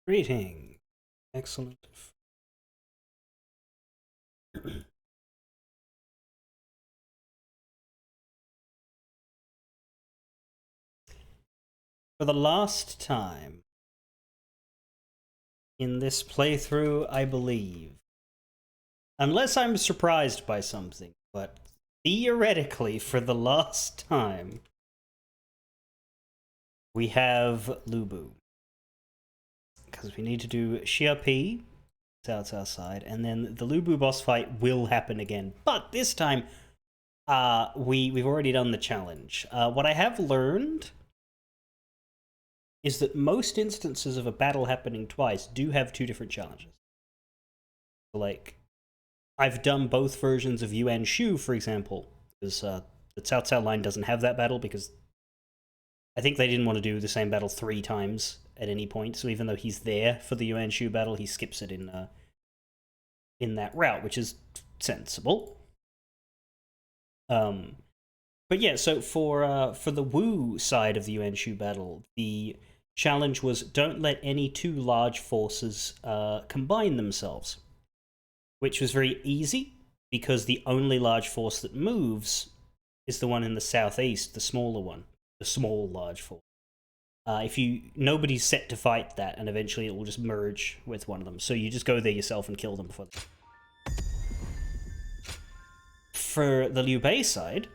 Greeting. Excellent. For the last time in this playthrough, I believe. Unless I'm surprised by something, but theoretically, for the last time, we have Lubu. Because we need to do Xia P, that's outside, and then the Lubu boss fight will happen again. But this time, we've already done the challenge. What I have learned is that most instances of a battle happening twice do have two different challenges. Like, I've done both versions of Yuan Shu, for example, because the Cao Cao line doesn't have that battle because I think they didn't want to do the same battle 3 times at any point, so even though he's there for the Yuan Shu battle, he skips it in that route, which is sensible. But yeah, so for the Wu side of the Yuan Shu battle, the challenge was don't let any two large forces combine themselves, which was very easy because the only large force that moves is the one in the southeast, the smaller one, the small large force. Nobody's set to fight that, and eventually it will just merge with one of them. So you just go there yourself and kill them before. For the Liu Bei side,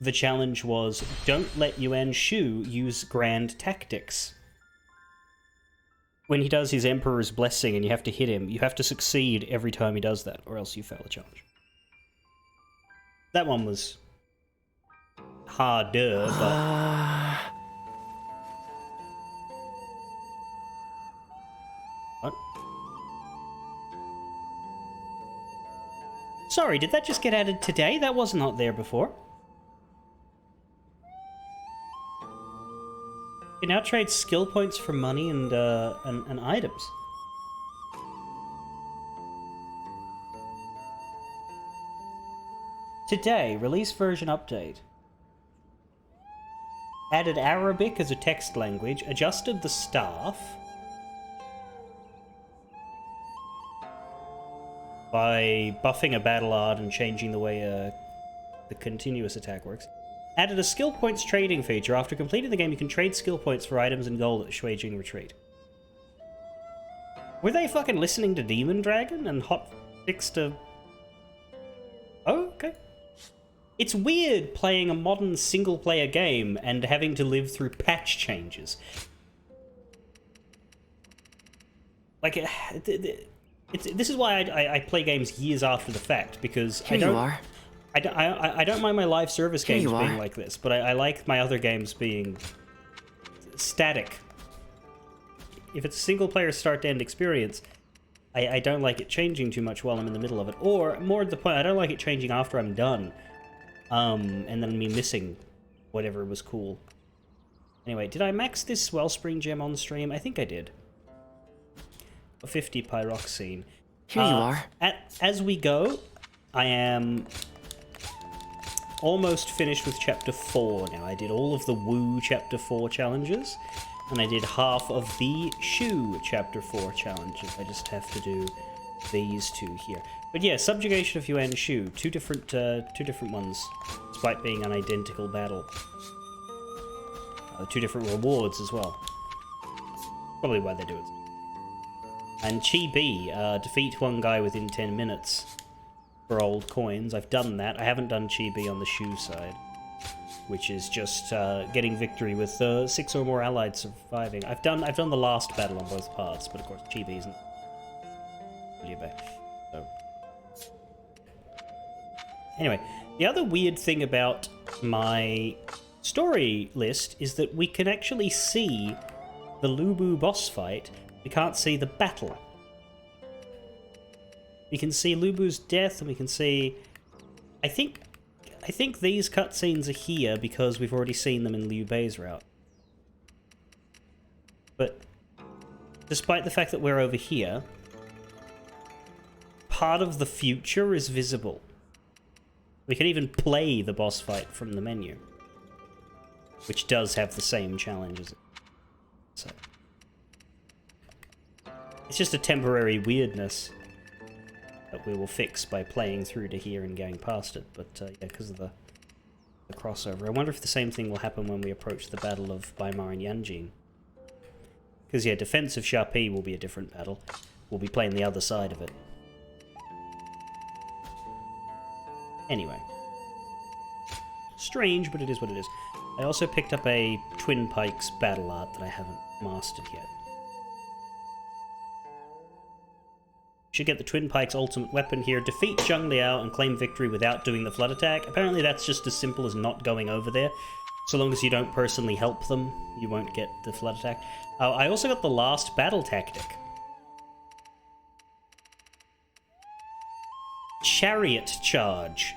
the challenge was don't let Yuan Shu use grand tactics. When he does his Emperor's Blessing and you have to hit him, you have to succeed every time he does that, or else you fail the challenge. That one was harder, but... What? Sorry, did that just get added today? That was not there before. You now trade skill points for money and items. Today, release version update. Added Arabic as a text language, adjusted the staff by buffing a battle art and changing the way the continuous attack works. Added a skill points trading feature. After completing the game, you can trade skill points for items and gold at Shui Jing Retreat. Were they fucking listening to Demon Dragon and hotfixed to... Oh, okay. It's weird playing a modern single-player game and having to live through patch changes. Like, this is why I play games years after the fact, because Here you are. I don't mind my live service games being like this, but I like my other games being static. If it's a single-player start-to-end experience, I don't like it changing too much while I'm in the middle of it. Or, more to the point, I don't like it changing after I'm done. And then me missing whatever was cool. Anyway, did I max this Wellspring gem on stream? I think I did. 50 Pyroxene. Here you are. As we go, I am almost finished with Chapter 4 now. I did all of the Wu Chapter 4 challenges, and I did half of the Shu Chapter 4 challenges. I just have to do these two here. But yeah, Subjugation of Yuan Shu, two different ones, despite being an identical battle. 2 different rewards as well. Probably why they do it. And Chi Bi, defeat one guy within 10 minutes for old coins. I've done that. I haven't done Chi Bi on the Shu side, which is just getting victory with 6 or more allied surviving. I've done the last battle on both parts, but of course Chi Bi isn't really bad. So anyway, the other weird thing about my story list is that we can actually see the Lubu boss fight. We can't see the battle. We can see Lubu's death, and we can see... I think these cutscenes are here because we've already seen them in Liu Bei's route. But despite the fact that we're over here, part of the future is visible. We can even play the boss fight from the menu, which does have the same challenges. So It's just a temporary weirdness that we will fix by playing through to here and going past it, but yeah, because of the crossover. I wonder if the same thing will happen when we approach the Battle of Weimar and Yanjin. Because, yeah, Defense of Sharpie will be a different battle. We'll be playing the other side of it. Anyway. Strange, but it is what it is. I also picked up a Twin Pikes battle art that I haven't mastered yet. Should get the Twin Pikes ultimate weapon here. Defeat Zheng Liao and claim victory without doing the flood attack. Apparently that's just as simple as not going over there. So long as you don't personally help them, you won't get the flood attack. I also got the last battle tactic. Chariot charge.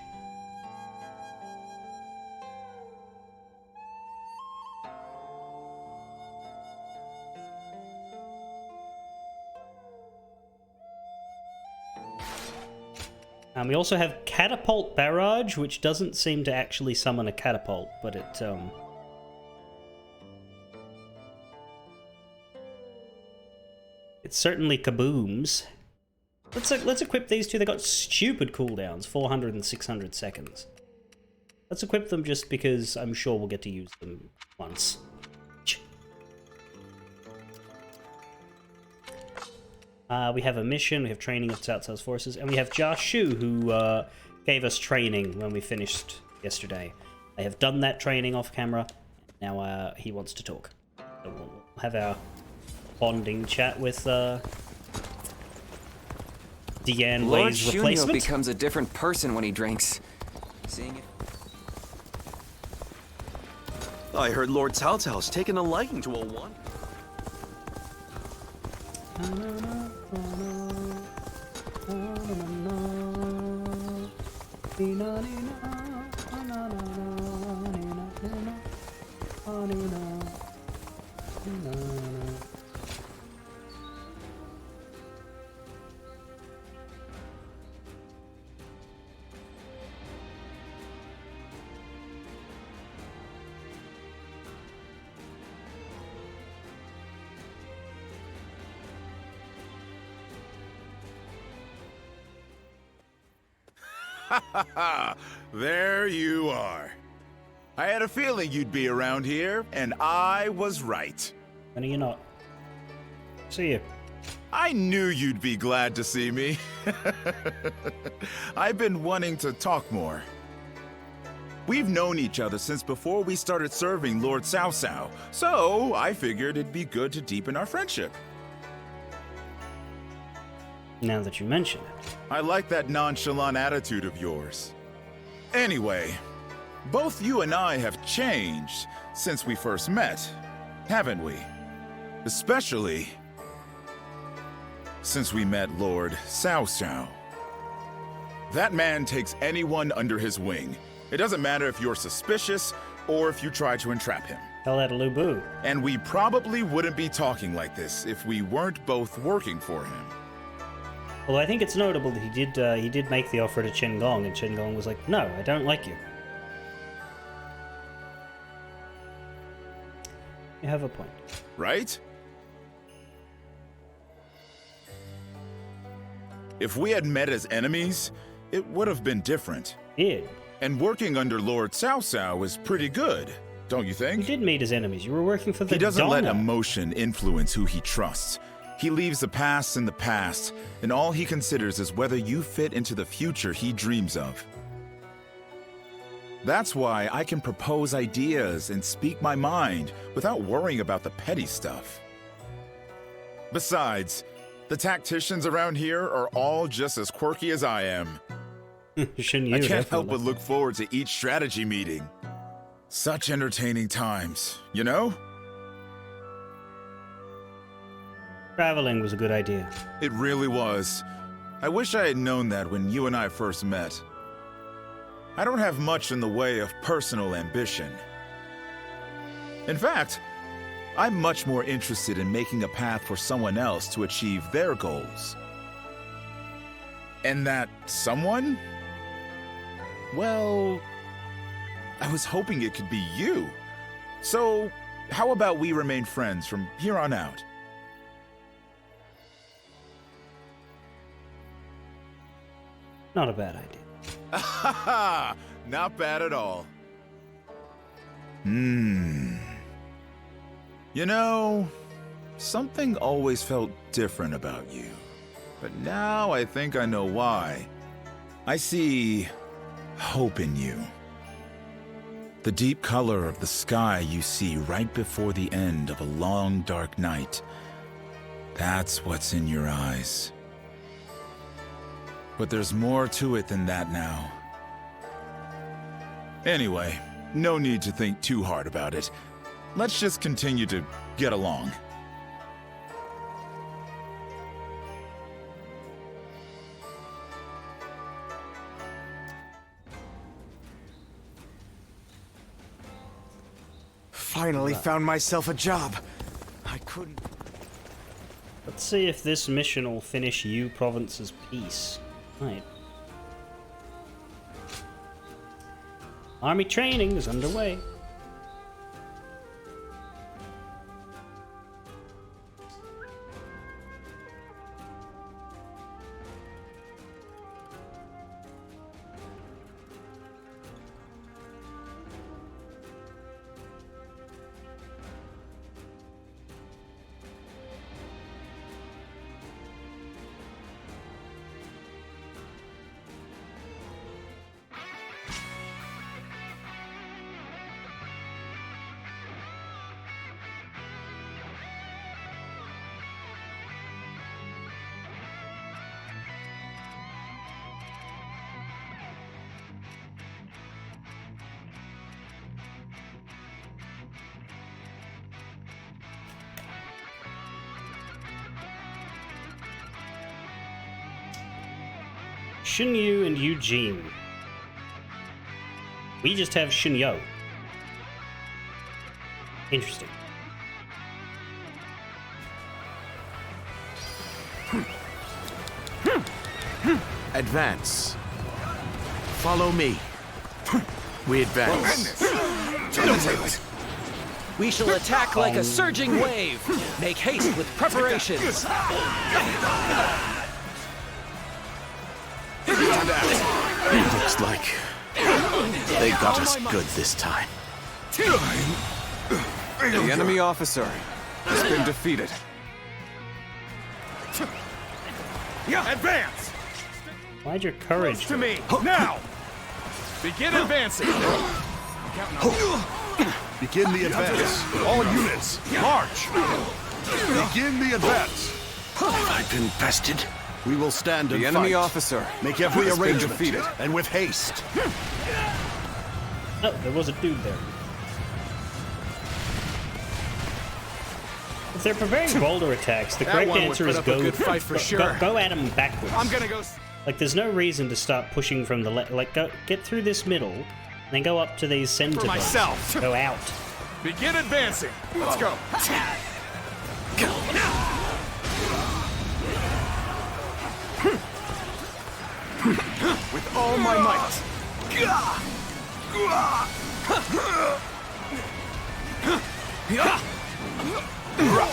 We also have Catapult Barrage, which doesn't seem to actually summon a catapult, but it, it certainly kabooms. Let's equip these two. They got stupid cooldowns, 400 and 600 seconds. Let's equip them just because I'm sure we'll get to use them once. We have a mission, we have training of Cao Cao's forces, and we have Jia Shu, who gave us training when we finished yesterday. I have done that training off camera, now he wants to talk. So we'll have our bonding chat with Dian Wei's replacement. Lord Shunyo becomes a different person when he drinks. Seeing it. I heard Lord Cao Cao's taken a liking to a one. There you are. I had a feeling you'd be around here, and I was right. And you're not. See you. I knew you'd be glad to see me. I've been wanting to talk more. We've known each other since before we started serving Lord Cao Cao, so I figured it'd be good to deepen our friendship. Now that you mention it. I like that nonchalant attitude of yours. Anyway, both you and I have changed since we first met, haven't we? Especially since we met Lord Cao Cao. That man takes anyone under his wing. It doesn't matter if you're suspicious or if you try to entrap him. Tell that to Lu Bu. And we probably wouldn't be talking like this if we weren't both working for him. Although I think it's notable that he did make the offer to Chen Gong, and Chen Gong was like, "No, I don't like you." You have a point. Right? If we had met as enemies, it would have been different. Did. And working under Lord Cao Cao is pretty good, don't you think? You did meet as enemies. You were working for the He doesn't let Donna. emotion influence who he trusts. He leaves the past in the past, and all he considers is whether you fit into the future he dreams of. That's why I can propose ideas and speak my mind without worrying about the petty stuff. Besides, the tacticians around here are all just as quirky as I am. Shouldn't you? I can't help Definitely. but look forward to each strategy meeting. Such entertaining times, you know? Traveling was a good idea. It really was. I wish I had known that when you and I first met. I don't have much in the way of personal ambition. In fact, I'm much more interested in making a path for someone else to achieve their goals. And that someone? Well, I was hoping it could be you. So, how about we remain friends from here on out? Not a bad idea. Ha! Not bad at all. You know, something always felt different about you. But now I think I know why. I see hope in you. The deep color of the sky you see right before the end of a long, dark night. That's what's in your eyes. But there's more to it than that now. Anyway, no need to think too hard about it. Let's just continue to get along. Finally found myself a job. I couldn't... Let's see if this mission will finish U Province's peace. Right. Army training is underway. Shunyu and Eugene. We just have Shunyo. Interesting. Advance. Follow me. We advance. We shall attack like a surging wave. Make haste with preparations. Looks like they got us good this time. The enemy officer has been defeated. Advance! Why'd your courage To me, now! Begin advancing! Begin the advance. All units, march! Begin the advance. Have I been bested? We will stand and The enemy fight. officer Make every has been arrangement, defeated. and with haste. Oh, there was a dude there. If they're preparing boulder attacks, the correct one would answer put is up a good fight for sure. go at them backwards. I'm gonna go... Like, there's no reason to start pushing from the left. Like, get through this middle, and then go up to these center For ones. myself. Go out. Begin advancing! Let's go! With all my might.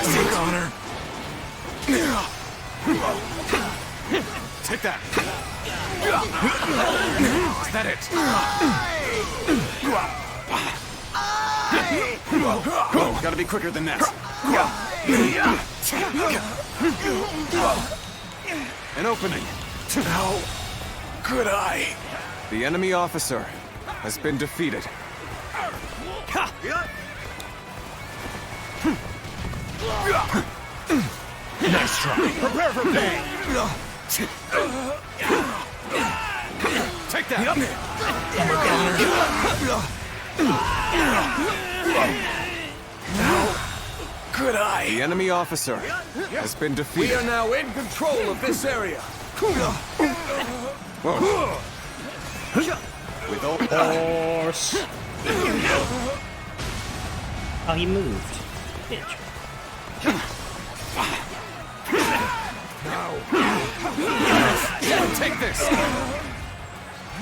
Take honor. Take that! Is that it? Gotta be quicker than that. An opening. How could I? The enemy officer has been defeated. Nice try. Prepare for pain! Take that! Could I? The enemy officer has been We defeated. are now in control of this area. With all Horse. Oh, he moved. Bitch. take this.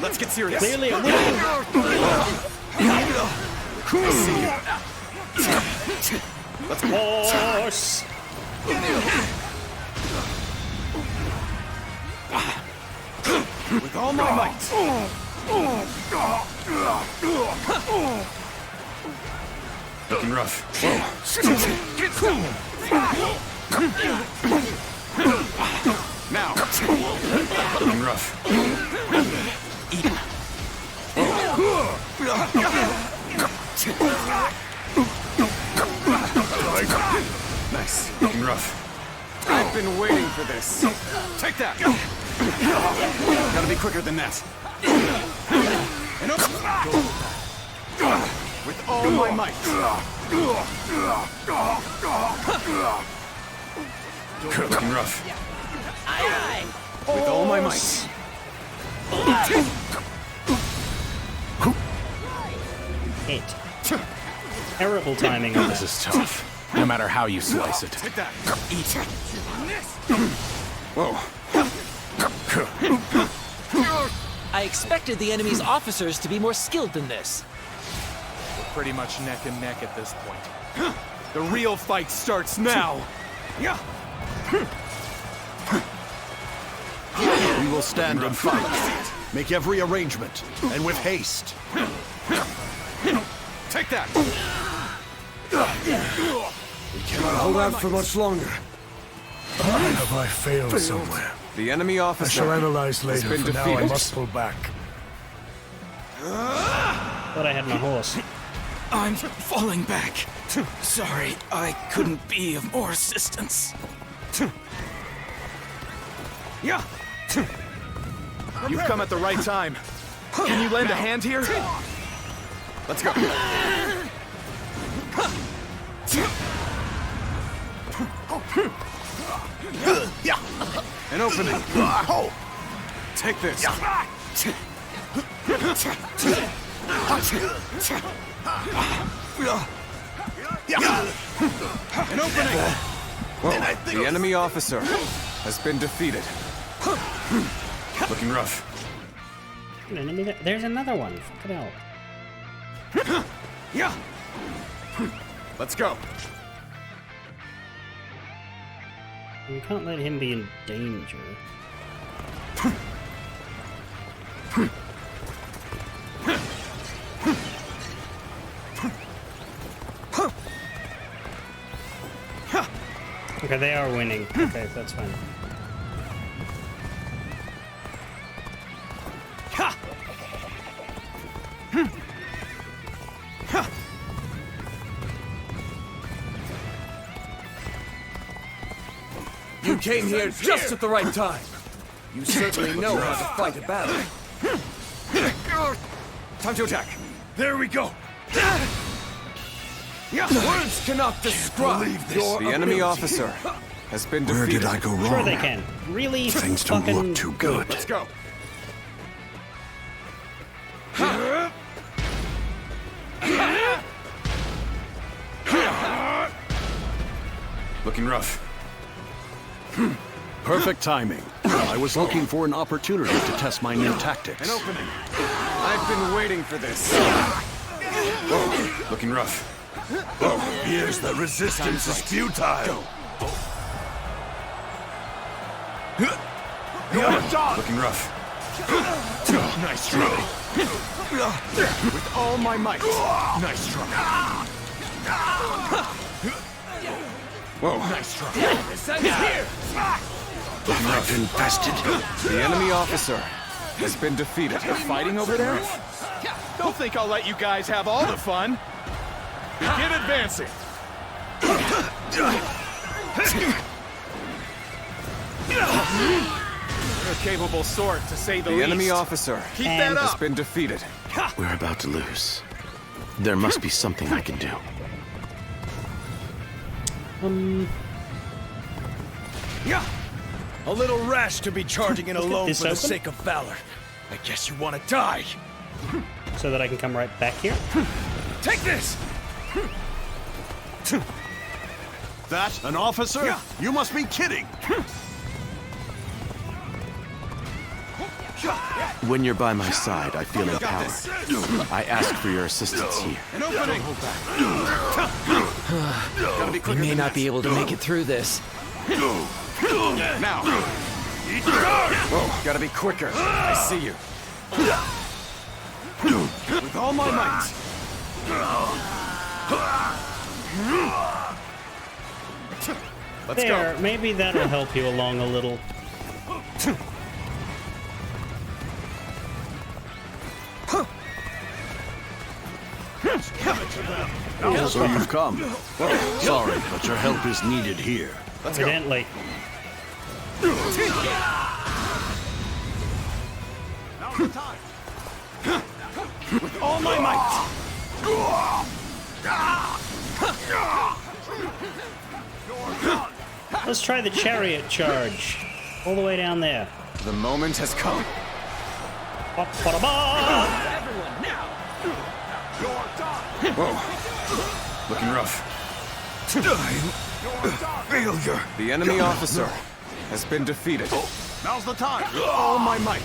Let's get serious. Clearly it will. Horse. With all my might. Looking rough. Now. Looking rough. Eat him. Nice. Looking rough. I've been waiting for this. Take that. Gotta be quicker than that. And up. With all my might. Looking rough. With all my might. Hit. Terrible timing on This that. is tough. No matter how you slice it. Take that. Eat. Whoa. I expected the enemy's officers to be more skilled than this. We're pretty much neck and neck at this point. The real fight starts now. We will stand and fight. Make every arrangement, and with haste. Take that. We cannot hold out for much longer. Have I failed somewhere? The enemy I officer shall analyze has later. been For now, I defeated. must pull back. Thought I had my horse. I'm falling back. Sorry, I couldn't be of more assistance. Yeah. You've come at the right time. Can you lend a hand here? Let's go. An opening. Take this. An opening. The enemy officer has been defeated. Looking rough. There's another one. Fuck it out. Yeah. Let's go. We can't let him be in danger. Okay, they are winning. Okay, that's fine. You came here just at the right time. You certainly know how to fight a battle. Time to attack. There we go. Words cannot describe your The enemy ability. officer has been Where defeated. did I go Sure wrong? they can. Really Things don't fucking look too good. Let's go. Looking rough. Perfect timing. I was looking for an opportunity to test my new tactics. An opening. I've been waiting for this. Whoa. Looking rough. Here's the resistance is futile. Looking rough. Nice try. With all my might. Nice try. Whoa. Nice try. I've been bested. The enemy officer has been defeated. They're fighting over there? Don't think I'll let you guys have all the fun. Begin advancing. You're a capable sort, to say the The least. enemy officer Keep that has up. been defeated. We're about to lose. There must be something I can do. Yeah. A little rash to be charging in alone this for the open? sake of valor. I guess you want to die. so that I can come right back here. Take this. That an officer? You must be kidding! When you're by my side, I feel empowered. I ask for your assistance here. An opening. We may not be able to make it through this. Now. Whoa, gotta be quicker. I see you. With all my might. Let's There, go. maybe that'll help you along a little. So you've come. Sorry, but your help is needed here. Evidently. With all my might. Let's try the chariot charge. All the way down there. The moment has come. Ba-ba-da-ba! Everyone, now! Whoa. Looking rough. Failure. The enemy officer has been defeated. Now's the time. All my might.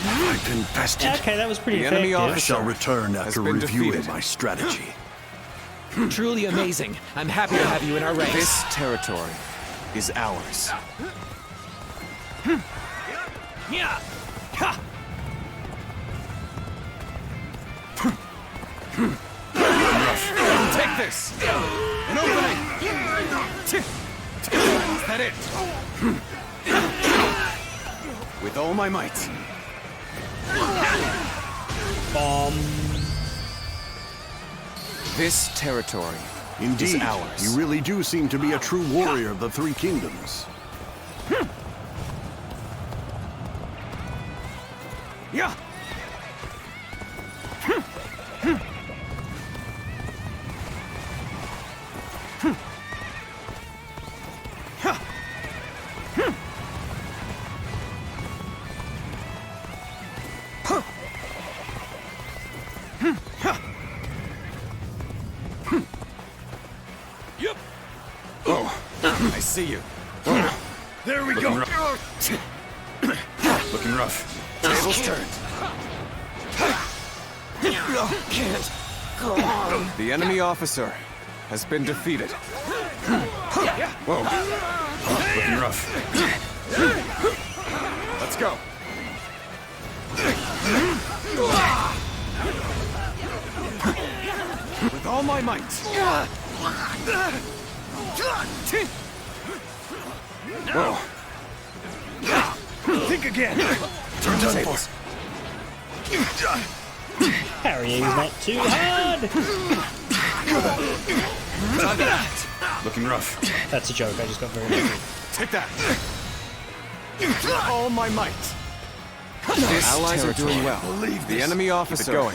I've been bested. Okay, that was pretty The enemy effective. I shall return has after been reviewing defeated. my strategy. Truly amazing. I'm happy to have you in our ranks. This territory is ours. Yeah. Ha. Take this! An opening! Is that it? With all my might. This territory Indeed, is ours. you really do seem to be a true warrior of the Three Kingdoms. Yeah. Oh, I see you. There we go. Looking rough. Tables turned. Can't go on. The enemy officer has been defeated. Whoa. Looking rough. Let's go. With all my might. Whoa. Think again. Turn the tables. Parrying's not too hard. Looking rough. That's a joke. I just got very angry. Take that. All my might. This allies are doing well. The enemy officer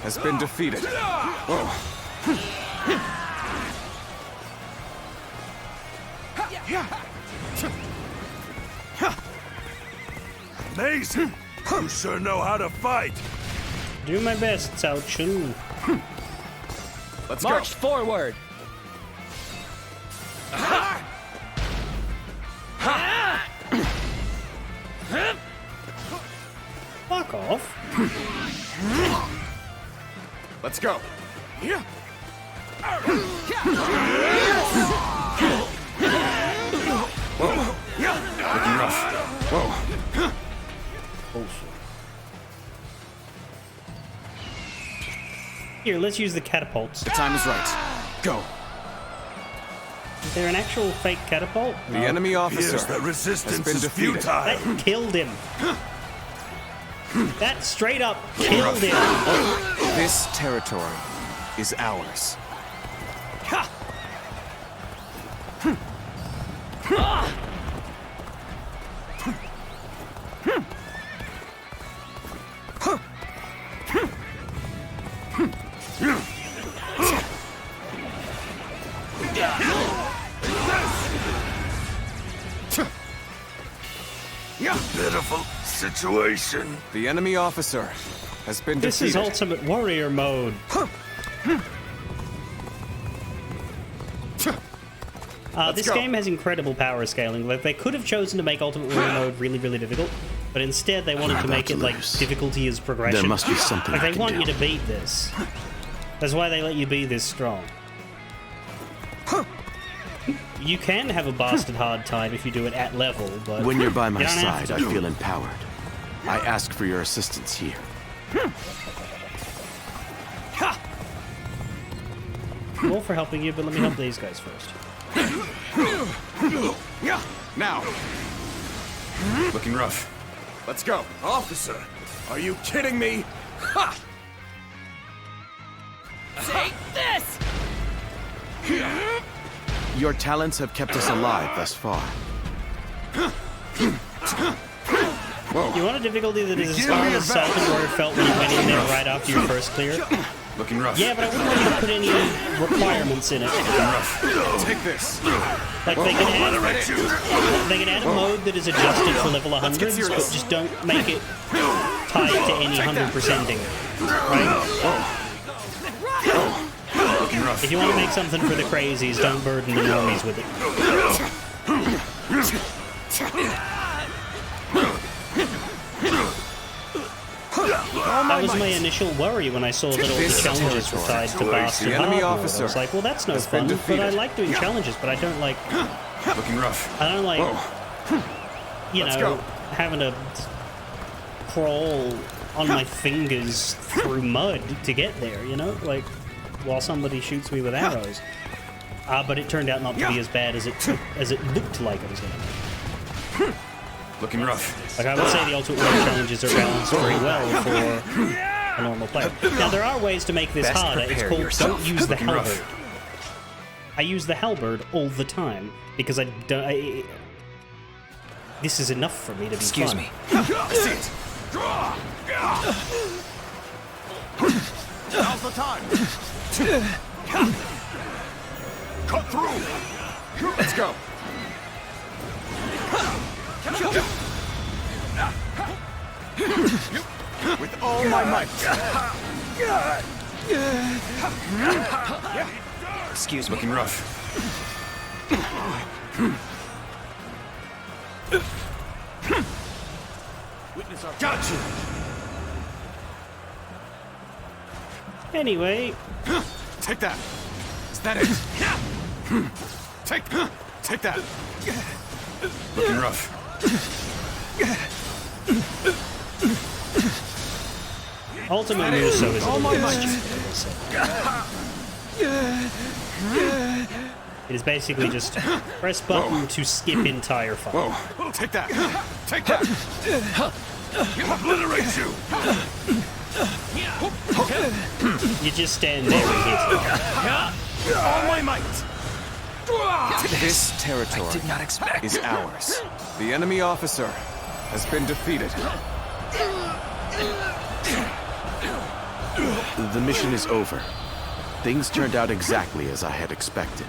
has been defeated. Whoa. Amazing. You sure know how to fight. Do my best, Cao Chu. Let's March forward. Fuck off. Let's go. Yeah. Looking rough. Whoa. Here, let's use the catapults. The time is right. Go. Is there an actual fake catapult? The enemy officer Yes, that has resistance been is defeated. futile. That killed him. That straight up killed him. This territory is ours. Pitiful situation. The enemy officer has been This defeated. is Ultimate Warrior mode. This go. game has incredible power scaling. Like, they could have chosen to make Ultimate Warrior mode really, really difficult, but instead they wanted to make it like difficulty is progression. There must be something Like, I they can want do. you to beat this. That's why they let you be this strong. You can have a bastard hard time if you do it at level, but When you're by my you don't have side, I to. feel empowered. I ask for your assistance here. I'm all for helping you, but let me help these guys first. Now. Looking rough. Let's go. Officer, are you kidding me? Ha! Take this! Your talents have kept us alive thus far. You want a difficulty that is as hard as Salt and Water felt when you went in there right after your first clear? Looking rough. Yeah, but I wouldn't want you to put any requirements in it. Take this. Like they can add a mode that is adjusted for level 100s, but just don't make it tied to any 100%ing. Right? Looking rough. If you want to make something for the crazies, don't burden the normies with it. That was my initial worry when I saw that all the challenges were tied to bastard The enemy hard mode. I officer was like, well, that's no has been fun, but defeated. I like doing challenges, but I don't like, Looking rough. I don't like, you Let's know, go. having to crawl on my fingers through mud to get there, you know? Like, while somebody shoots me with arrows. But it turned out not to be as bad as it looked like it was going to be. Looking rough. Like, I would say the Ultimate Warrior challenges are balanced very well for a normal player. Now, there are ways to make this Best harder. It's prepare called yourself. Don't Use the Looking rough. Halberd. I use the Halberd all the time, because I don't... this is enough for me to be Excuse fun. me. Sit. Now's the time. Cut through. Let's go. With all my might. Excuse me. Looking rough. Got you! Anyway, Take that. Is that it? Take that. Looking rough. Ultimate Muso is a little bit stupid, I will say. It is basically just press button to skip entire fight. Whoa. Take that. Take that. Obliterate you. You just stand there and hit it. All my might. This territory did not expect Is ours. The enemy officer has been defeated. The mission is over. Things turned out exactly as I had expected.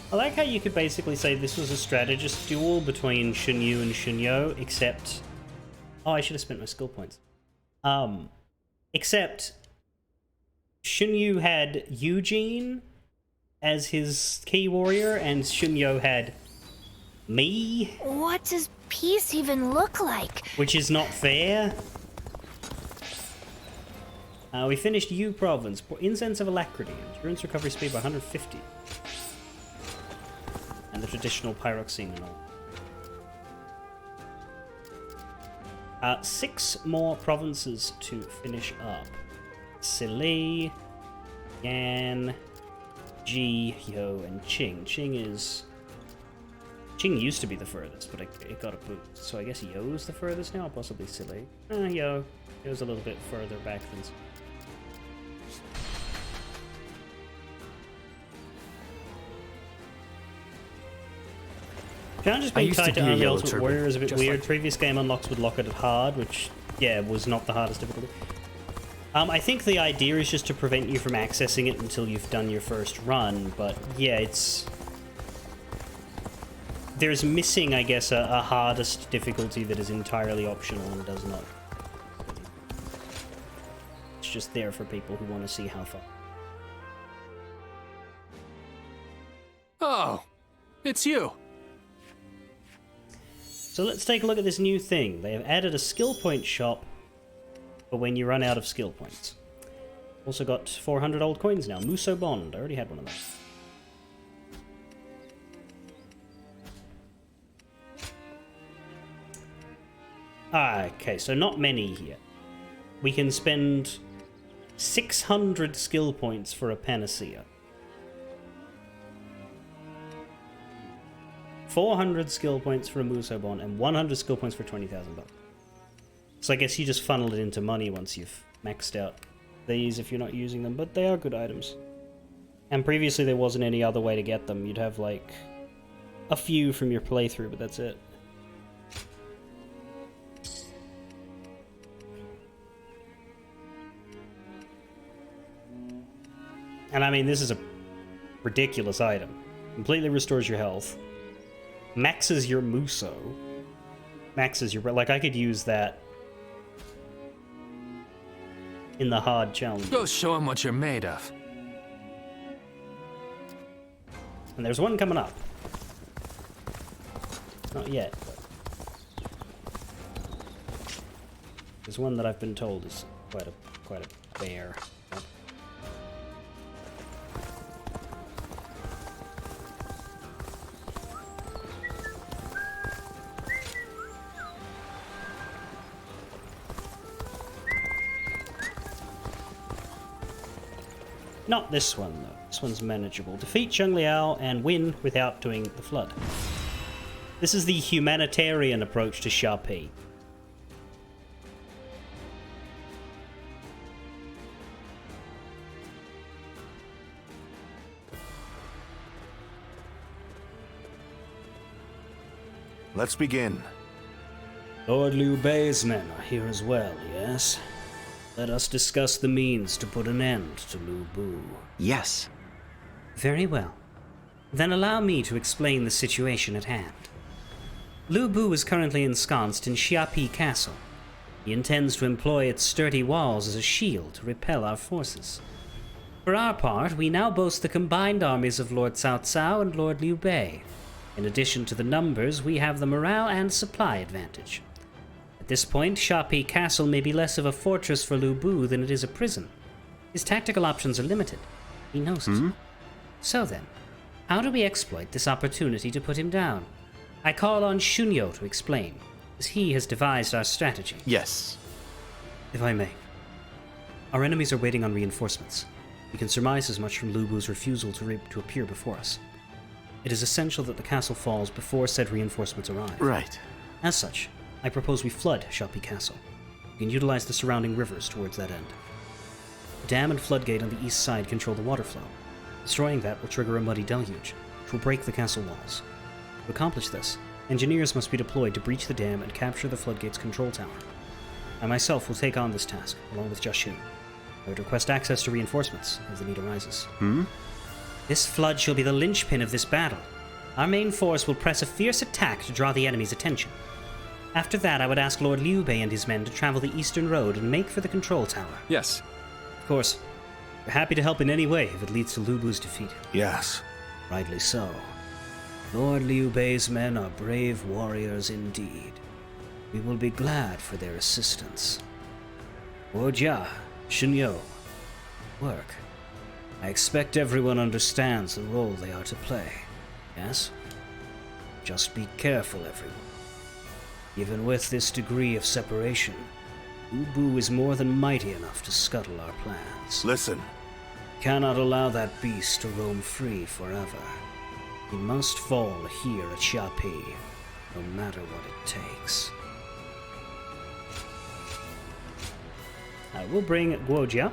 I like how you could basically say this was a strategist duel between Shunyu and Shunyo, except... Oh, I should have spent my skill points. Except... Shunyu had Eugene as his key warrior, and Shunyo had me, What does peace even look like? which is not fair. We finished Yu Province. Incense of Alacrity. Endurance recovery speed by 150. And the traditional pyroxene and all. 6 more provinces to finish up. Sili, Yan, Ji, Yo, and Qing. Qing used to be the furthest, but it got a boost. So I guess Yo's the furthest now, possibly Sili. Yo's a little bit further back than... Challenges being used to tied to be a Army yellow Ultimate turban, Warrior is a bit just weird. like- Previous game unlocks would lock it at hard, which, yeah, was not the hardest difficulty. I think the idea is just to prevent you from accessing it until you've done your first run, but yeah, it's... There's missing, I guess, a hardest difficulty that is entirely optional and does not... It's just there for people who want to see how far. Oh, it's you. So let's take a look at this new thing. They have added a skill point shop for when you run out of skill points. Also got 400 old coins now. Muso Bond. I already had one of those. Okay, so not many here. We can spend 600 skill points for a panacea. 400 skill points for a Musobon, and 100 skill points for 20,000 bucks. So I guess you just funnel it into money once you've maxed out these if you're not using them, but they are good items. And previously there wasn't any other way to get them. You'd have like a few from your playthrough, but that's it. And I mean, this is a ridiculous item. Completely restores your health. Maxes your Muso. Maxes your... Like, I could use that in the hard challenge. Go show him what you're made of. And there's one coming up. Not yet, but... There's one that I've been told is quite a bear. Not this one, though. This one's manageable. Defeat Zheng Liao and win without doing the flood. This is the humanitarian approach to Sharpie. Let's begin. Lord Liu Bei's men are here as well, yes? Let us discuss the means to put an end to Lu Bu. Yes. Very well. Then allow me to explain the situation at hand. Lu Bu is currently ensconced in Xiapi Castle. He intends to employ its sturdy walls as a shield to repel our forces. For our part, we now boast the combined armies of Lord Cao Cao and Lord Liu Bei. In addition to the numbers, we have the morale and supply advantage. At this point, Xiapi Castle may be less of a fortress for Lu Bu than it is a prison. His tactical options are limited. He knows it. So then, how do we exploit this opportunity to put him down? I call on Shunyo to explain, as he has devised our strategy. Yes. If I may. Our enemies are waiting on reinforcements. We can surmise as much from Lu Bu's refusal to appear before us. It is essential that the castle falls before said reinforcements arrive. Right. As such, I propose we flood Xiapi Castle. We can utilize the surrounding rivers towards that end. The dam and floodgate on the east side control the water flow. Destroying that will trigger a muddy deluge, which will break the castle walls. To accomplish this, engineers must be deployed to breach the dam and capture the floodgate's control tower. I myself will take on this task, along with Jashu. I would request access to reinforcements, as the need arises. This flood shall be the linchpin of this battle. Our main force will press a fierce attack to draw the enemy's attention. After that, I would ask Lord Liu Bei and his men to travel the eastern road and make for the control tower. Yes. Of course, we're happy to help in any way if it leads to Lu Bu's defeat. Yes. Rightly so. Lord Liu Bei's men are brave warriors indeed. We will be glad for their assistance. Jia, Shunyo, work. I expect everyone understands the role they are to play, yes? Just be careful, everyone. Even with this degree of separation, Lu Bu is more than mighty enough to scuttle our plans. Listen. Cannot allow that beast to roam free forever. He must fall here at Xiapi, no matter what it takes. We'll bring Guojia.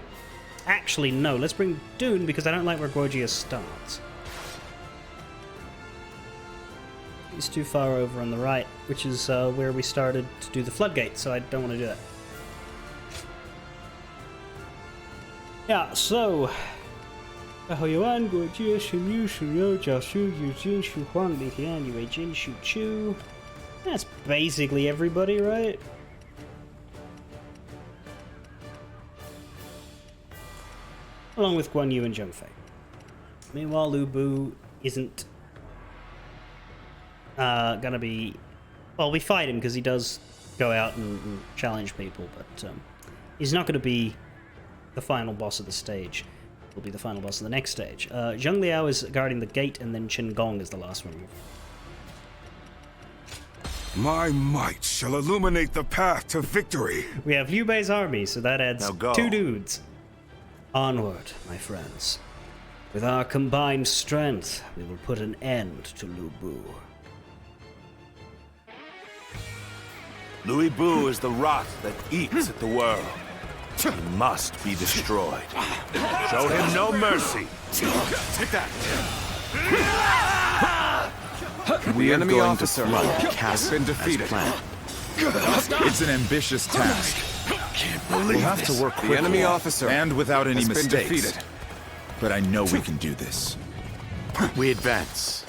Actually, no, let's bring Dune because I don't like where Guojia starts. He's too far over on the right, which is where we started to do the floodgate, so I don't want to do that. Yeah, so... Yuan, Guojia, Shunyu, Shunyo, Jiaoshu, Yujin, Shu Huang, Li Tian, Yue Jin, Shu Chu. That's basically everybody, right? Along with Guan Yu and Zheng Fei. Meanwhile, Lu Bu isn't gonna be... Well, we fight him because he does go out and challenge people, but He's not going to be the final boss of the stage. He'll be the final boss of the next stage. Zheng Liao is guarding the gate, and then Chen Gong is the last one. My might shall illuminate the path to victory. We have Liu Bei's army, so that adds Now go. 2 dudes. Onward, my friends. With our combined strength, we will put an end to Lu Bu. Louis Bu is the rot that eats at the world. He must be destroyed. Show him no mercy. Take that! We are enemy going officer to flood the has castle been defeated. as planned. It's an ambitious task. We'll have to work quickly The enemy officer and without any has been mistakes. defeated. But I know we can do this. We advance.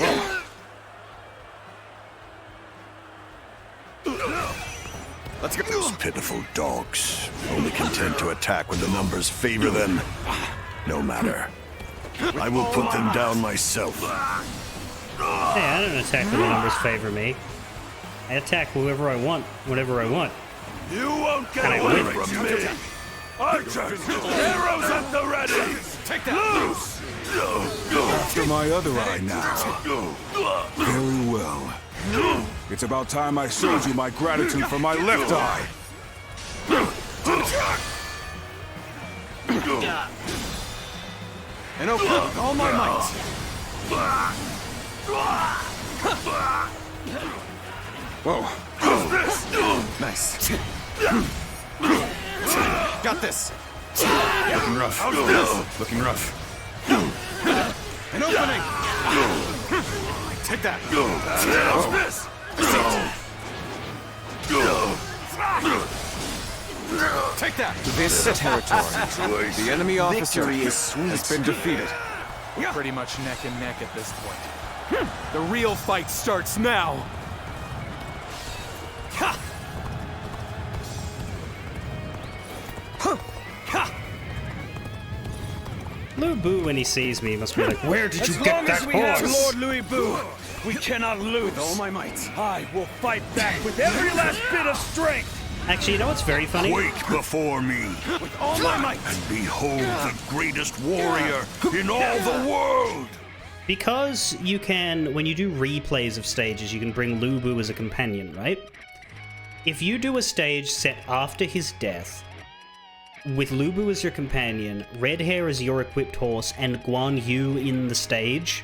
Let's go. Those pitiful dogs, only content to attack when the numbers favor them. No matter. I will put them down myself. Hey, I don't attack when the numbers favor me. I attack whoever I want, whenever I want. You won't get And I away win. from me. Archers, arrows at the ready. Take that! Loose. After my other eye now. Very well. It's about time I showed you my gratitude for my left eye. And open with all my might. Whoa. Nice. Got this. Looking rough. Looking rough. An opening. Take that. Take that. This territory. The enemy officer has been defeated. We're pretty much neck and neck at this point. The real fight starts now. Ha! Lu Bu, when he sees me, must be like, where did you As get long that as we have horse? Lord Louis Bu, we cannot lose. With all my might. I will fight back with every last bit of strength. Actually, you know what's very funny? Quake before me, With all my might. and behold the greatest warrior in all the world! Because you can, when you do replays of stages, you can bring Lu Bu as a companion, right? If you do a stage set after his death, with Lu Bu as your companion, Red Hair as your equipped horse, and Guan Yu in the stage,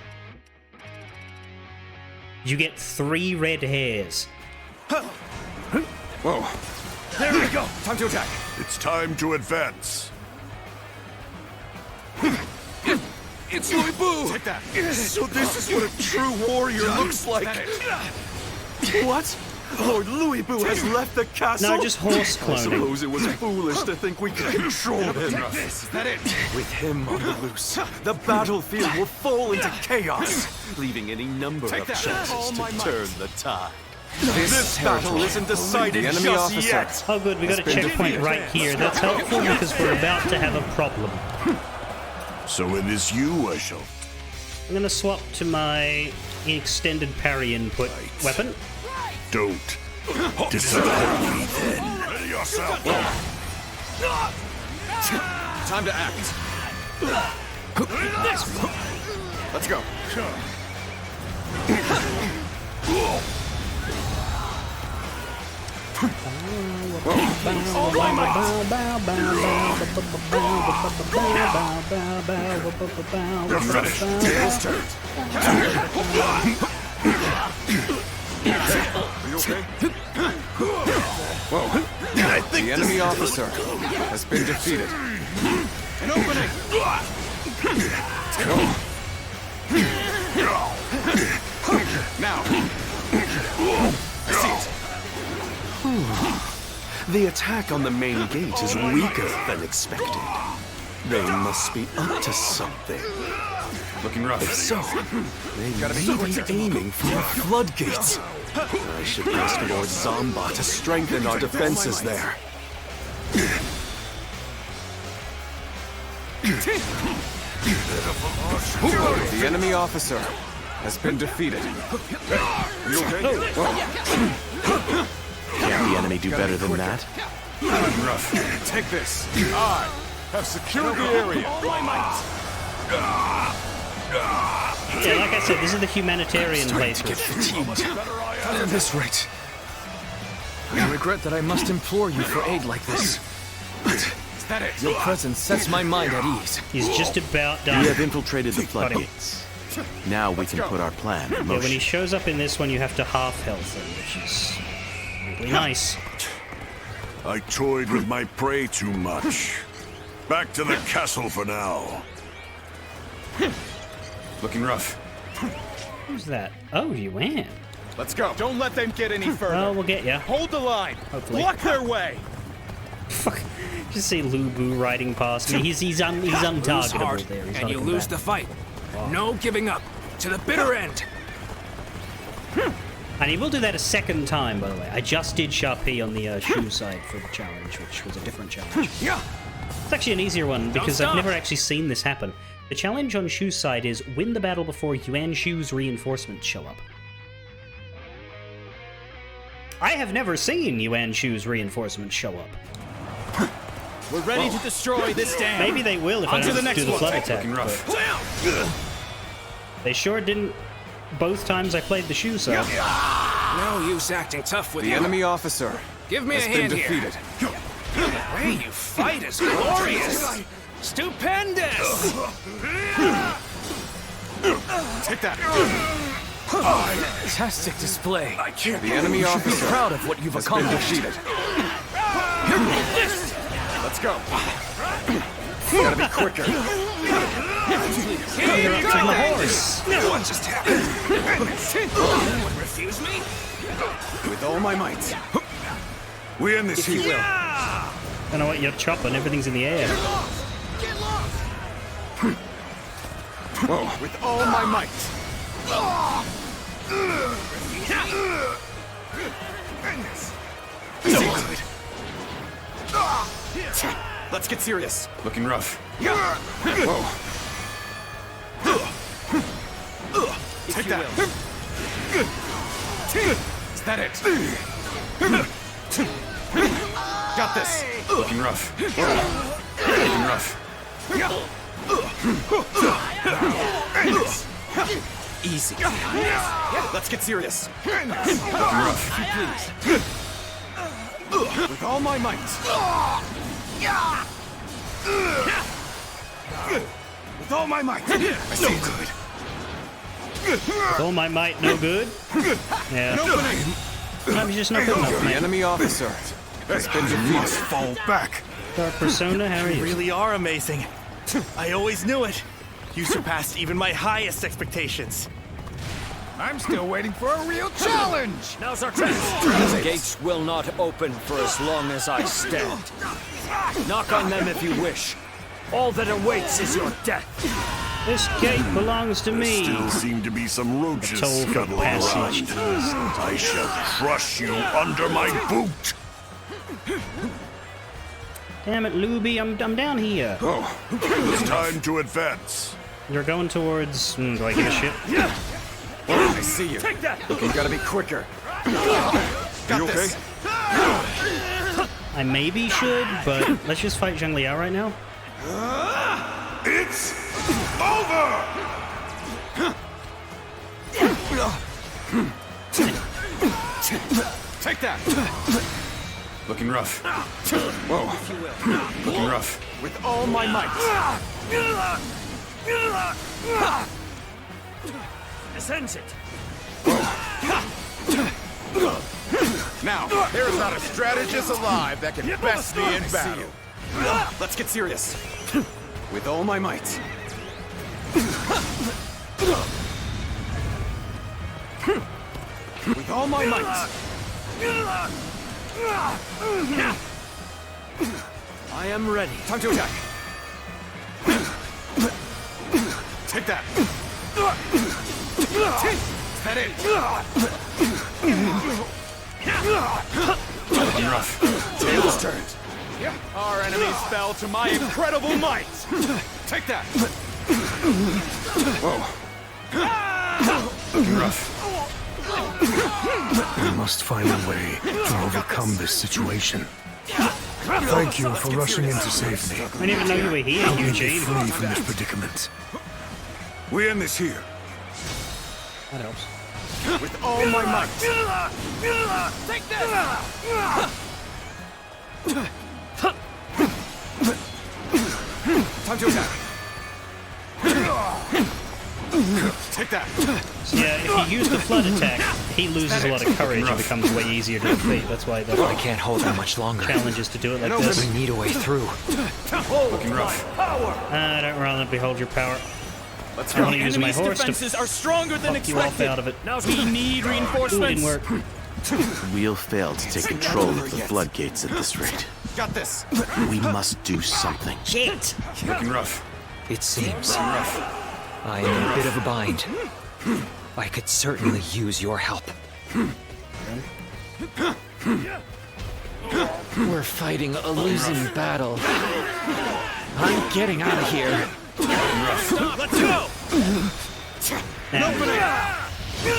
you get 3 red hairs. Whoa. There we go. Time to attack. It's time to advance. It's Louis Bu. Take that. So this is what a true warrior looks like. What? Lord Louis Bu has left the castle? No, just horse I cloning. suppose it was foolish to think we could control him. Is that it? With him on the loose, the battlefield will fall into chaos, leaving any number Take of that. chances All my to might. turn the tide. This Battle isn't decided The enemy just officer. yet. Oh good, we got a been checkpoint defeated. right here. That's helpful because we're about to have a problem. So it is you I shall... I'm gonna swap to my extended parry input weapon. Don't disappoint me then. Ready yourself. Time to act. Let's go. Tails turned. Are you okay? Whoa. The enemy officer has been defeated. An opening. Now. I see it. The attack on the main gate is weaker than expected. They must be up to something. Looking rough. If so, they may be aiming for the floodgates. I should ask Lord Zomba to strengthen our defenses there. The enemy officer has been defeated. Are you okay? Can't the enemy do better than that? Rough. Take this. I have secured the area. All my might. Yeah, like I said, this is the humanitarian playthrough. At this rate, I regret that I must implore you for aid like this. But Is that it? your presence sets my mind at ease. He's just about We done. have infiltrated the floodgates. Now we can put our plan in Yeah, when he motion. shows up in this one, you have to half health him, which is really nice. I toyed with my prey too much. Back to the castle for now. Looking rough. Who's that? Oh, Yuan. Let's go. Don't let them get any further. Oh, we'll get ya. Hold the line. Hopefully. Block their way. Fuck. Just see Lu Bu riding past me. He's untargetable there. He's and not you coming lose back. the fight. No giving up. To the bitter end. And he will do that a second time, by the way. I just did Sharpie on the shoe side for the challenge, which was a different challenge. It's actually an easier one because I've never actually seen this happen. The challenge on Shu's side is win the battle before Yuan Shu's reinforcements show up. I have never seen Yuan Shu's reinforcements show up. We're ready to destroy this dam. Maybe they will if I don't do the flood attack. Looking rough. but They sure didn't both times I played the Shu side. No use acting tough with The you. enemy officer Give me has a been hand here. defeated. The way you fight is glorious. Stupendous. Take that. Fantastic display. The enemy Be officer proud of what you've has been accomplished. defeated. Let's go. Gotta be quicker. You're up to the horse. What just happened? Anyone refuse me? With all my might. We end this If you here. will. I don't know what you're chopping. Everything's in the air. Whoa. With all my might. Let's get serious. Looking rough. Whoa. Take that. Is that it? Got this. Looking rough. Looking rough. Easy. Let's get serious. Looking rough. With all my might. With all my might. I see good. With all my might, no good. Yeah. I'm just not good enough, The man. enemy officer has been You defeated. must fall back. Dark Persona, how are you? Really are amazing. I always knew it. You surpassed even my highest expectations. I'm still waiting for a real challenge. Now's our chance. The gates will not open for as long as I stand. Knock on them if you wish. All that awaits is your death. This gate belongs to me. Still seem to be some roaches Toll for scuttling passage. around. I shall crush you under my boot. Damn it, Luby, I'm down here. Oh, it's time to advance. You're going towards... do I give a shit? I see you. Take that! You gotta be quicker. You Got okay? this. I maybe should, but let's just fight Zhang Liao right now. It's over! Take that. Looking rough. Whoa. Looking rough. With all my might. This ends it. Now, there is not a strategist alive that can best me in battle. Let's get serious. With all my might. With all my might. I am ready. Time to attack. Take that. Is that it? Looking rough. Tables turned. Our enemies fell to my incredible might. Take that. Whoa. Looking rough. We must find a way to overcome this situation. Thank you for rushing in to save me. I didn't even know you were here, Help me get Eugene. free from this predicament. We end this here. That helps. With all my might. Take this! Time to attack. Take that. So yeah, if you use the flood attack, he loses a lot of courage and becomes way easier to defeat. That's why the I can't hold him much longer. challenge is to do it like this. We need a way through. Looking rough. Don't run and behold your power. Let's I go. want to use my horse to defenses are stronger than fuck you off expected. out of it. We need Ooh, it reinforcements. didn't work. We'll fail to take control of the floodgates at this rate. Got this. We must do something. Shit! Looking rough. It seems Looking rough. I am in a bit of a bind. I could certainly use your help. We're fighting a losing battle. I'm getting out of here. Let's go.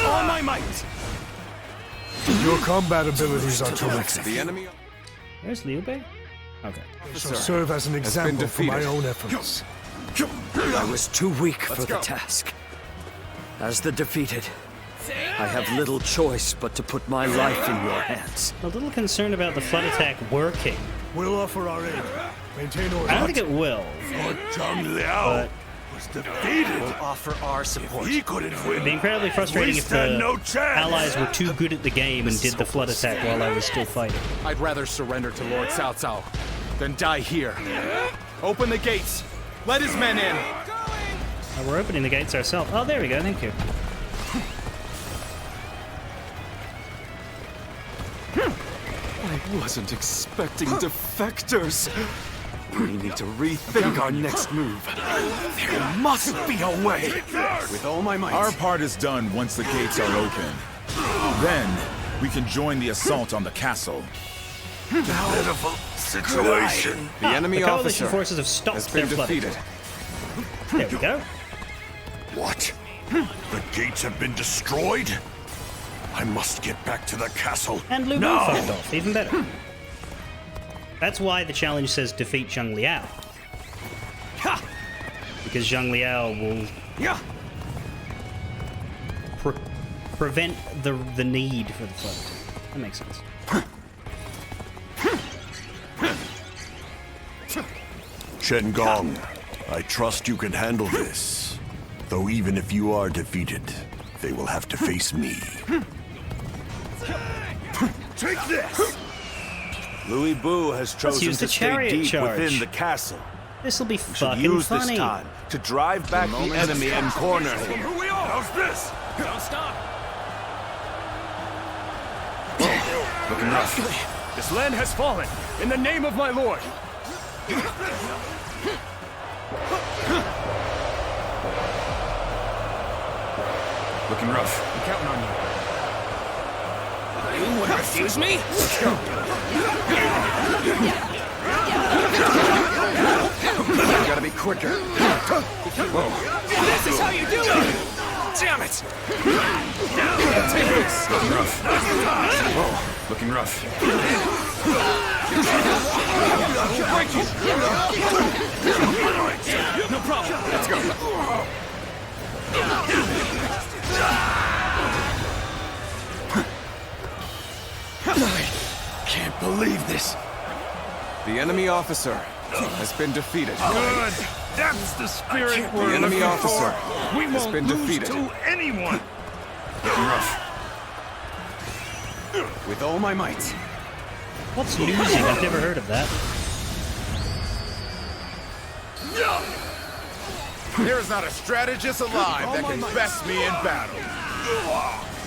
All my might. Your combat abilities are terrific. The enemy Where's Liu Bei? Okay. Shall serve as an example for my own efforts. I was too weak for the task. As the defeated, I have little choice but to put my life in your hands. A little concerned about the flood attack working. We'll offer our aid. Maintain order. I don't think it will. Zhang Liao But was defeated. We'll offer our support. He couldn't win. it'd be incredibly frustrating if stand the no chance. allies were too good at the game and did the flood attack while I was still fighting. I'd rather surrender to Lord Cao Cao than die here. Open the gates. Let his men in. We're opening the gates ourselves. Oh, there we go. Thank you. I wasn't expecting defectors. We need to rethink our next move. There must be a way. With all my might. Our part is done once the gates are open. Then, we can join the assault on the castle. Pitiful situation. The enemy The coalition officer forces have stopped has their been flood defeated. attack. There we go. What? The gates have been destroyed? I must get back to the castle. And Lu Bu fucked off. Even better. That's why the challenge says defeat Zhang Liao. Because Zhang Liao will prevent the need for the flood attack. That makes sense. Shen Gong, I trust you can handle this. Though even if you are defeated, they will have to face me. Take this! Louis Bu has chosen use the to stay chariot deep charge. within the castle. This'll be Should fucking use funny. this time to drive back the enemy and corner him. Who we are? How's this? Don't stop. Looking rough. This land has fallen in the name of my lord. Looking rough. I'm counting on you. You would refuse me? Gotta be quicker. Whoa. This is how you do it! Damn it! Take this. Looking rough. Whoa. Looking rough. Break you! No problem. Let's go. Can't believe this. The enemy officer has been defeated. Good. That's the spirit The enemy officer We has won't been lose defeated. to anyone. Looking rough. With all my might. What's losing? I've never heard of that. There is not a strategist alive that can best me in battle.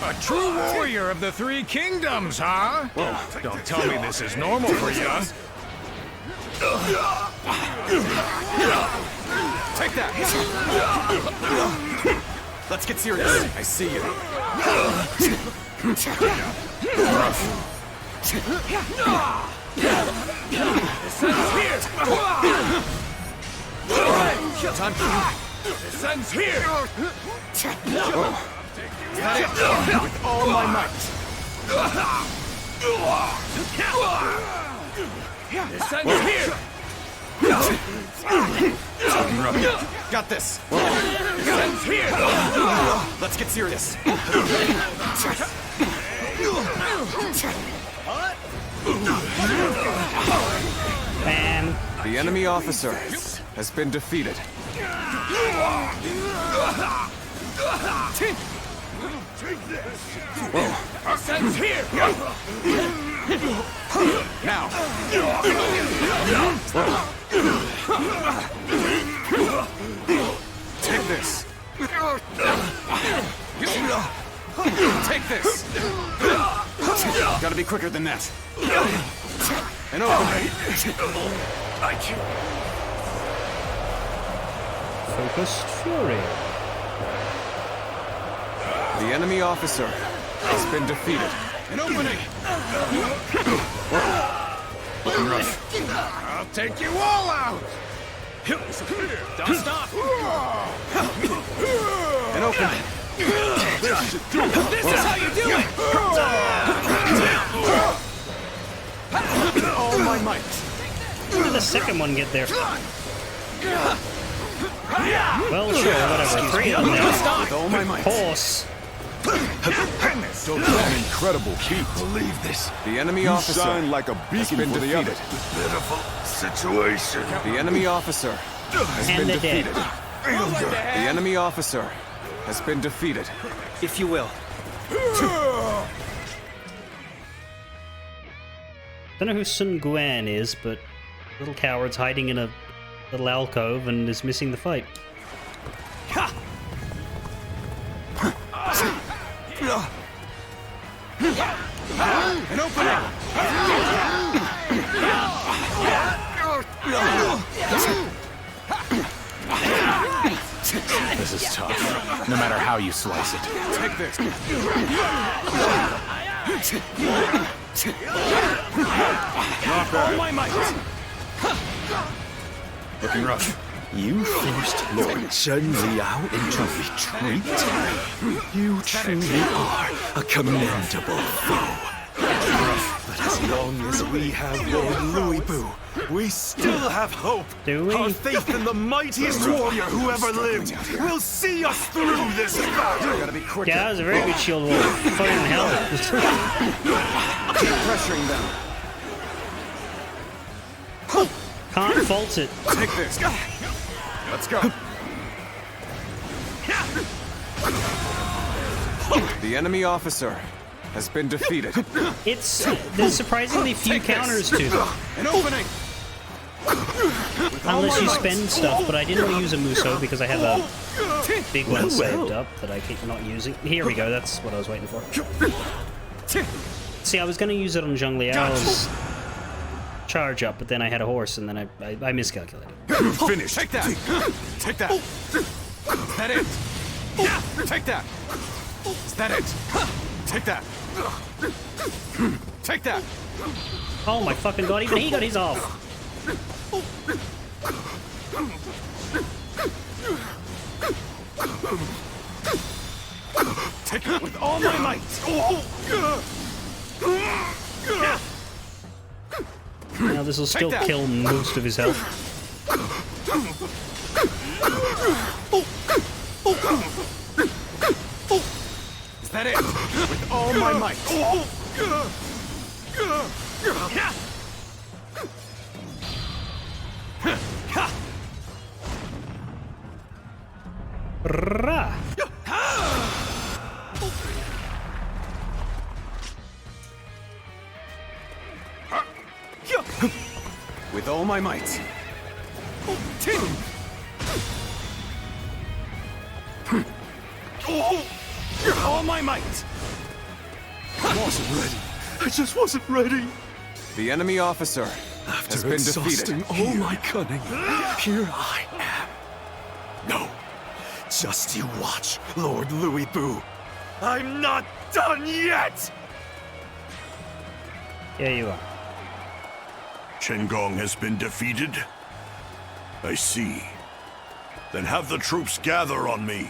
A true warrior of the three kingdoms, huh? Don't tell me this is normal for you. Take that. Let's get serious. I see you. Rough. Time to... This ends here! With all my might. This ends here! Got this! This ends here! Let's get serious! Man. The enemy officer has been defeated. This ends here! Now! Take this! Take this! Gotta be quicker than that. And open! Focused fury. The enemy officer has been defeated. An opening! I'll take you all out! Don't stop! An opening! This is how you do it! All my might! When did the second one get there? Well, sure, whatever. 3 of them now. With all my might! Horse. So an incredible feat. Believe this. The enemy You officer shine like a has beacon been for the defeated. others. Pitiful situation. The enemy officer has And been they're dead. defeated. The enemy officer has been defeated. If you will. Don't know who Sun Guan is, but little coward's hiding in a little alcove and is missing the fight. An opening! This is tough, no matter how you slice it. Take this! All my might! Looking rough. You forced Lord Chen Liao into retreat? You truly are a commendable foe. But as long as we have Lord Louis Bu, we still have hope. Do we? Our faith in the mightiest warrior who ever lived will see us through this battle. Gotta be quicker. Yeah, that was a very good shield wall. Fucking hell. Keep pressuring them. Can't fault it. Take this. Let's go. The enemy officer has been defeated. There's surprisingly few counters to them. An opening! Unless you spend stuff, but I didn't want to use a Muso because I have a big one saved up that I keep not using. Here we go, that's what I was waiting for. See, I was going to use it on Zhang Liao's charge up, but then I had a horse and then I miscalculated. Finish! Take that! Take that! Is that it? Take that! Is that it? Take that! Take that! Oh my fucking god, even he got his off! Take it with all my might! Now this will still kill most of his health. Is that it? With all my might! Rah. With all my might! All my might! I wasn't ready. I just wasn't ready. The enemy officer has been Exhausting defeated. all my cunning, here I am. No, just you watch, Lord Louis Bu. I'm not done yet! Here you are. Chen Gong has been defeated? I see. Then have the troops gather on me.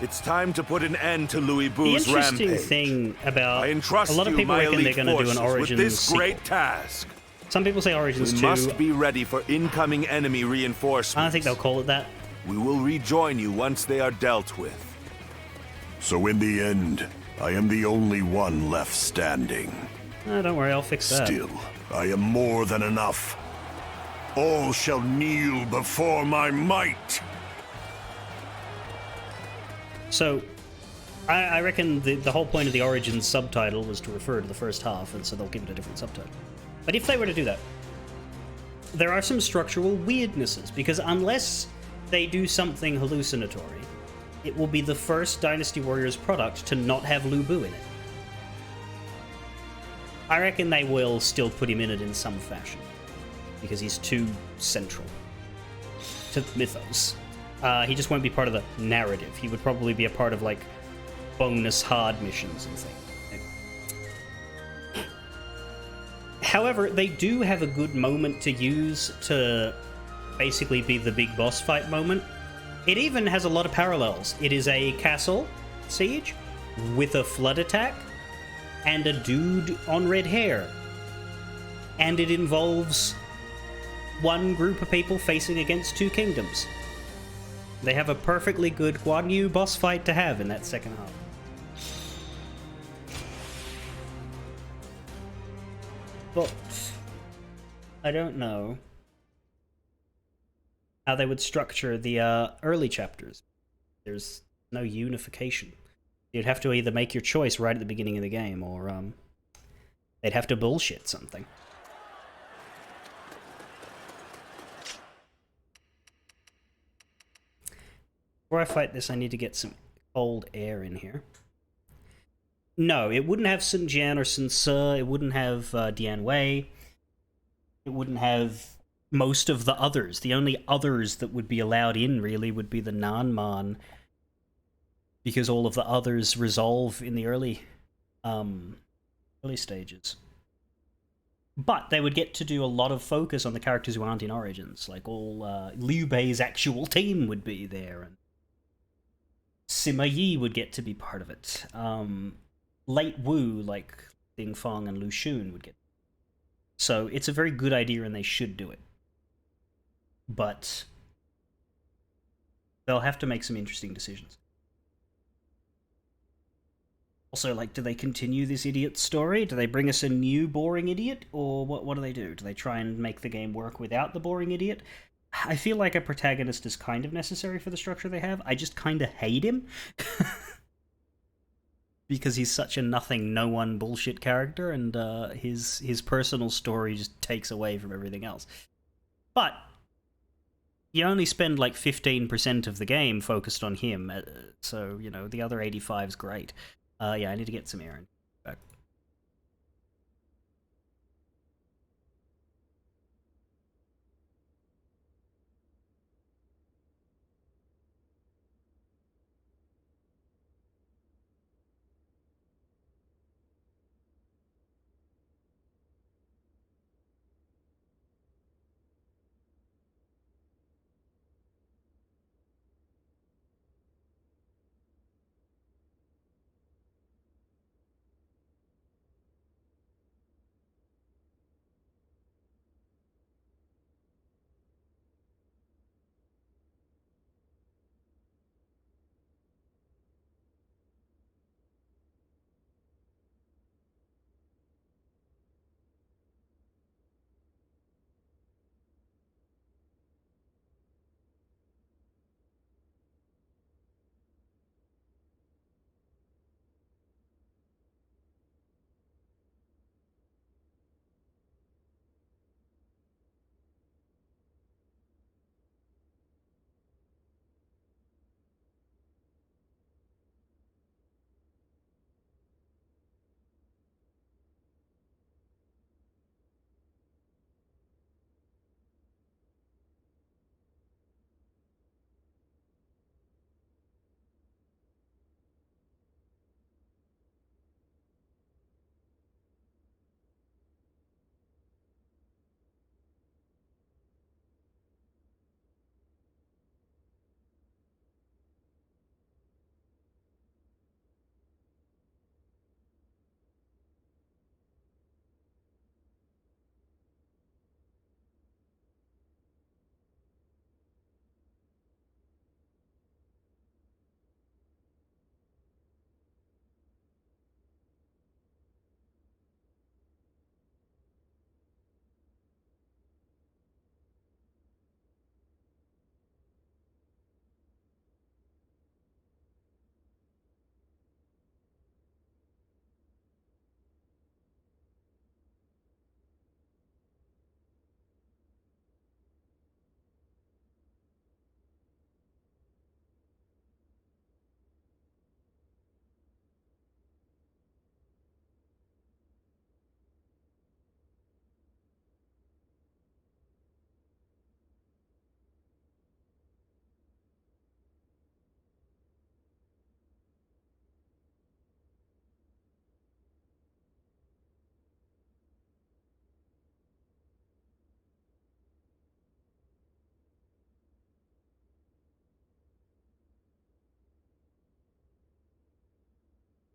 It's time to put an end to Louis The Bu's interesting rampage. thing about I entrust a lot of you, people my reckon they're elite going to do an forces, with Origins this sequel. great task. Some people say Origins We 2. must be ready for incoming enemy reinforcements. I don't think they'll call it that. We will rejoin you once they are dealt with. So in the end, I am the only one left standing. Don't worry, I'll fix that. Still, I am more than enough. All shall kneel before my might. So, I reckon the whole point of the Origins subtitle was to refer to the first half, and so they'll give it a different subtitle. But if they were to do that, there are some structural weirdnesses, because unless they do something hallucinatory, it will be the first Dynasty Warriors product to not have Lu Bu in it. I reckon they will still put him in it in some fashion, because he's too central to the mythos. He just won't be part of the narrative. He would probably be a part of, like, bonus hard missions and things. However, they do have a good moment to use to basically be the big boss fight moment. It even has a lot of parallels. It is a castle siege with a flood attack and a dude on red hair. And it involves one group of people facing against two kingdoms. They have a perfectly good Guan Yu boss fight to have in that second half. But I don't know how they would structure the early chapters. There's no unification. You'd have to either make your choice right at the beginning of the game, or they'd have to bullshit something. Before I fight this, I need to get some cold air in here. No, it wouldn't have Sun Jian or Sun Ce. It wouldn't have Dian Wei. It wouldn't have most of the others. The only others that would be allowed in, really, would be the Nan Man, because all of the others resolve in the early stages. But they would get to do a lot of focus on the characters who aren't in Origins. Like, all Liu Bei's actual team would be there, and Sima Yi would get to be part of it. Late Wu, like Ding Feng and Lu Xun, would get. So it's a very good idea, and they should do it. But they'll have to make some interesting decisions. Also, like, do they continue this idiot story? Do they bring us a new boring idiot? Or what do they do? Do they try and make the game work without the boring idiot? I feel like a protagonist is kind of necessary for the structure they have. I just kind of hate him. Because he's such a nothing, no-one bullshit character, and his personal story just takes away from everything else. But you only spend like 15% of the game focused on him, so, you know, the other 85's great. Yeah, I need to get some air in. Back.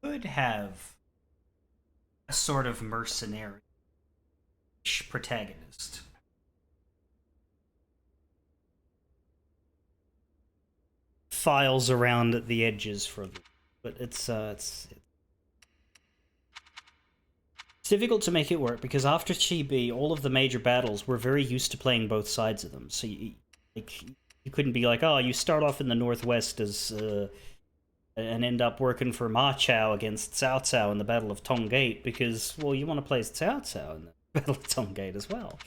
could have a sort of mercenary protagonist. Files around at the edges for them, but it's difficult to make it work because after Chibi, all of the major battles, we're very used to playing both sides of them. So you couldn't be like, oh, you start off in the northwest as and end up working for Ma Chao against Cao Cao in the Battle of Tonggate because, well, you want to play as Cao Cao in the Battle of Tonggate as well.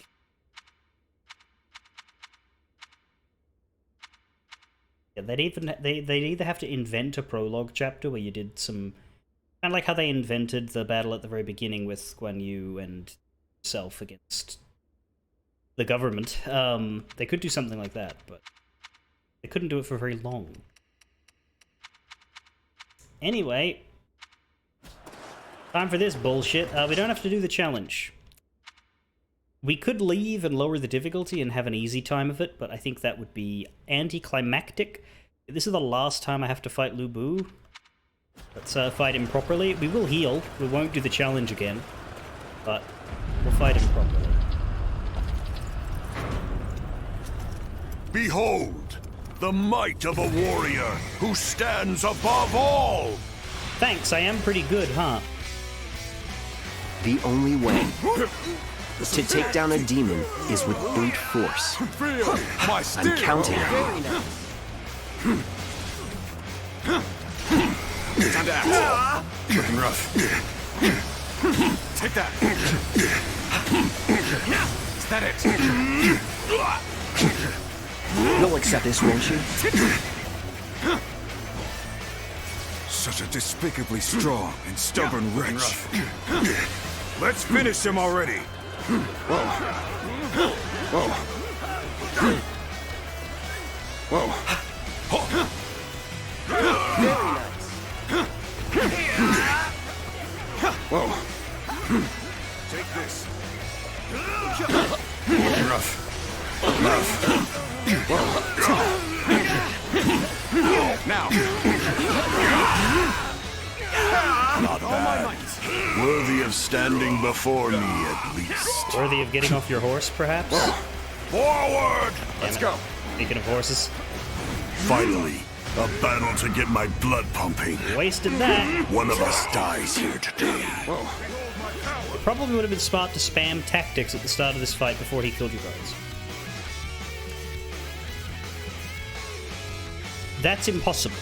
Yeah, they'd either have to invent a prologue chapter where you did some, kind of like how they invented the battle at the very beginning with Guan Yu and himself against the government. They could do something like that, but they couldn't do it for very long. Anyway, time for this bullshit. We don't have to do the challenge. We could leave and lower the difficulty and have an easy time of it, but I think that would be anticlimactic. This is the last time I have to fight Lu Bu. Let's fight him properly. We will heal. We won't do the challenge again, but we'll fight him properly. Behold, the might of a warrior who stands above all! Thanks, I am pretty good, huh? The only way to take down a demon is with brute force. I'm counting on you. Time to act. Looking rough. Take that. Is that it? You'll accept this, won't you? Such a despicably strong and stubborn wretch. Let's finish him already. Whoa. Whoa. Whoa. Very nice. Whoa. Take this. Rough. Rough. Whoa. Now. Not bad. Worthy of standing before me, at least. Worthy of getting off your horse, perhaps? Forward! Let's go. Speaking of horses. Finally, a battle to get my blood pumping. Wasted that. One of us dies here today. Whoa. It probably would have been smart to spam tactics at the start of this fight before he killed you guys. That's impossible.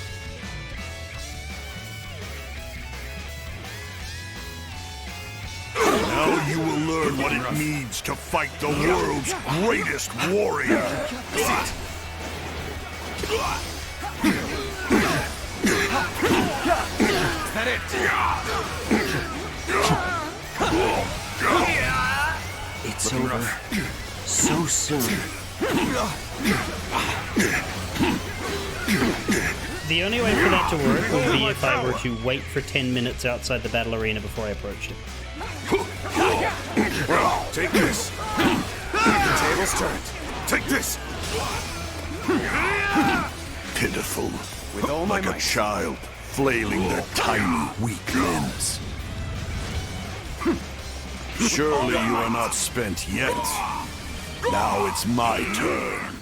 Now you will learn what it means to fight the world's greatest warrior. Is that it? It's over so soon. The only way for that to work would be if I were to wait for 10 minutes outside the battle arena before I approached him. Take this. The table's turned. Take this. Pitiful. With all my like a might. child flailing their tiny, weak limbs. Surely you are not spent yet. Now it's my turn.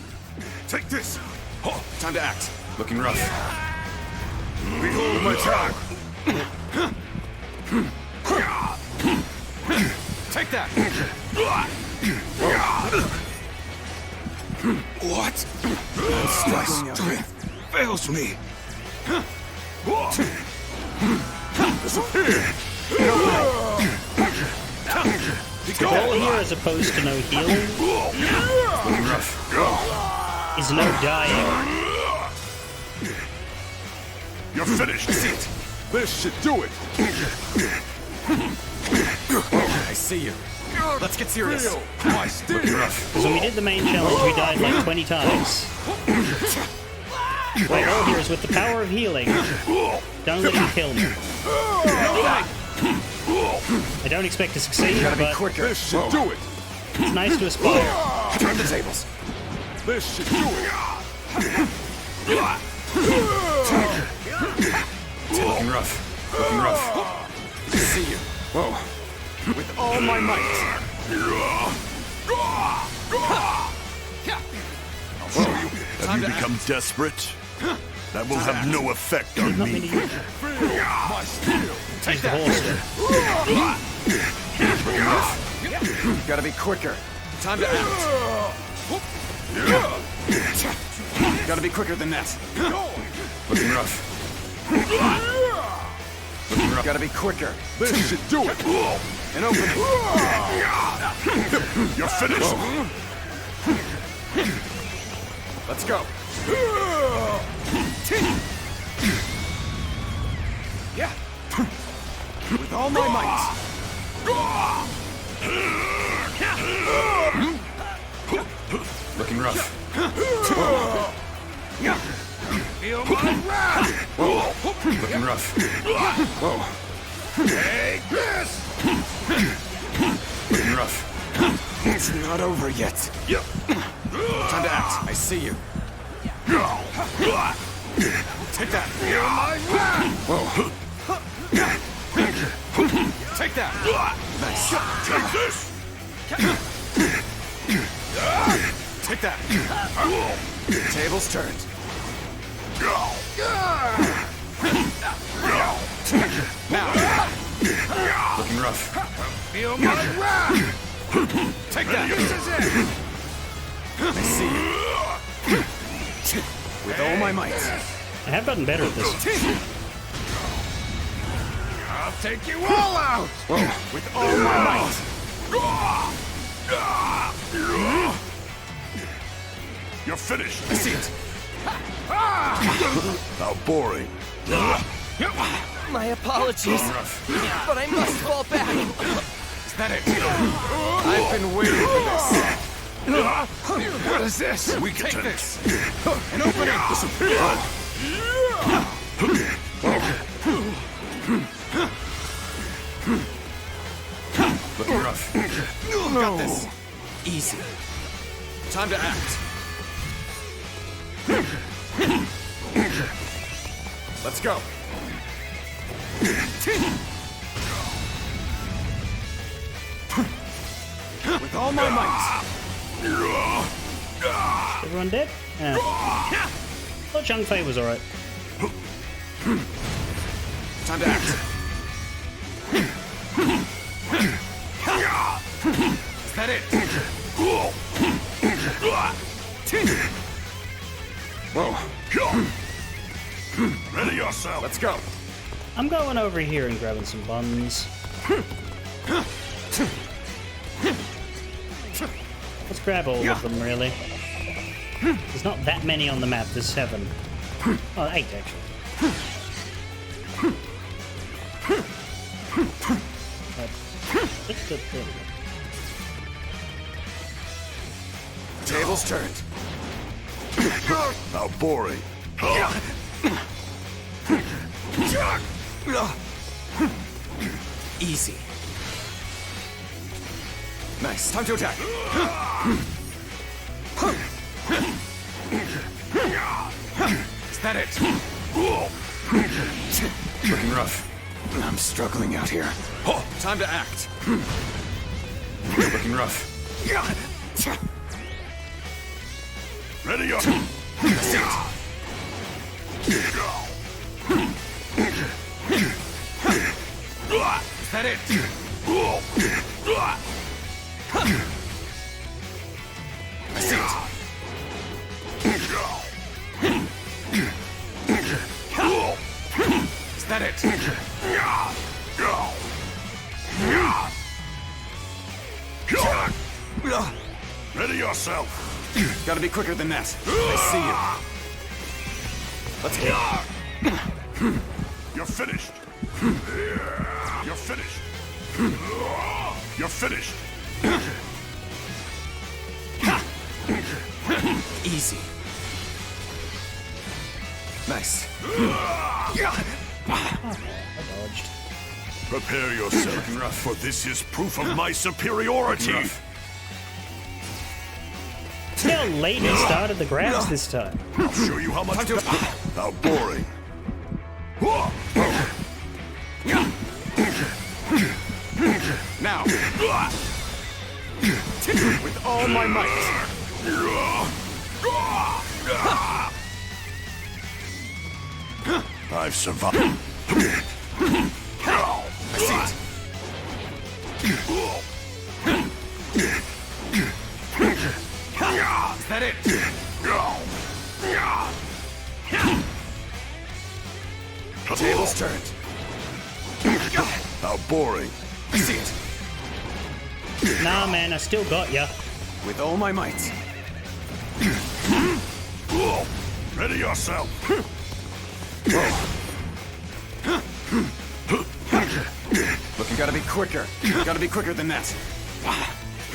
Take this. Time to act. Looking rough. Behold my time. Take that. What? My strength fails me. Disappear. The goal here, as opposed to no healing, Looking rough. is no dying. You're finished. Sit. This should do it. I see you. Let's get serious. Looking rough. Because when we did the main challenge, we died like 20 times. My goal here is with the power of healing, don't let him kill me. I don't expect to succeed, Gotta be but quicker. This should do it. it's nice to aspire. Turn the tables. This should do it. Looking rough. Looking rough. I see you. Whoa. With all my might. I'll show you. Have you become desperate? That will have no effect on me. Take that. Gotta be quicker. Time to act. Gotta be quicker than that. Looking rough. Looking rough. Gotta be quicker. This should do it. And open it. You're finished. Let's go. Yeah. With all my might. Looking rough. Feel my wrath! Whoa. Looking rough. Whoa. Take this! Looking rough. It's not over yet. Yep. Time to act. I see you. Take that. Feel my wrath! Whoa. Take that. Nice. Take this. Take that. Tables turned. Now. Looking rough. Feel my wrath! Take that. This is it! I see you. With all my might. I have gotten better at this. I'll take you all out! Whoa. With all my might. You're finished. I see it. How boring. My apologies, but I must fall back. Is that it? I've been waiting for this. What is this? We can Take take this. An opening. Disappear. Looking rough. Got this. Easy. Time to act. Let's go. With all my might. Everyone dead? Yeah. Oh, Chang Fei was alright. Time to act. Is that it? Whoa. Ready yourself. Let's go. I'm going over here and grabbing some buns. Let's grab all of them, really. There's not that many on the map, there's 7. Oh, 8 actually. Tables turned. How boring. Easy. Nice. Time to attack. Is that it? Looking rough. I'm struggling out here. Time to act. Looking rough. Ready up. Is that it? I see it. Is that it? Ready yourself. Gotta be quicker than that. I see you. Let's go. You're finished. You're finished. You're finished. Easy. Nice. I dodged. Prepare yourself, for this is proof of my superiority. See how late he started the grabs this time. I'll show you how much. How boring. Now! With all my might! I've survived. I see it! Is that it? Tables turned. How boring. I see it. Nah, man, I still got ya. With all my might. Ready yourself. Look, you gotta be quicker. You gotta be quicker than that.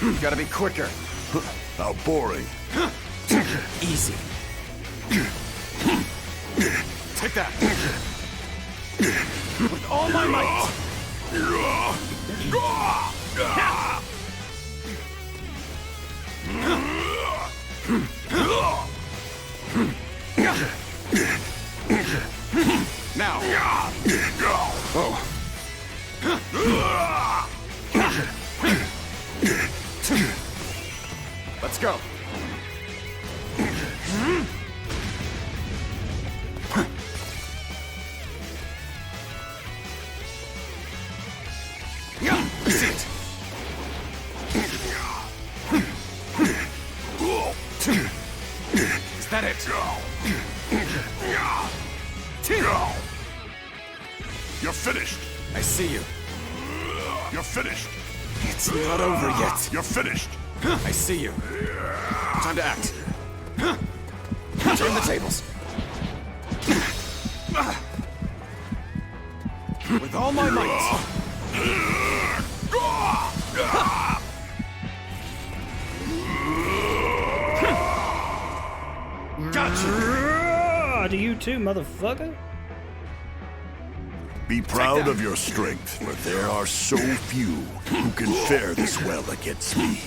You gotta be quicker. How boring. Easy. Take that. With all my might. Now. Oh. Let's go. See it. Is that it? You're finished. I see you. You're finished. It's not over yet. You're finished. I see you. Time to act. Turn the tables. With all my might. Gotcha! Do you too, motherfucker? Be proud of your strength, for there are so few who can fare this well against me.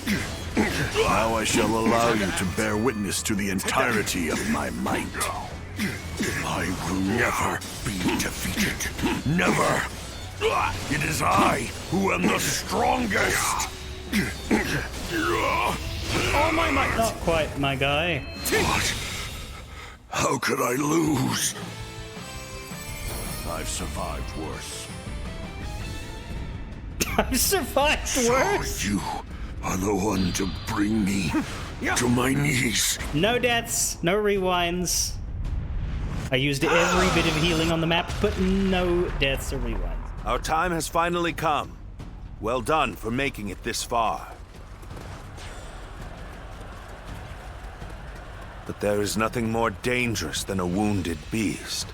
Now I shall allow you to bear witness to the entirety of my might. I will never be defeated. Never! It is I who am the strongest! All my might. Not quite, my guy. What? How could I lose? I've survived worse. I've survived worse. So you are the one to bring me to my knees. No deaths, no rewinds. I used every bit of healing on the map, but no deaths or rewinds. Our time has finally come. Well done for making it this far. But there is nothing more dangerous than a wounded beast.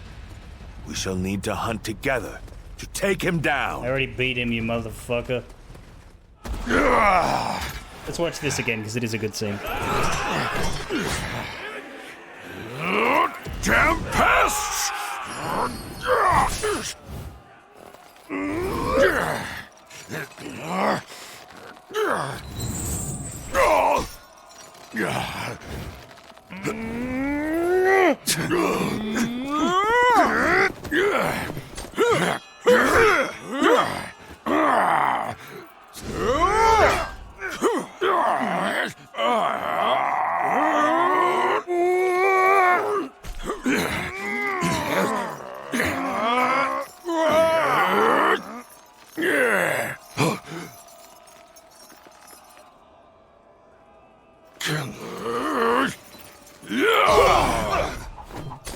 We shall need to hunt together to take him down. I already beat him, you motherfucker. Let's watch this again, because it is a good scene. Damn pests!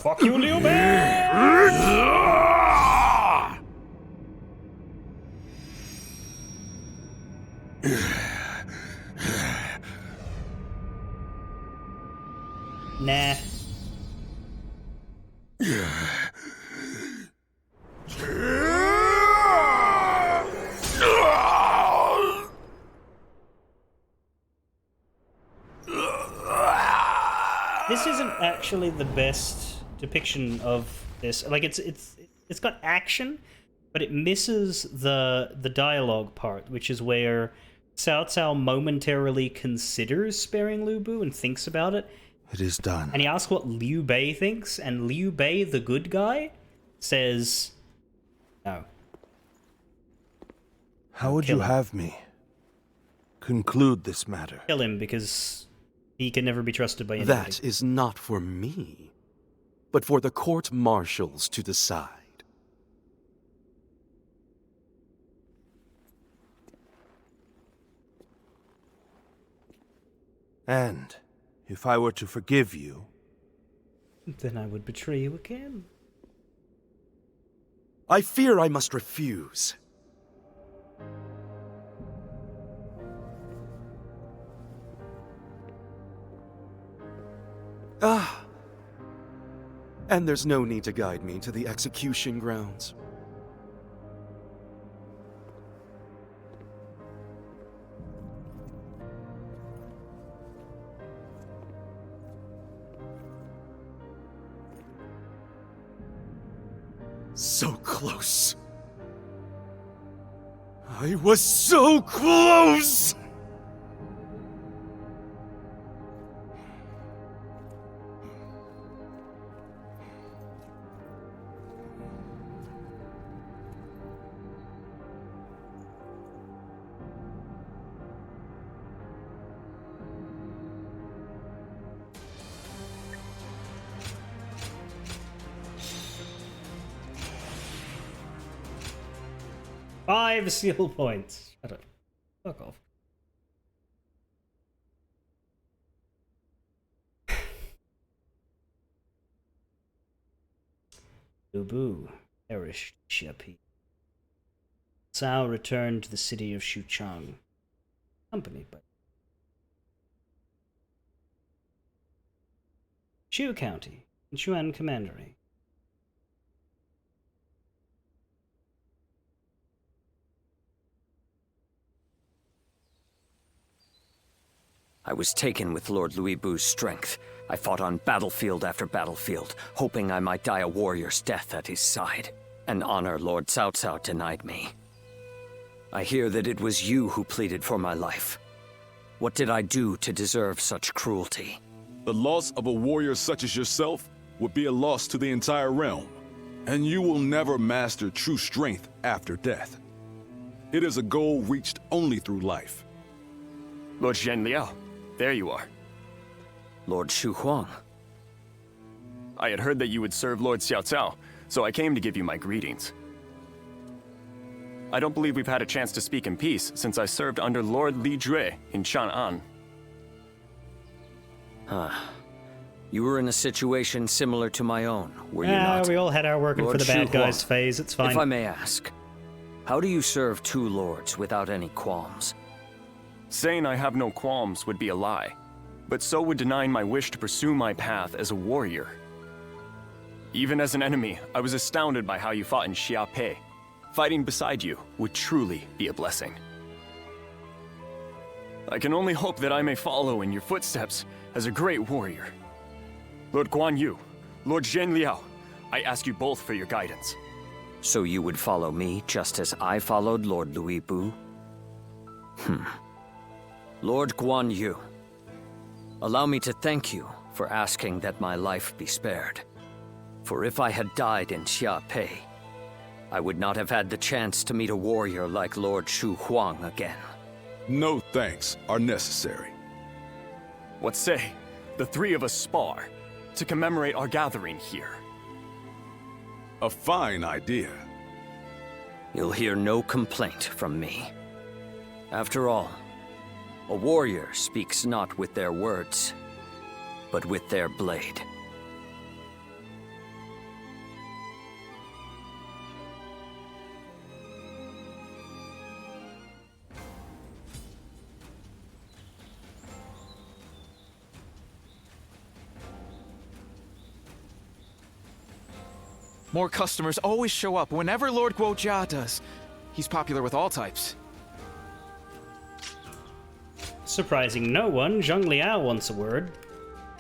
Fuck you, Liu Bei! Nah. This isn't actually the best depiction of this. Like it's got action, but it misses the dialogue part, which is where Cao Cao momentarily considers sparing Lu Bu and thinks about it. It is done. And he asks what Liu Bei thinks, and Liu Bei, the good guy, says no. How would Kill you him. have me conclude this matter? Kill him, because he can never be trusted by anybody. That is not for me, but for the court-martials to decide. And if I were to forgive you, Then I would betray you again. I fear I must refuse. And there's no need to guide me to the execution grounds. So close. I was so close! Five skill points. Shut up. Fuck off. Ubu perished Xiapi. Cao returned to the city of Xuchang, accompanied by Shu County in Xuan Commandery. I was taken with Lord Louis Bu's strength. I fought on battlefield after battlefield, hoping I might die a warrior's death at his side. An honor Lord Cao Cao denied me. I hear that it was you who pleaded for my life. What did I do to deserve such cruelty? The loss of a warrior such as yourself would be a loss to the entire realm, and you will never master true strength after death. It is a goal reached only through life. Lord Zhenliao, there you are. Lord Shu Huang. I had heard that you would serve Lord Xiao Cao, so I came to give you my greetings. I don't believe we've had a chance to speak in peace since I served under Lord Li Jue in Chang'an. You were in a situation similar to my own, were you not? We all had our working Lord for the bad Shu guys Huang, phase, it's fine. If I may ask, how do you serve two lords without any qualms? Saying I have no qualms would be a lie, but so would denying my wish to pursue my path as a warrior. Even as an enemy, I was astounded by how you fought in Xiape. Fighting beside you would truly be a blessing. I can only hope that I may follow in your footsteps as a great warrior. Lord Guan Yu, Lord Zhenliao, I ask you both for your guidance. So you would follow me just as I followed Lord Louis Bu? Lord Guan Yu, allow me to thank you for asking that my life be spared. For if I had died in Xiape, I would not have had the chance to meet a warrior like Lord Shu Huang again. No thanks are necessary. What say, the three of us spar to commemorate our gathering here? A fine idea. You'll hear no complaint from me. After all, a warrior speaks not with their words, but with their blade. More customers always show up whenever Lord Guojia does. He's popular with all types. Surprising no one, Zhang Liao wants a word.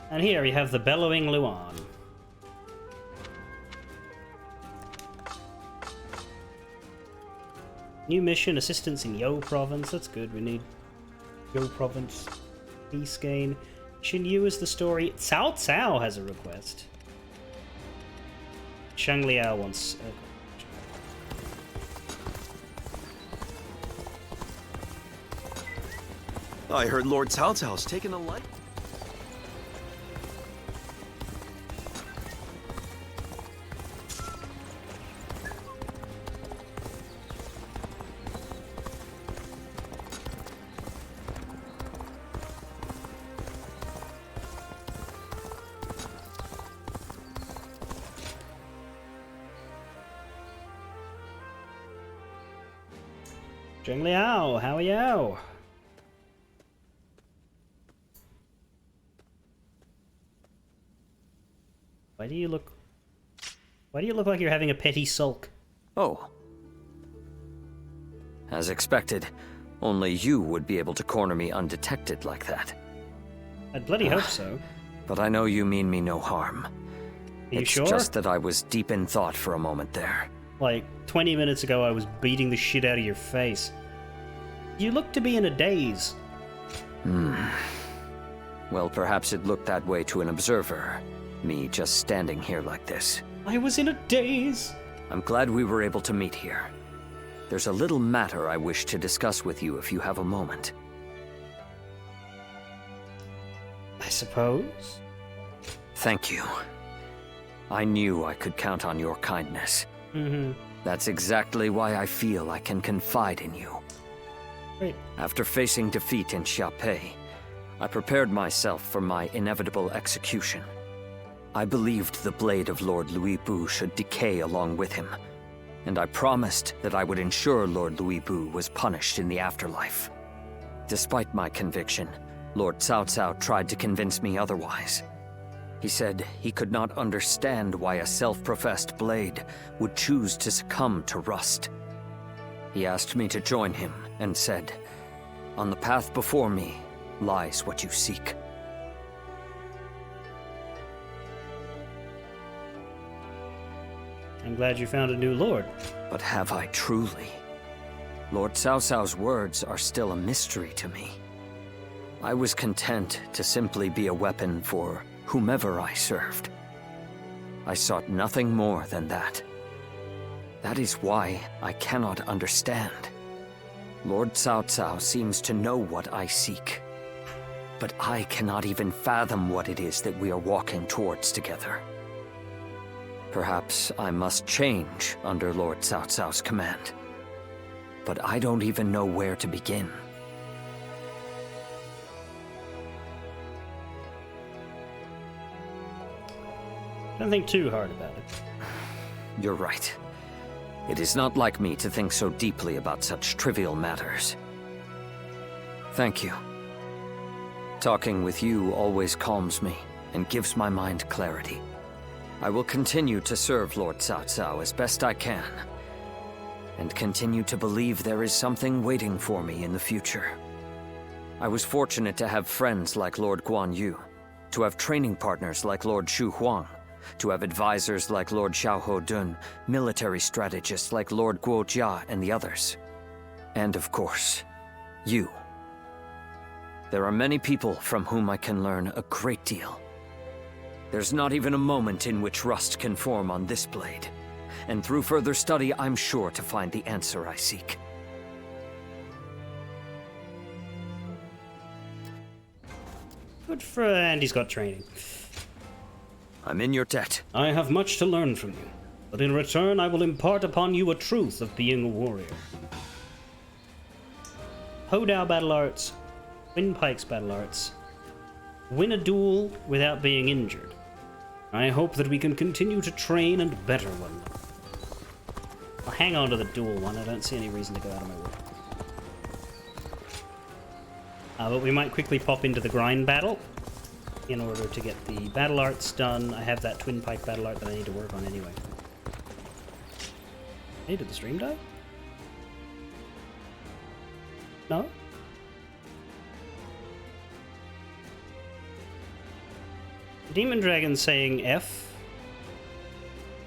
And here we have the bellowing Luan. New mission, assistance in Yo Province. That's good, we need Yo Province. Peace gain. Xinyu is the story. Cao Cao has a request. Zhang Liao wants... I heard Lord Cao Cao's taken a light. Zheng Liao, how are you? Why do you look like you're having a petty sulk? Oh. As expected, only you would be able to corner me undetected like that. I'd bloody hope so. But I know you mean me no harm. Are you sure? It's just that I was deep in thought for a moment there. Like, 20 minutes ago I was beating the shit out of your face. You look to be in a daze. Well, perhaps it looked that way to an observer. Me just standing here like this. I was in a daze. I'm glad we were able to meet here. There's a little matter I wish to discuss with you if you have a moment. I suppose. Thank you. I knew I could count on your kindness. That's exactly why I feel I can confide in you. Great. After facing defeat in Xiaopei, I prepared myself for my inevitable execution. I believed the blade of Lord Louis Bu should decay along with him, and I promised that I would ensure Lord Louis Bu was punished in the afterlife. Despite my conviction, Lord Cao Cao tried to convince me otherwise. He said he could not understand why a self-professed blade would choose to succumb to rust. He asked me to join him and said, "On the path before me lies what you seek." I'm glad you found a new lord. But have I truly? Lord Cao Cao's words are still a mystery to me. I was content to simply be a weapon for whomever I served. I sought nothing more than that. That is why I cannot understand. Lord Cao Cao seems to know what I seek, but I cannot even fathom what it is that we are walking towards together. Perhaps I must change under Lord Cao Cao's command, but I don't even know where to begin. Don't think too hard about it. You're right. It is not like me to think so deeply about such trivial matters. Thank you. Talking with you always calms me and gives my mind clarity. I will continue to serve Lord Cao Cao as best I can, and continue to believe there is something waiting for me in the future. I was fortunate to have friends like Lord Guan Yu, to have training partners like Lord Shu Huang, to have advisors like Lord Xiahou Dun, military strategists like Lord Guo Jia and the others. And of course, you. There are many people from whom I can learn a great deal. There's not even a moment in which rust can form on this blade, and through further study I'm sure to find the answer I seek. Good for Andy's got training. I'm in your debt. I have much to learn from you, but in return I will impart upon you a truth of being a warrior. Hodao battle arts, Twin Pikes battle arts. Win a duel without being injured. I hope that we can continue to train and better one another. I'll hang on to the duel one, I don't see any reason to go out of my way. But we might quickly pop into the grind battle in order to get the battle arts done. I have that Twin Pike battle art that I need to work on anyway. Hey, did the stream die? No? Demon Dragon saying F.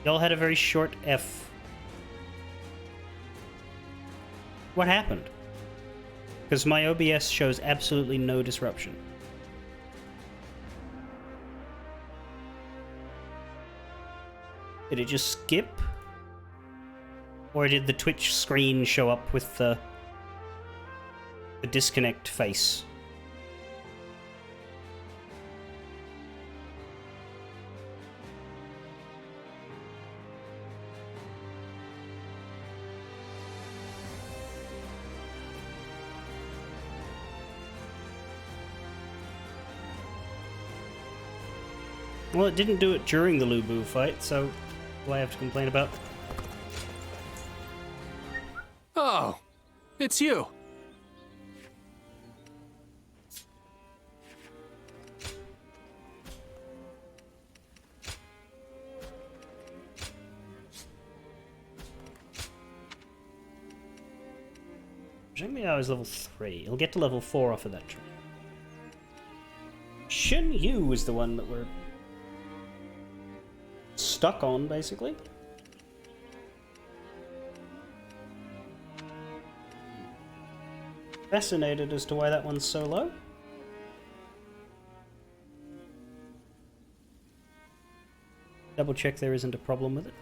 Y'all had a very short F. What happened? Because my OBS shows absolutely no disruption. Did it just skip? Or did the Twitch screen show up with the disconnect face? Well, it didn't do it during the Lu Bu fight, so what do I have to complain about? Oh, it's you. Maybe I was level 3. He'll get to level 4 off of that tree. Shen Yu is the one that we're stuck on, basically. Fascinated as to why that one's so low. Double check there isn't a problem with it.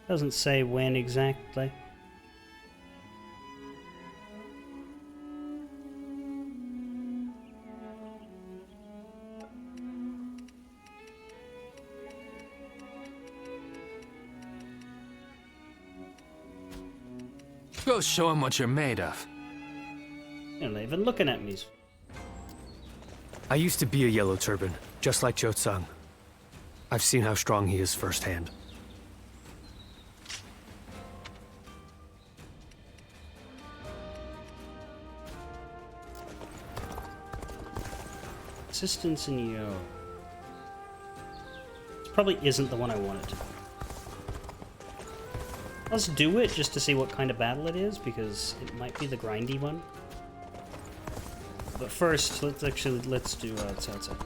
Doesn't say when exactly. Go show him what you're made of. You're not even looking at me. I used to be a Yellow Turban, just like Cho Tsung. I've seen how strong he is firsthand. Assistance in Yo. This probably isn't the one I wanted. Let's do it just to see what kind of battle it is, because it might be the grindy one. But first, let's do Cao.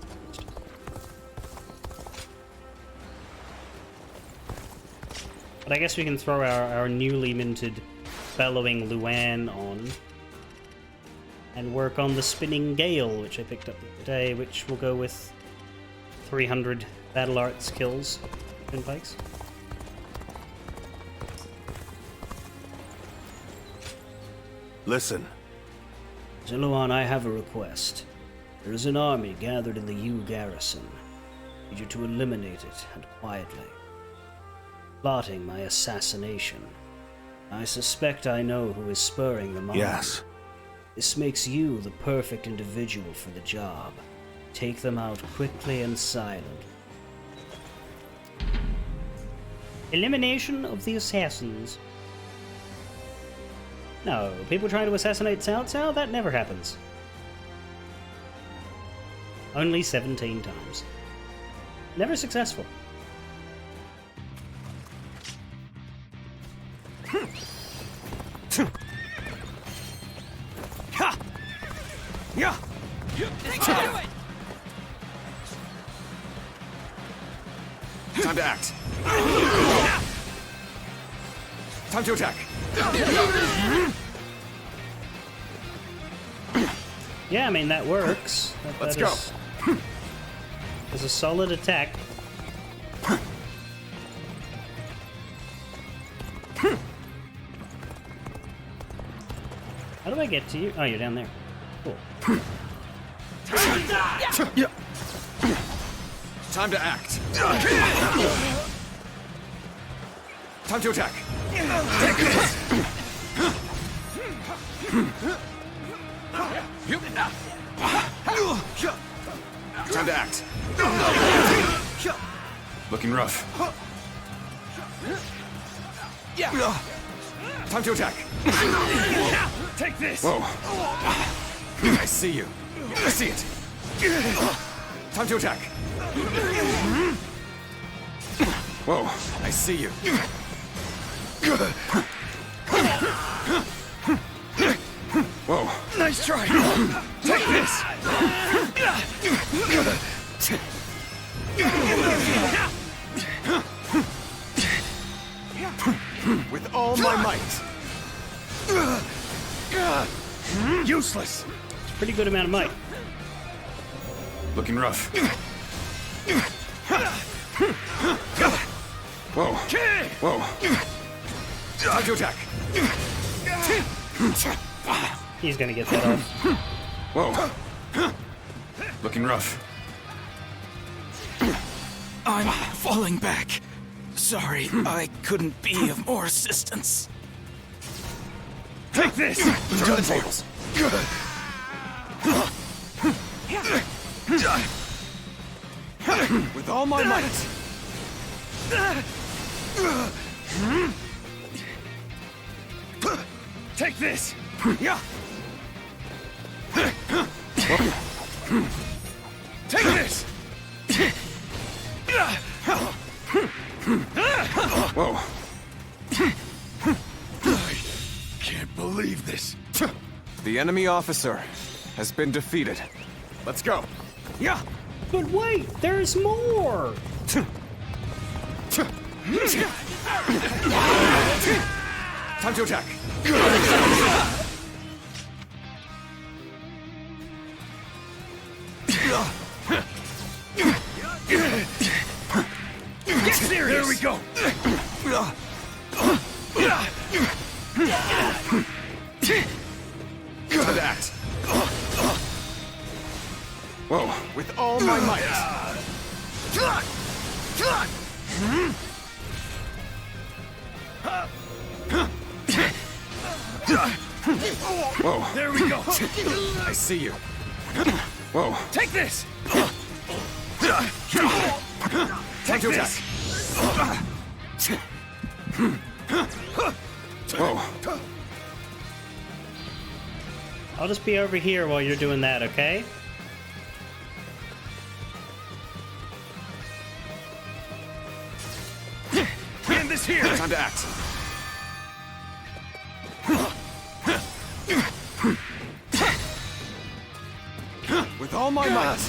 But I guess we can throw our newly minted Bellowing Luan on and work on the Spinning Gale, which I picked up the other day, which will go with 300 battle art skills in pikes. Listen. Ziluan, I have a request. There is an army gathered in the Yu garrison. I need you to eliminate it, and quietly. Plotting my assassination. I suspect I know who is spurring them on. Yes. This makes you the perfect individual for the job. Take them out quickly and silently. Elimination of the assassins. No, people trying to assassinate Cao Cao? That never happens. Only 17 times. Never successful. Time to act. Time to attack. Yeah, I mean, that works. Let's go. It's a solid attack. How do I get to you? Oh, you're down there. Cool. Time to act. Time to attack. Time to act. Looking rough. Time to attack. Take this. Whoa. I see you. I see it. Time to attack. Whoa. I see you. Whoa. Nice try. Take this. all my might. Useless. Pretty good amount of might. Looking rough. Whoa. Whoa. Time to attack. He's gonna get that off. Whoa. Looking rough. I'm falling back. Sorry, I couldn't be of more assistance. Take this! Turn the tables. With all my might. Take this! Take this! Whoa. I can't believe this. The enemy officer has been defeated. Let's go. Yeah. But wait, there's more. Time to attack. Get serious! There we go. Time to act. Whoa, with all my might. Whoa. There we go. I see you. Whoa. Take this! Time to attack. Whoa. I'll just be over here while you're doing that, okay? Hand this here. Time to act. With all my might.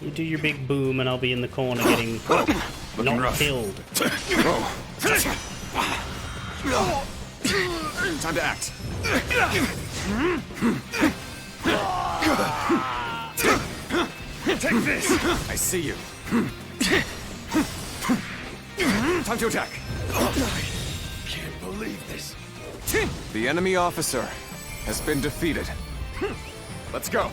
You do your big boom and I'll be in the corner getting not rough. killed. Time to act. Take this! I see you. Time to attack. I can't believe this. The enemy officer has been defeated. Let's go.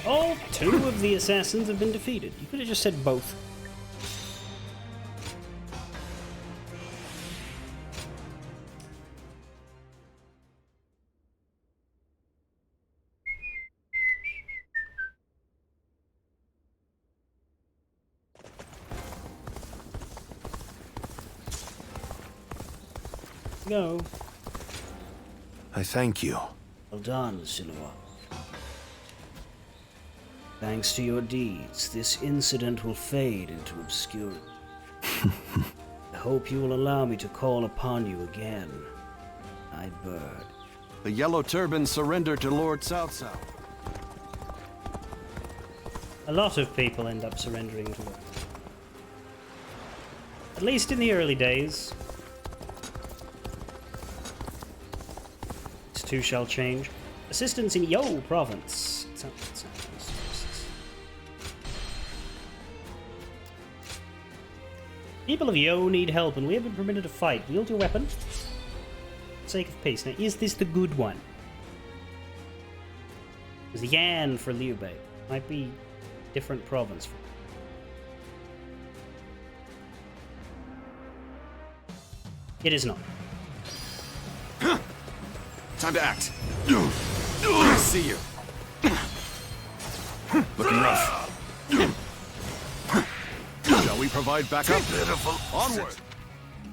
All two of the assassins have been defeated. You could have just said both. Go. I thank you. Well done, Silva. Thanks to your deeds, this incident will fade into obscurity. I hope you will allow me to call upon you again, Nightbird. The Yellow Turban surrendered to Lord South. A lot of people end up surrendering to it. At least in the early days. This too shall change. Assistance in Yo province. People of Yo need help and we have been permitted to fight. Wield your weapon. For the sake of peace. Now, is this the good one? There's Yan for Liu Bei. Might be different province. It is not. Time to act. I see you. Looking rough. Shall we provide backup? Onward.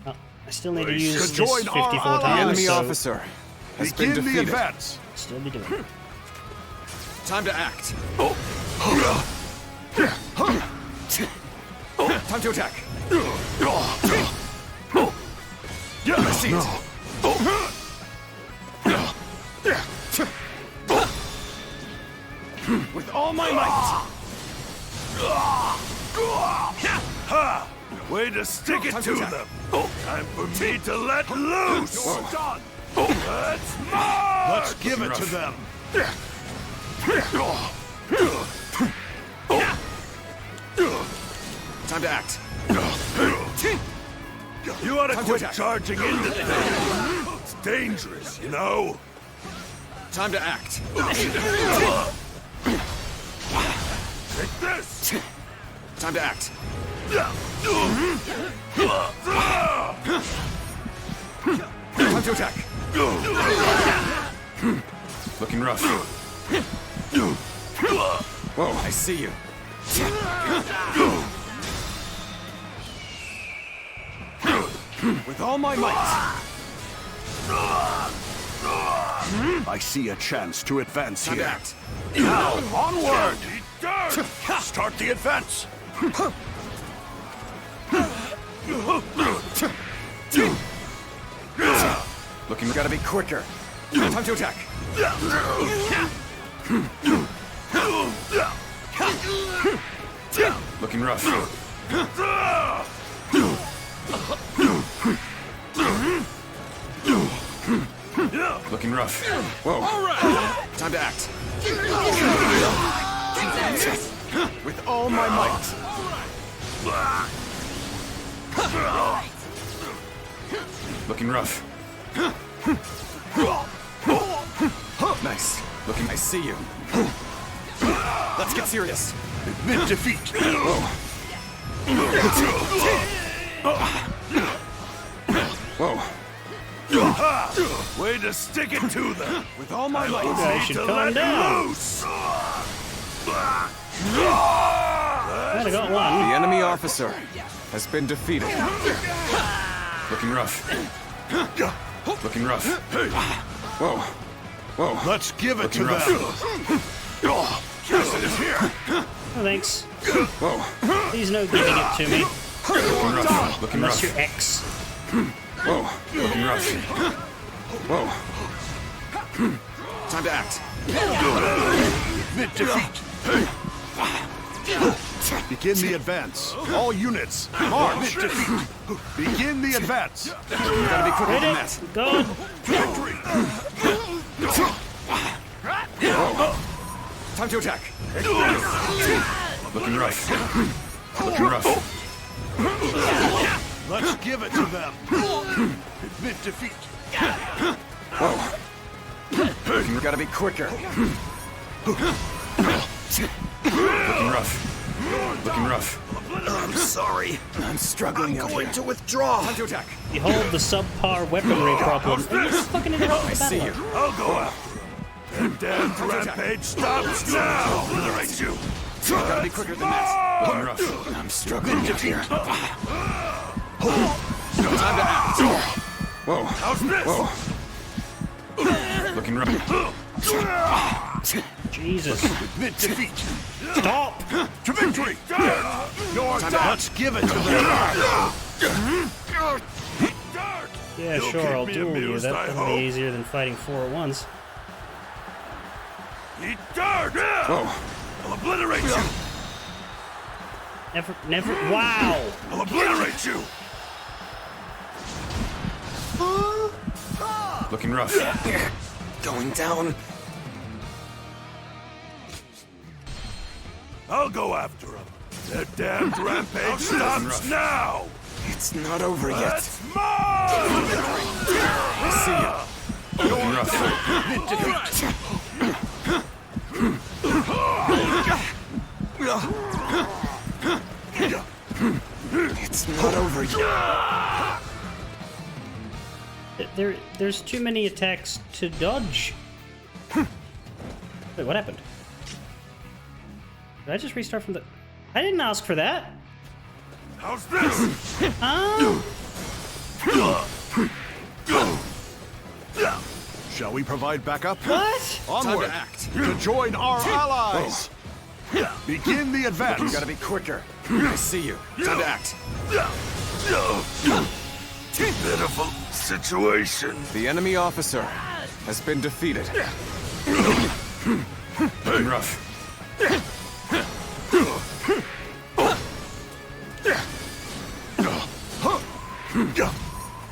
Oh, I still need to use this join 54 our times. The enemy so officer has been Begin the defeated. advance. still be doing it. Time to act. Time to attack. I see it. With all my might. Ha! Way to stick it to them! Time for me to let loose! Let's march! Let's give it to them! Time to act. You ought to quit charging into things. It's dangerous, you know? Time to act. Take this! Time to act. Time to attack. Looking rough. Whoa, I see you. With all my might. I see a chance to advance Time to here. act. Now, onward! Start the advance! Looking, gotta be quicker. Time to attack. Looking rough. Looking rough. Whoa. All right. Time to act. With all my might. Looking rough. Nice. Looking, I see you. Let's get serious. Admit defeat. Whoa. Way to stick it to them. With all my might. You guys should calm down. Loose. I got one. The enemy officer has been defeated. Looking rough. Looking rough. Whoa. Whoa. Let's give it Looking to rough. them. Yes, it is here. Oh, thanks. Whoa. Please no giving it to me. Looking rough. Looking Unless rough. you're X. Whoa. Looking rough. Whoa. Time to act. Admit defeat. Begin the advance. All units, march. Begin the advance. You gotta be quicker than that. Go. Whoa. Time to attack. Looking rough. Looking rough. Let's give it to them. Admit defeat. Whoa. You gotta be quicker. Looking rough. Looking rough. I'm sorry. I'm struggling I'm out going here. to withdraw. Time to attack. Behold the subpar weaponry problem. And you fucking interrupt I the see battle. you. I'll go after him. That damn rampage stops now. Obliterate you. Gotta be quicker than that. Looking rough. I'm struggling out here. Time to act. Whoa. How's this? Whoa. Looking rough. Jesus. Admit defeat. Stop! To victory. Your Time to done. act. Let's give it to them. Yeah, You'll sure, keep I'll me duel you. amused, I That'll hope. be easier than fighting 4 at once. Eat dirt. Whoa. I'll obliterate you. Never. Wow! I'll obliterate you. Looking rough. Going down. I'll go after him. That damned rampage stops now. It's not over yet. Let's march. I see you. Looking rough. It's not over yet. There's too many attacks to dodge. Wait, what happened? Did I just restart from the... I didn't ask for that. How's this? Shall we provide backup? What? Onward Time to act. to join our allies. Begin the advance. You gotta be quicker. I see you. Time to act. Pitiful situation. The enemy officer has been defeated. Looking rough.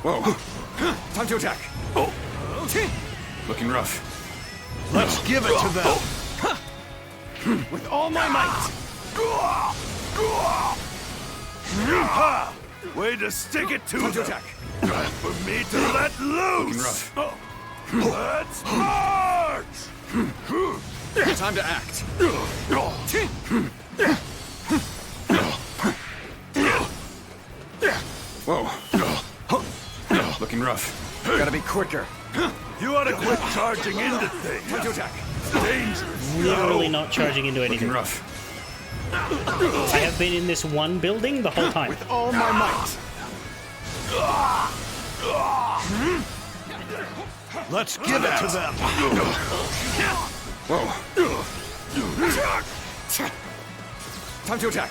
Whoa. Time to attack. Looking rough. Let's give it to them. With all my might. Way to stick it to Time to them. attack. Time for me to let loose. Looking Let's march. Time to act. Whoa. Looking rough. Gotta be quicker. You ought to quit charging into things. Time to attack. It's dangerous. Literally not charging into anything. Looking rough. I have been in this one building the whole time. With all my might. Let's give it to them. Whoa. Time to attack.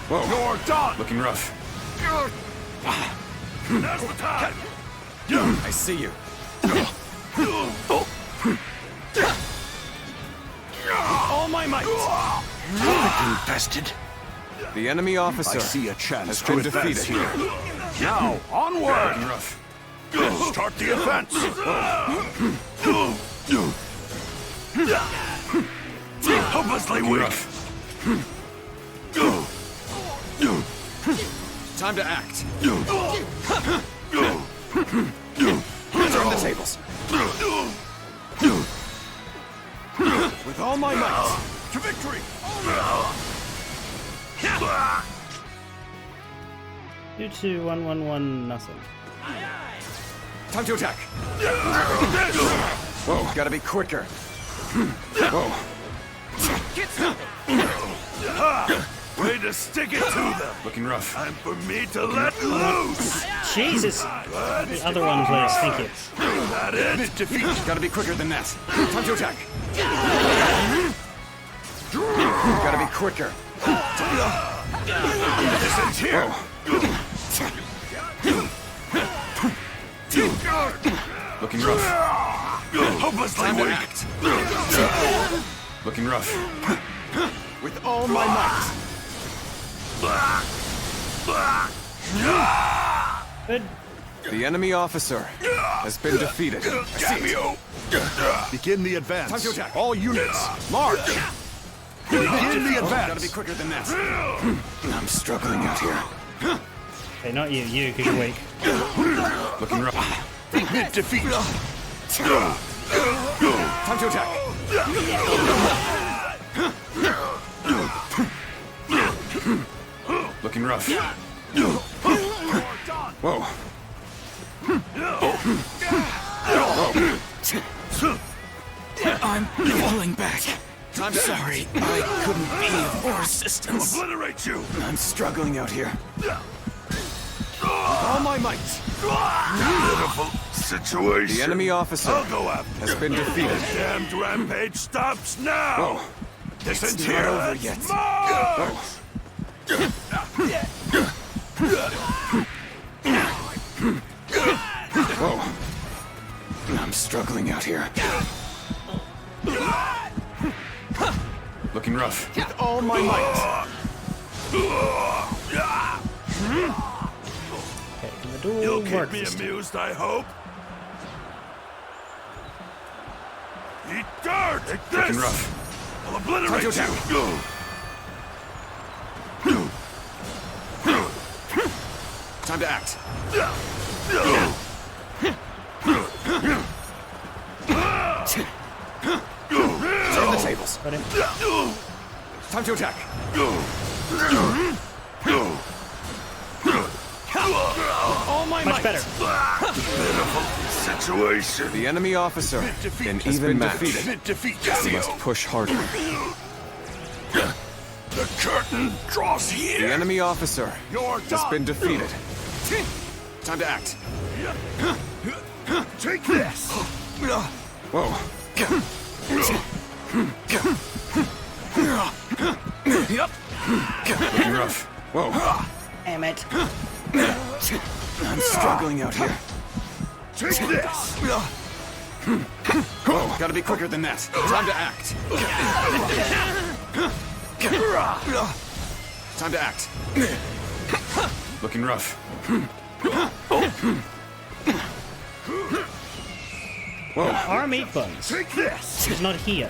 Whoa. You're done. Looking rough. Now's the time. I see you. All my might. Infested. The enemy officer I see a chance has been to advance defeated. here. Now, onward! Looking rough. Start the offense. Hopelessly Looking weak. rough. Time to act. Turn the tables. With all my might. To victory. 22111 nothing. Time to attack. Whoa, gotta be quicker. Whoa. Way to stick it to them. Looking rough. Time for me to let loose. Jesus! The other one, please. Thank you. That it? Defeat. Gotta be quicker than that. Time to attack. Gotta be quicker. This ends here. Looking rough. Hopelessly Time to weak. act. Looking rough. With all my might. Good. The enemy officer has been defeated. Cameo. Begin the advance. Time to attack. All units, march! Begin the Gotta be advance. quicker than that. I'm struggling out here. Okay, not you, because you're weak. Looking rough. Defeat. Time to attack. Looking rough. Whoa. I'm falling back. Time to Sorry, I couldn't be of more assistance. Obliterate you. I'm struggling out here. All my might. Pitiful situation. The enemy officer I'll go after has been defeated. Damned rampage stops now. Whoa. This It's ends not here. over Let's yet. march. Whoa. I'm struggling out here. Looking rough. With all my might. Okay, can the duel You'll work keep me this time? amused, I hope. Eat dirt! Take this! Looking rough. I'll obliterate Time to you! Time to act. Turn the tables. Got him. Time to attack. All my Much might. better. Situation. The enemy officer, Defeat an has even been match, defeat. must push harder. The curtain draws here. The enemy officer You're has done. been defeated. Time to act. Take this. Whoa. Looking rough. Whoa. Damn it. I'm struggling out here. Take this. Whoa. Gotta be quicker than that. Time to act. Time to act. Looking rough. Whoa. Our meat buns. Take this. He's not here.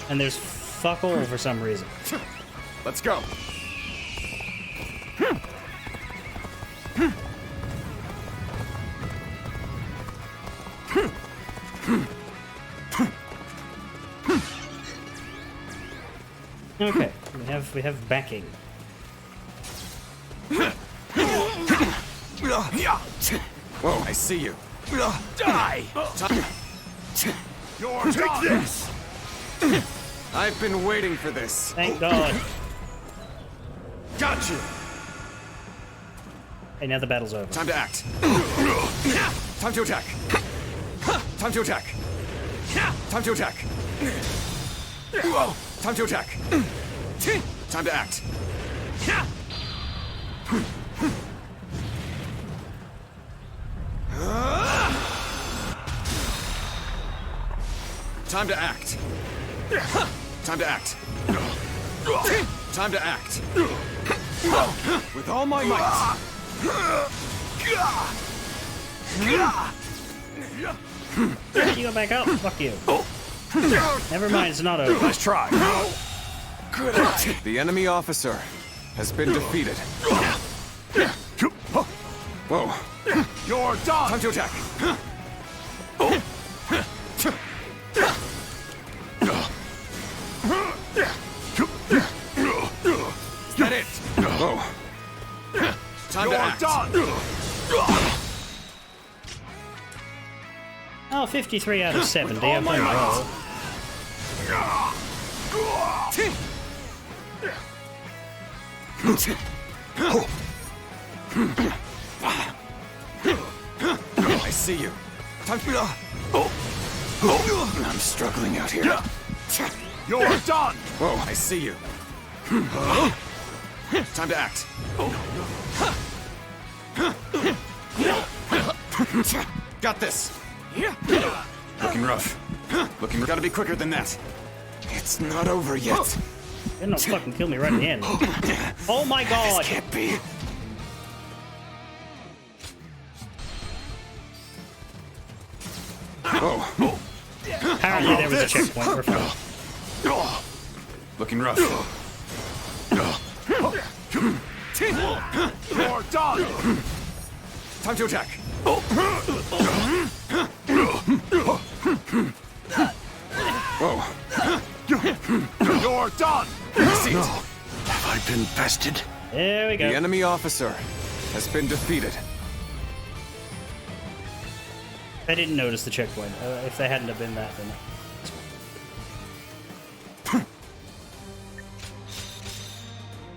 And there's fuck all for some reason. Let's go. Okay, we have backing. Whoa, I see you. Die! You're Take this! I've been waiting for this. Thank God. Got you! Hey, now the battle's over. Time to act. Time to attack. Time to attack. Time to attack. Time to attack. Time to act. Time to act. Time to act. Time to act. With all my might. You go back up. Fuck you. Never mind, it's not over. Let's try. The enemy officer has been defeated. Whoa. You're done! Time to attack. Is that it? Whoa. Time to act. Done! Oh, 53 out of 70. I'm on roll. I see you. Time to... I'm struggling out here. You're done! Whoa, I see you. Time to act. Got this. Looking rough. Gotta be quicker than that. It's not over yet. You're not fucking kill me right at the end. Oh my God! This can't be. Oh. Apparently there was a checkpoint. We're fine. Looking rough. You're done! Time to attack. Whoa. You're done! See it. Have I been bested? There we go. The enemy officer has been defeated. I didn't notice the checkpoint. If they hadn't have been that, then...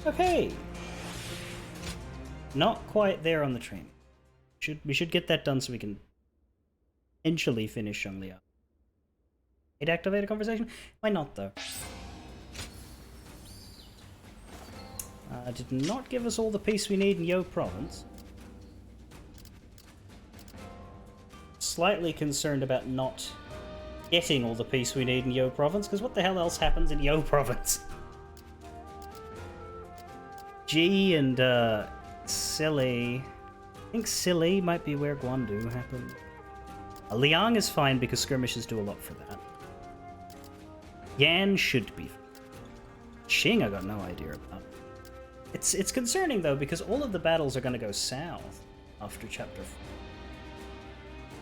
Okay. Not quite there on the train. We should get that done so we can eventually finish Shanglia. It activate a conversation? Why not, though? Did not give us all the peace we need in Yo Province. Slightly concerned about not getting all the peace we need in Yo Province, because what the hell else happens in Yo Province? G and Silly. I think Silly might be where Guandu happened. Liang is fine because skirmishes do a lot for that. Yan should be. Xing I got no idea about. It's concerning though because all of the battles are going to go south after chapter 4.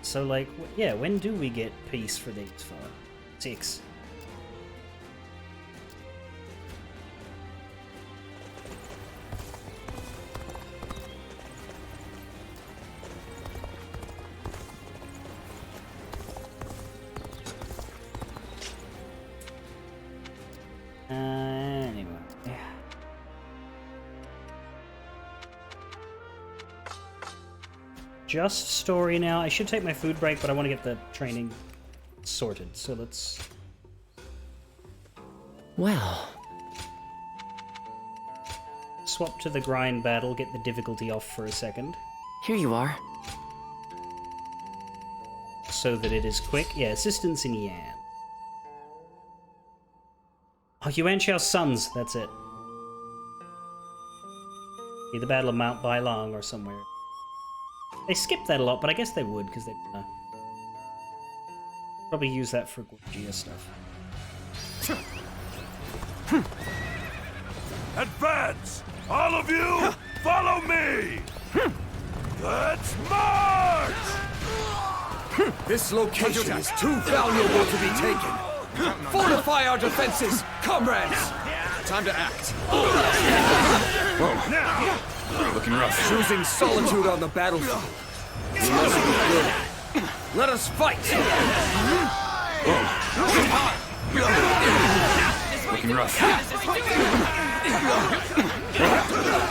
So like, yeah, when do we get peace for these 4? 6. Anyway. Just story now. I should take my food break, but I want to get the training sorted. So let's... Well... swap to the grind battle, get the difficulty off for a second. Here you are. so that it is quick. Yeah, assistance in Yan. Oh, Yuan Shao's sons, that's it. Be the Battle of Mount Bailong or somewhere. They skip that a lot, but I guess they would, because they probably use that for Gorgia stuff. Advance! All of you, follow me! Let's march! This location is too valuable to be taken. Fortify our defenses, comrades! Time to act. Whoa. Looking rough. Choosing solitude on the battlefield. We must be good. Let us fight! Whoa. Looking rough.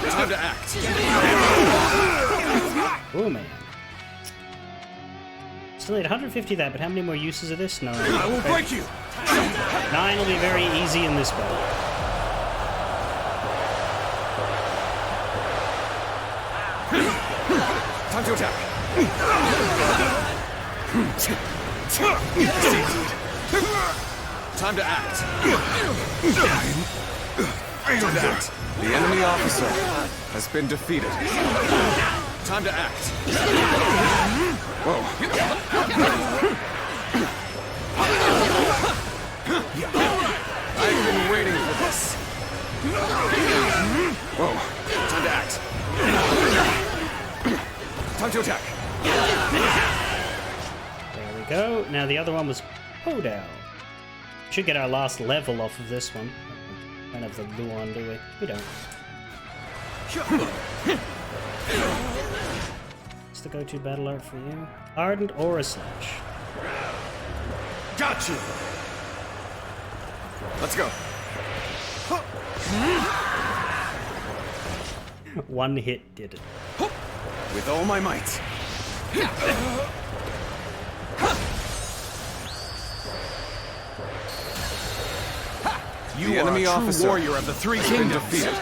Time to act. Oh man. Still need 150 of that, but how many more uses of this? 9. I will break you! 9 will be very easy in this battle. Time to attack. Time to act. Time to act. The enemy officer has been defeated. Time to act. Whoa. I've been waiting for this. Whoa. Time to act. Time to attack. There we go. Now the other one was Podao. Should get our last level off of this one. Don't have the Luan, do we? We don't. What's the go-to battle art for you? Ardent Aura Slash. Got you. Let's go. One hit did it. With all my might. You the are enemy a true officer warrior of the three kingdoms. Defeated.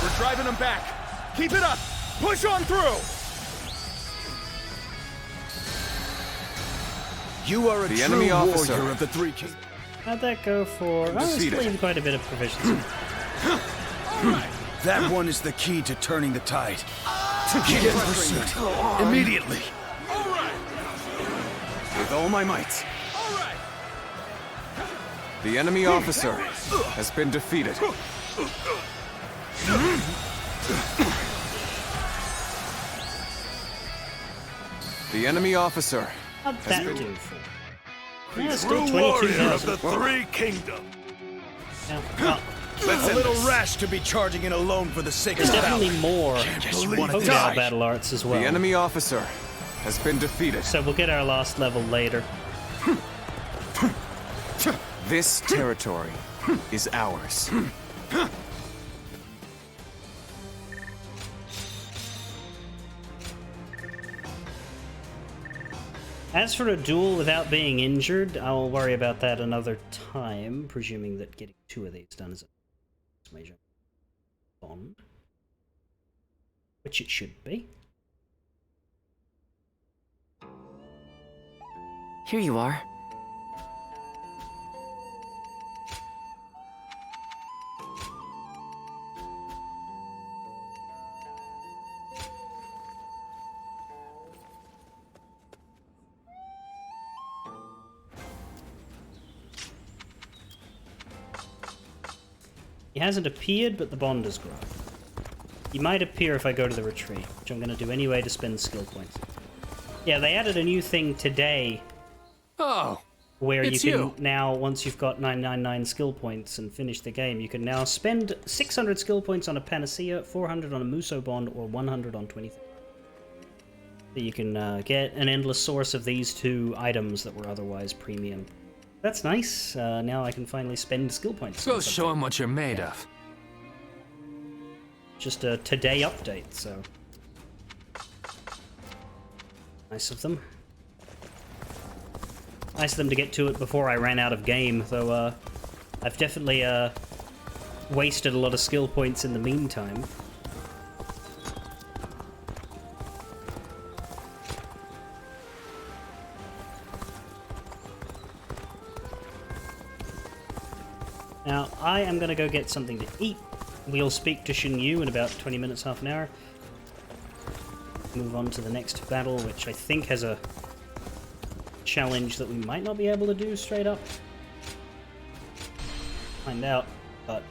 We're driving them back. Keep it up. Push on through. You are a the true enemy officer warrior of the three kingdoms. How'd that go for? Oh, it's still quite a bit of proficiency. That one is the key to turning the tide. Get in pursuit. Immediately. With all my might. The enemy officer has been defeated. The enemy officer How'd that do for? Yeah, True still warrior of 22,000. the three kingdoms. Yeah, well, A little rash to be charging in alone for the sake there's of definitely battle. more Podao battle arts as well. The enemy officer has been defeated. So we'll get our last level later. This territory is ours. As for a duel without being injured, I'll worry about that another time, presuming that getting 2 of these done is a major bond. Which it should be. Here you are. He hasn't appeared, but the bond has grown. He might appear if I go to the retreat, which I'm going to do anyway to spend skill points. Yeah, they added a new thing today. Oh, where it's you can you. now, once you've got 999 skill points and finish the game, you can now spend 600 skill points on a Panacea, 400 on a Muso Bond, or 100 on 23. So you can get an endless source of these 2 items that were otherwise premium. That's nice. Now I can finally spend skill points. Go show him what you're made of. Just a today update, so. Nice of them. Nice of them to get to it before I ran out of game, though I've definitely wasted a lot of skill points in the meantime. Now, I am going to go get something to eat. We'll speak to Shin Yu in about 20 minutes, half an hour. Move on to the next battle, which I think has a challenge that we might not be able to do straight up. Find out, but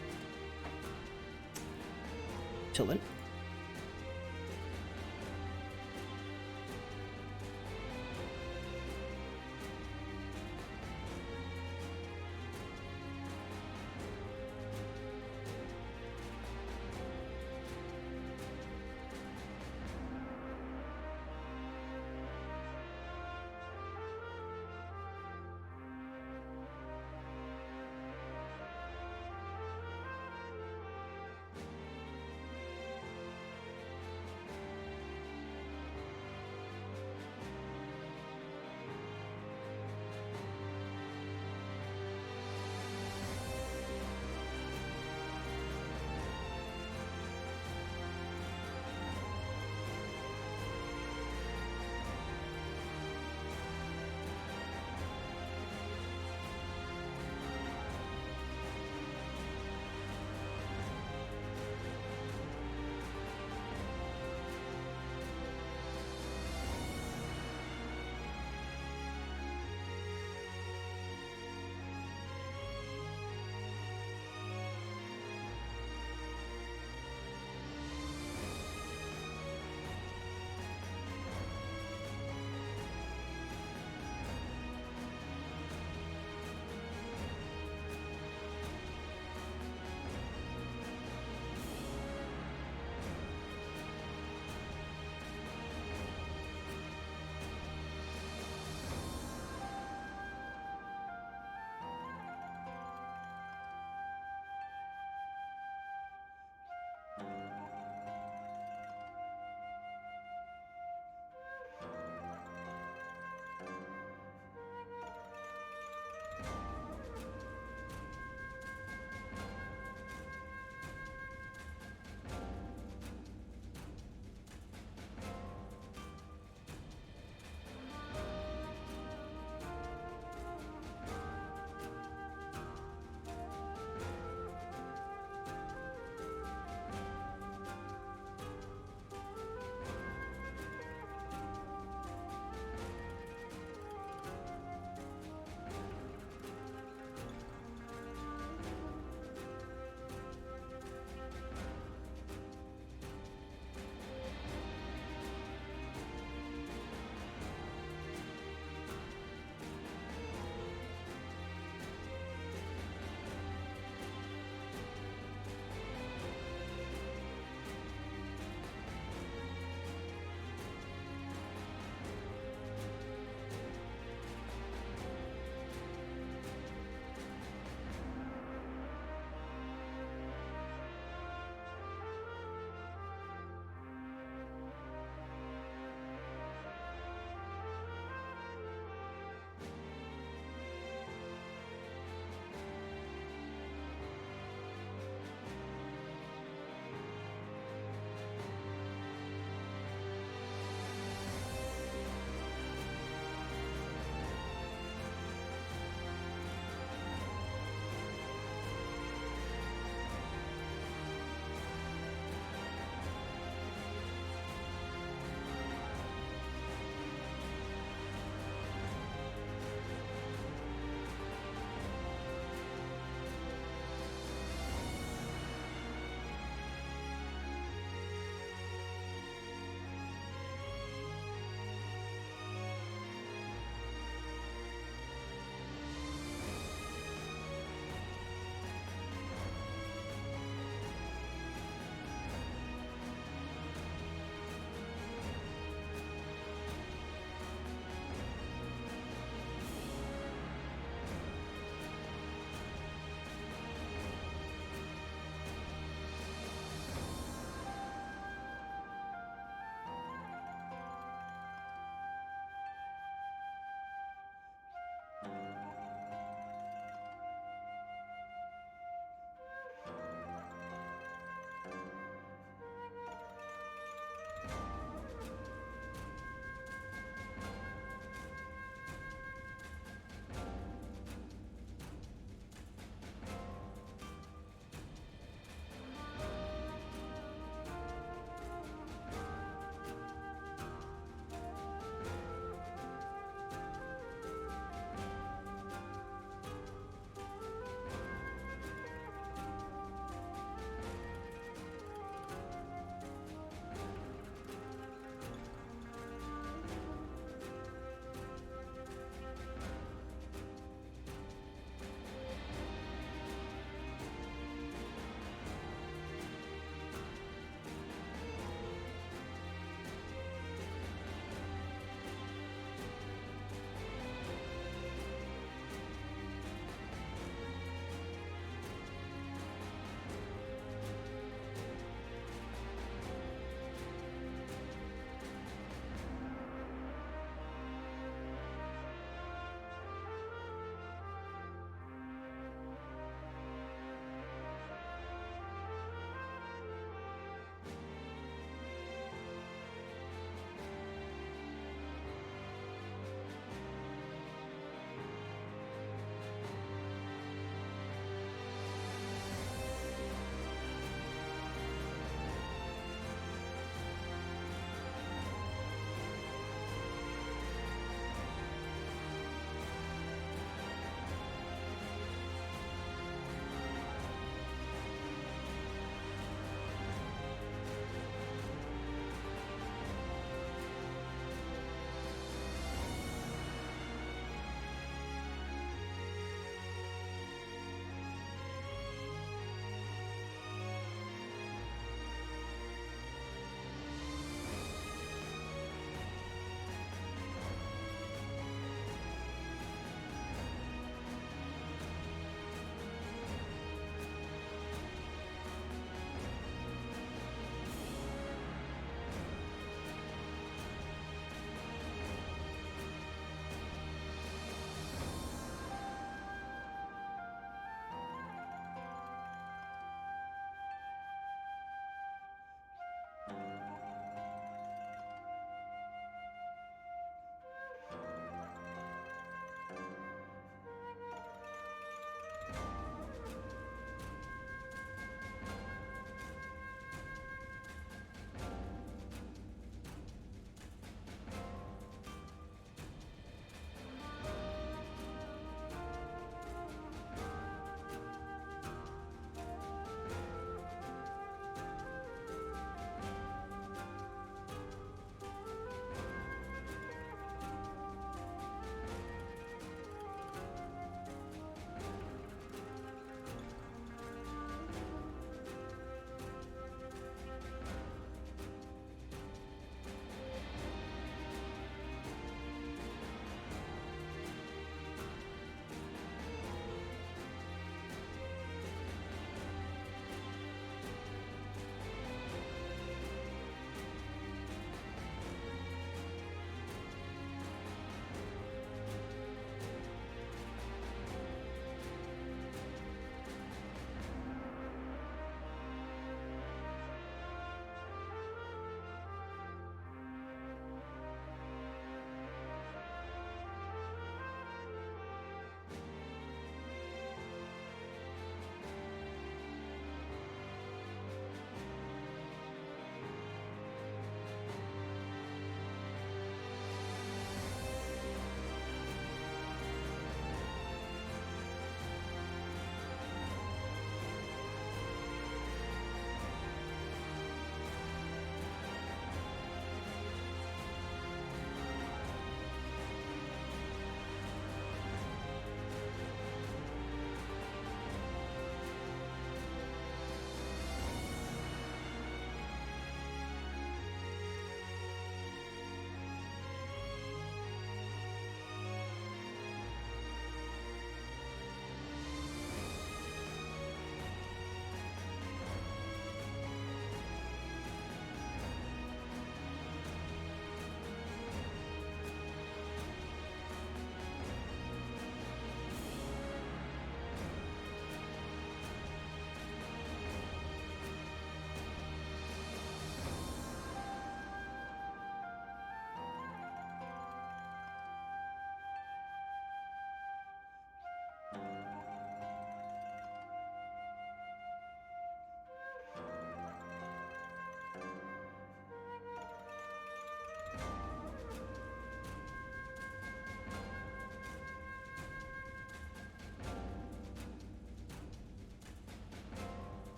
till then.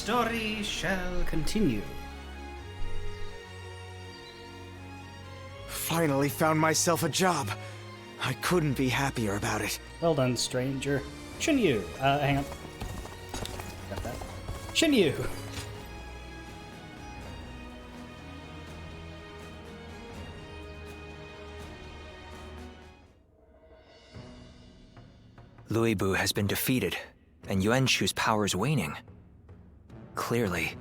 story shall continue. Finally found myself a job. I couldn't be happier about it. Well done, stranger. Shinyu. Hang on. Got that. Shinyu. Luibu has been defeated, and Yuanshu's power is waning. Clearly,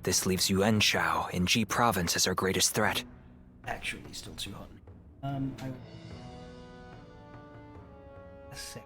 this leaves Yuan Shao in Ji Province as our greatest threat. Actually, still too hot. A sec.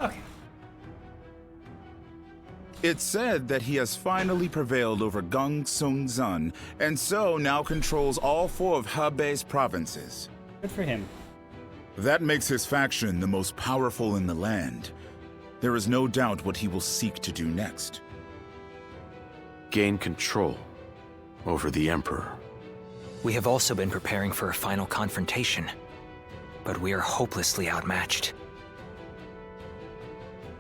Okay. It's said that he has finally prevailed over Gung Sung Zun, and so now controls all 4 of Hebei's provinces. Good for him. That makes his faction the most powerful in the land. There is no doubt what he will seek to do next. Gain control over the Emperor. We have also been preparing for a final confrontation, but we are hopelessly outmatched.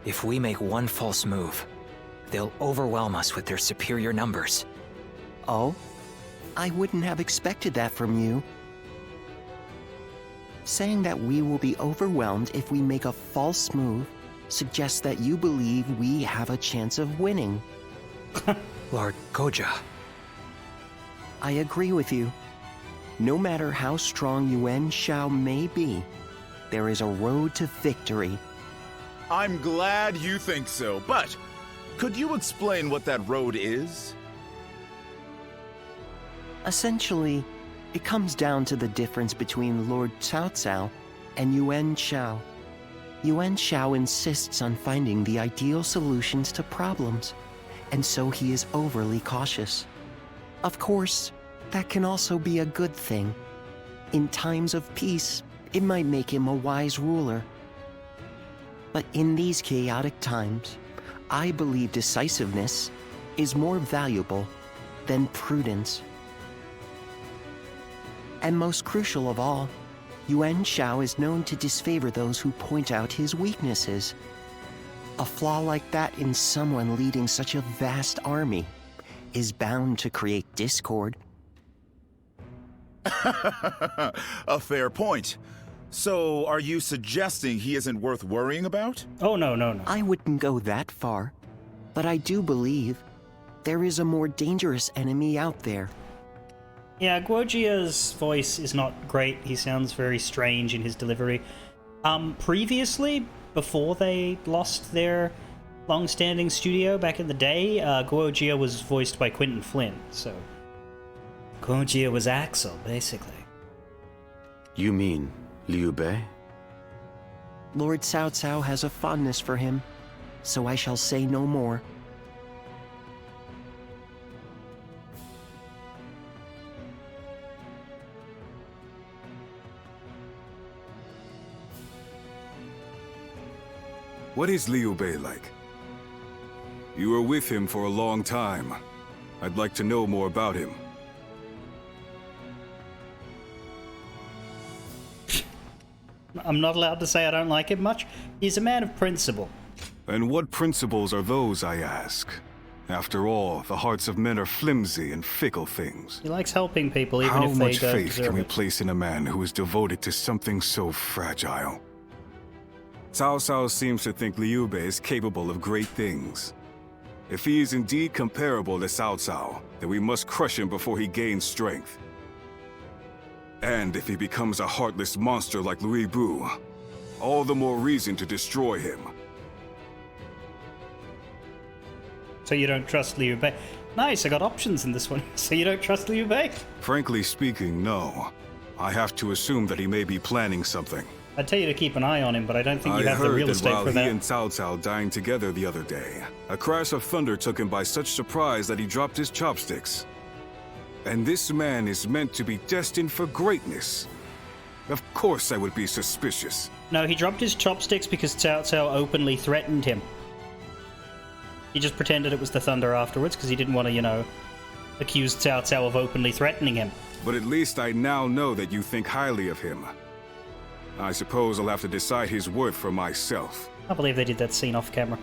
If we make one false move, they'll overwhelm us with their superior numbers. Oh? I wouldn't have expected that from you. Saying that we will be overwhelmed if we make a false move suggests that you believe we have a chance of winning. Lord Goja. I agree with you. No matter how strong Yuan Shao may be, there is a road to victory. I'm glad you think so, but could you explain what that road is? Essentially, it comes down to the difference between Lord Cao Cao and Yuan Shao. Yuan Shao insists on finding the ideal solutions to problems, and so he is overly cautious. Of course, that can also be a good thing. In times of peace, it might make him a wise ruler. But in these chaotic times, I believe decisiveness is more valuable than prudence. And most crucial of all, Yuan Shao is known to disfavor those who point out his weaknesses. A flaw like that in someone leading such a vast army is bound to create discord. A fair point. So, are you suggesting he isn't worth worrying about? Oh, no. I wouldn't go that far, but I do believe there is a more dangerous enemy out there. Yeah, Guojia's voice is not great. He sounds very strange in his delivery. Previously, before they lost their long-standing studio back in the day, Guojia was voiced by Quentin Flynn, so... Guojia was Axel, basically. You mean Liu Bei? Lord Cao Cao has a fondness for him, so I shall say no more. What is Liu Bei like? You were with him for a long time. I'd like to know more about him. I'm not allowed to say I don't like him much. He's a man of principle. And what principles are those, I ask? After all, the hearts of men are flimsy and fickle things. He likes helping people, even How if they much don't faith deserve can we it. place in a man who is devoted to something so fragile? Cao Cao seems to think Liu Bei is capable of great things. If he is indeed comparable to Cao Cao, then we must crush him before he gains strength. And if he becomes a heartless monster like Louis Bu, all the more reason to destroy him. So you don't trust Liu Bei? Nice, I got options in this one. So you don't trust Liu Bei? Frankly speaking, no. I have to assume that he may be planning something. I'd tell you to keep an eye on him, but I don't think you have the real I estate heard for that while he that. and Cao Cao dined together the other day, a crash of thunder took him by such surprise that he dropped his chopsticks. And this man is meant to be destined for greatness. Of course I would be suspicious. No, he dropped his chopsticks because Cao Cao openly threatened him. He just pretended it was the thunder afterwards because he didn't want to, accuse Cao Cao of openly threatening him. But at least I now know that you think highly of him. I suppose I'll have to decide his worth for myself. I believe they did that scene off camera.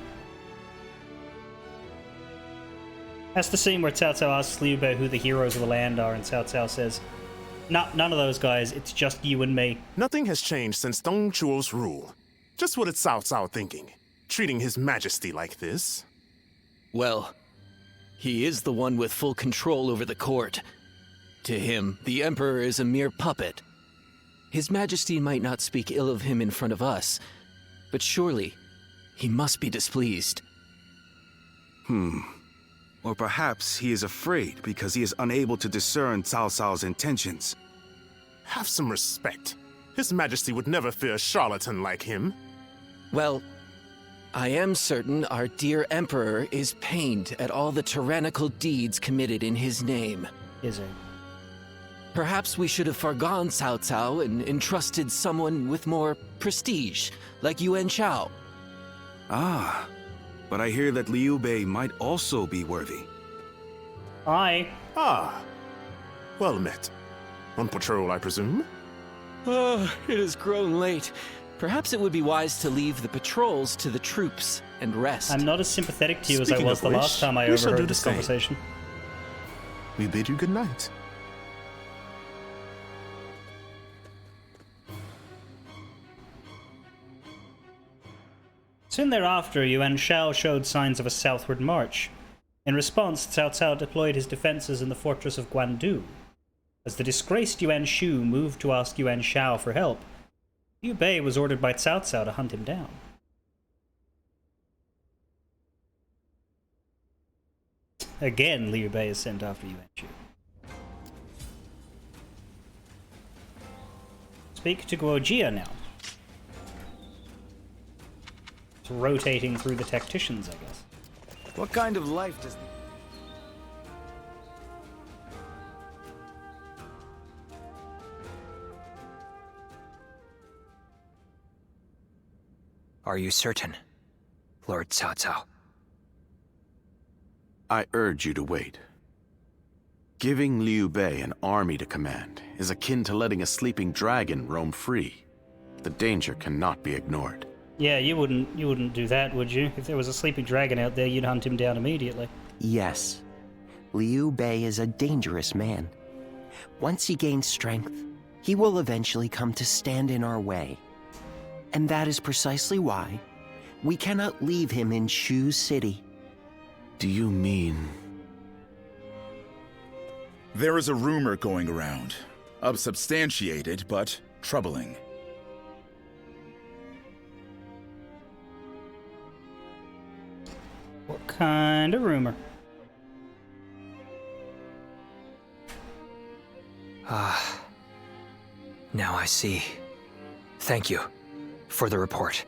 That's the scene where Cao Cao asks Liu Bei who the heroes of the land are, and Cao Cao says, none of those guys, it's just you and me. Nothing has changed since Dong Chuo's rule. Just what is Cao Cao thinking? Treating his majesty like this? Well, he is the one with full control over the court. To him, the Emperor is a mere puppet. His Majesty might not speak ill of him in front of us, but surely he must be displeased. Or perhaps he is afraid because he is unable to discern Cao Cao's intentions. Have some respect. His Majesty would never fear a charlatan like him. Well, I am certain our dear Emperor is pained at all the tyrannical deeds committed in his name. Is he? Perhaps we should have forgone Cao Cao and entrusted someone with more prestige, like Yuan Shao. Ah, but I hear that Liu Bei might also be worthy. Aye. Ah, well met. On patrol, I presume? Oh, it has grown late. Perhaps it would be wise to leave the patrols to the troops and rest. I'm not as sympathetic to you as I Speaking was of the which, last time I we shall do overheard the this same. conversation. We bid you good night. Soon thereafter, Yuan Shao showed signs of a southward march. In response, Cao Cao deployed his defenses in the fortress of Guandu. As the disgraced Yuan Shu moved to ask Yuan Shao for help, Liu Bei was ordered by Cao Cao to hunt him down. Again, Liu Bei is sent after Yuan Shu. Speak to Guojia now. It's rotating through the tacticians, I guess. What kind of life does... Are you certain, Lord Cao Cao? I urge you to wait. Giving Liu Bei an army to command is akin to letting a sleeping dragon roam free. The danger cannot be ignored. Yeah, you wouldn't do that, would you? If there was a sleeping dragon out there, you'd hunt him down immediately. Yes. Liu Bei is a dangerous man. Once he gains strength, he will eventually come to stand in our way. And that is precisely why we cannot leave him in Shu City. Do you mean... There is a rumor going around. Unsubstantiated, but troubling. What kind of rumor? Ah. Now I see. Thank you for the report.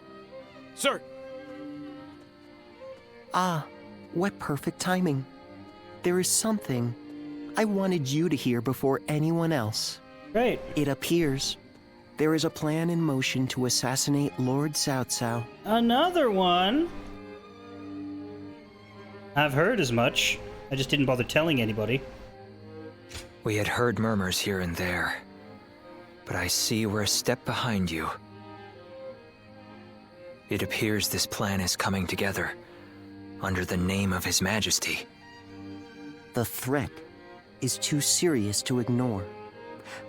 Sir! Ah, what perfect timing. There is something I wanted you to hear before anyone else. Great. It appears there is a plan in motion to assassinate Lord Cao Cao. Another one? I've heard as much. I just didn't bother telling anybody. We had heard murmurs here and there, but I see we're a step behind you. It appears this plan is coming together under the name of His Majesty. The threat is too serious to ignore.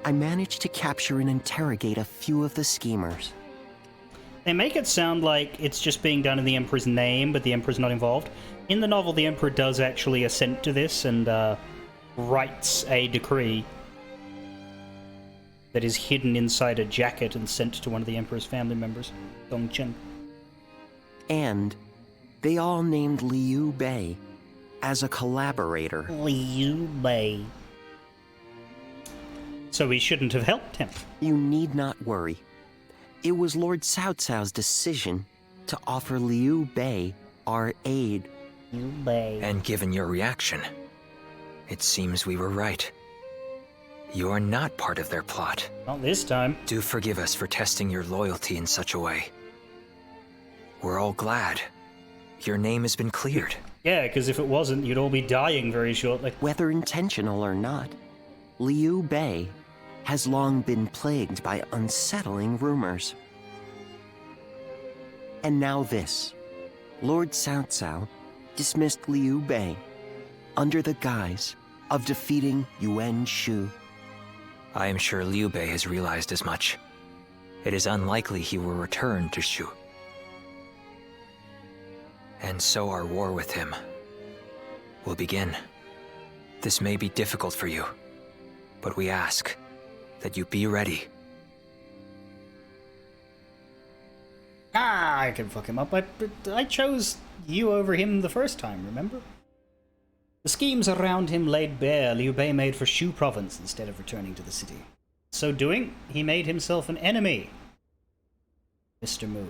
I managed to capture and interrogate a few of the schemers. They make it sound like it's just being done in the Emperor's name, but the Emperor's not involved. In the novel, the Emperor does actually assent to this and writes a decree that is hidden inside a jacket and sent to one of the Emperor's family members, Dongchen. And they all named Liu Bei as a collaborator. Liu Bei. So we shouldn't have helped him. You need not worry. It was Lord Cao Cao's decision to offer Liu Bei our aid. Liu Bei. And given your reaction, it seems we were right. You're not part of their plot. Not this time. Do forgive us for testing your loyalty in such a way. We're all glad your name has been cleared. Yeah, because if it wasn't, you'd all be dying very shortly. Whether intentional or not, Liu Bei has long been plagued by unsettling rumors. And now this. Lord Cao Cao dismissed Liu Bei under the guise of defeating Yuan Shu. I am sure Liu Bei has realized as much. It is unlikely he will return to Shu. And so our war with him will begin. This may be difficult for you, but we ask that you be ready. I can fuck him up. I chose you over him the first time, remember? The schemes around him laid bare, Liu Bei made for Shu province instead of returning to the city. So doing, he made himself an enemy. Mr. Mu.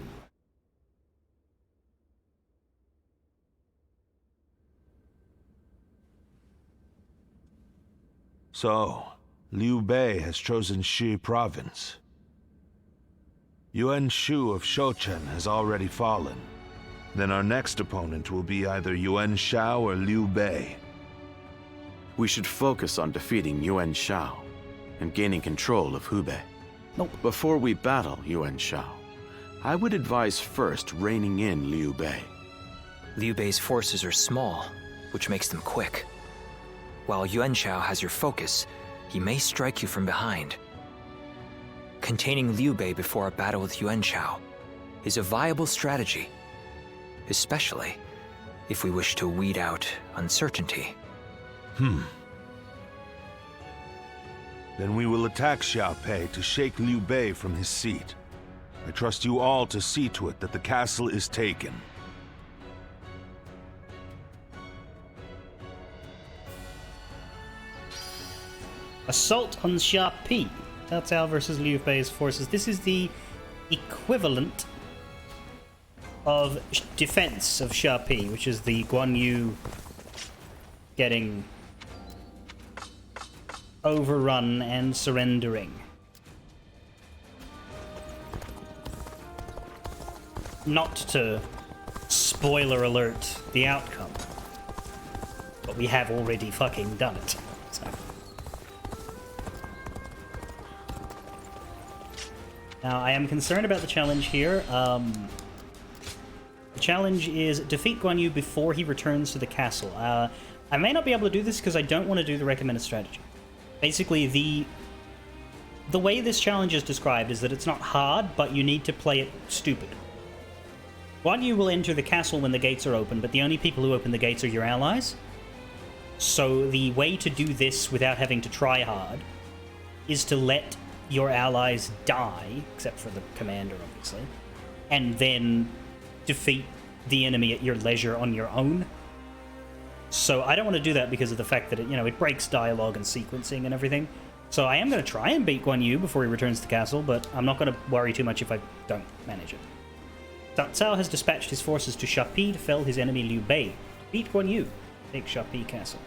So, Liu Bei has chosen Shi province. Yuan Shu of Shouchen has already fallen. Then our next opponent will be either Yuan Shao or Liu Bei. We should focus on defeating Yuan Shao and gaining control of Hubei. Nope. Before we battle Yuan Shao, I would advise first reining in Liu Bei. Liu Bei's forces are small, which makes them quick. While Yuan Shao has your focus, he may strike you from behind. Containing Liu Bei before a battle with Yuan Shao is a viable strategy, especially if we wish to weed out uncertainty. Then we will attack Xiaopei to shake Liu Bei from his seat. I trust you all to see to it that the castle is taken. Assault on Xiapi. Cao Cao versus Liu Bei's forces. This is the equivalent of defense of Xiapi, which is the Guan Yu getting overrun and surrendering. Not to spoiler alert the outcome, but we have already fucking done it. So. Now, I am concerned about the challenge here. The challenge is defeat Guan Yu before he returns to the castle. I may not be able to do this because I don't want to do the recommended strategy. Basically, the way this challenge is described is that it's not hard, but you need to play it stupid. Guan Yu will enter the castle when the gates are open, but the only people who open the gates are your allies. So the way to do this without having to try hard is to let your allies die, except for the commander, obviously, and then defeat the enemy at your leisure on your own. So I don't want to do that because of the fact that it breaks dialogue and sequencing and everything. So I am going to try and beat Guan Yu before he returns to the castle, but I'm not going to worry too much if I don't manage it. Cao Cao has dispatched his forces to Xiapi to fell his enemy Liu Bei. Beat Guan Yu. Take Xiapi Castle.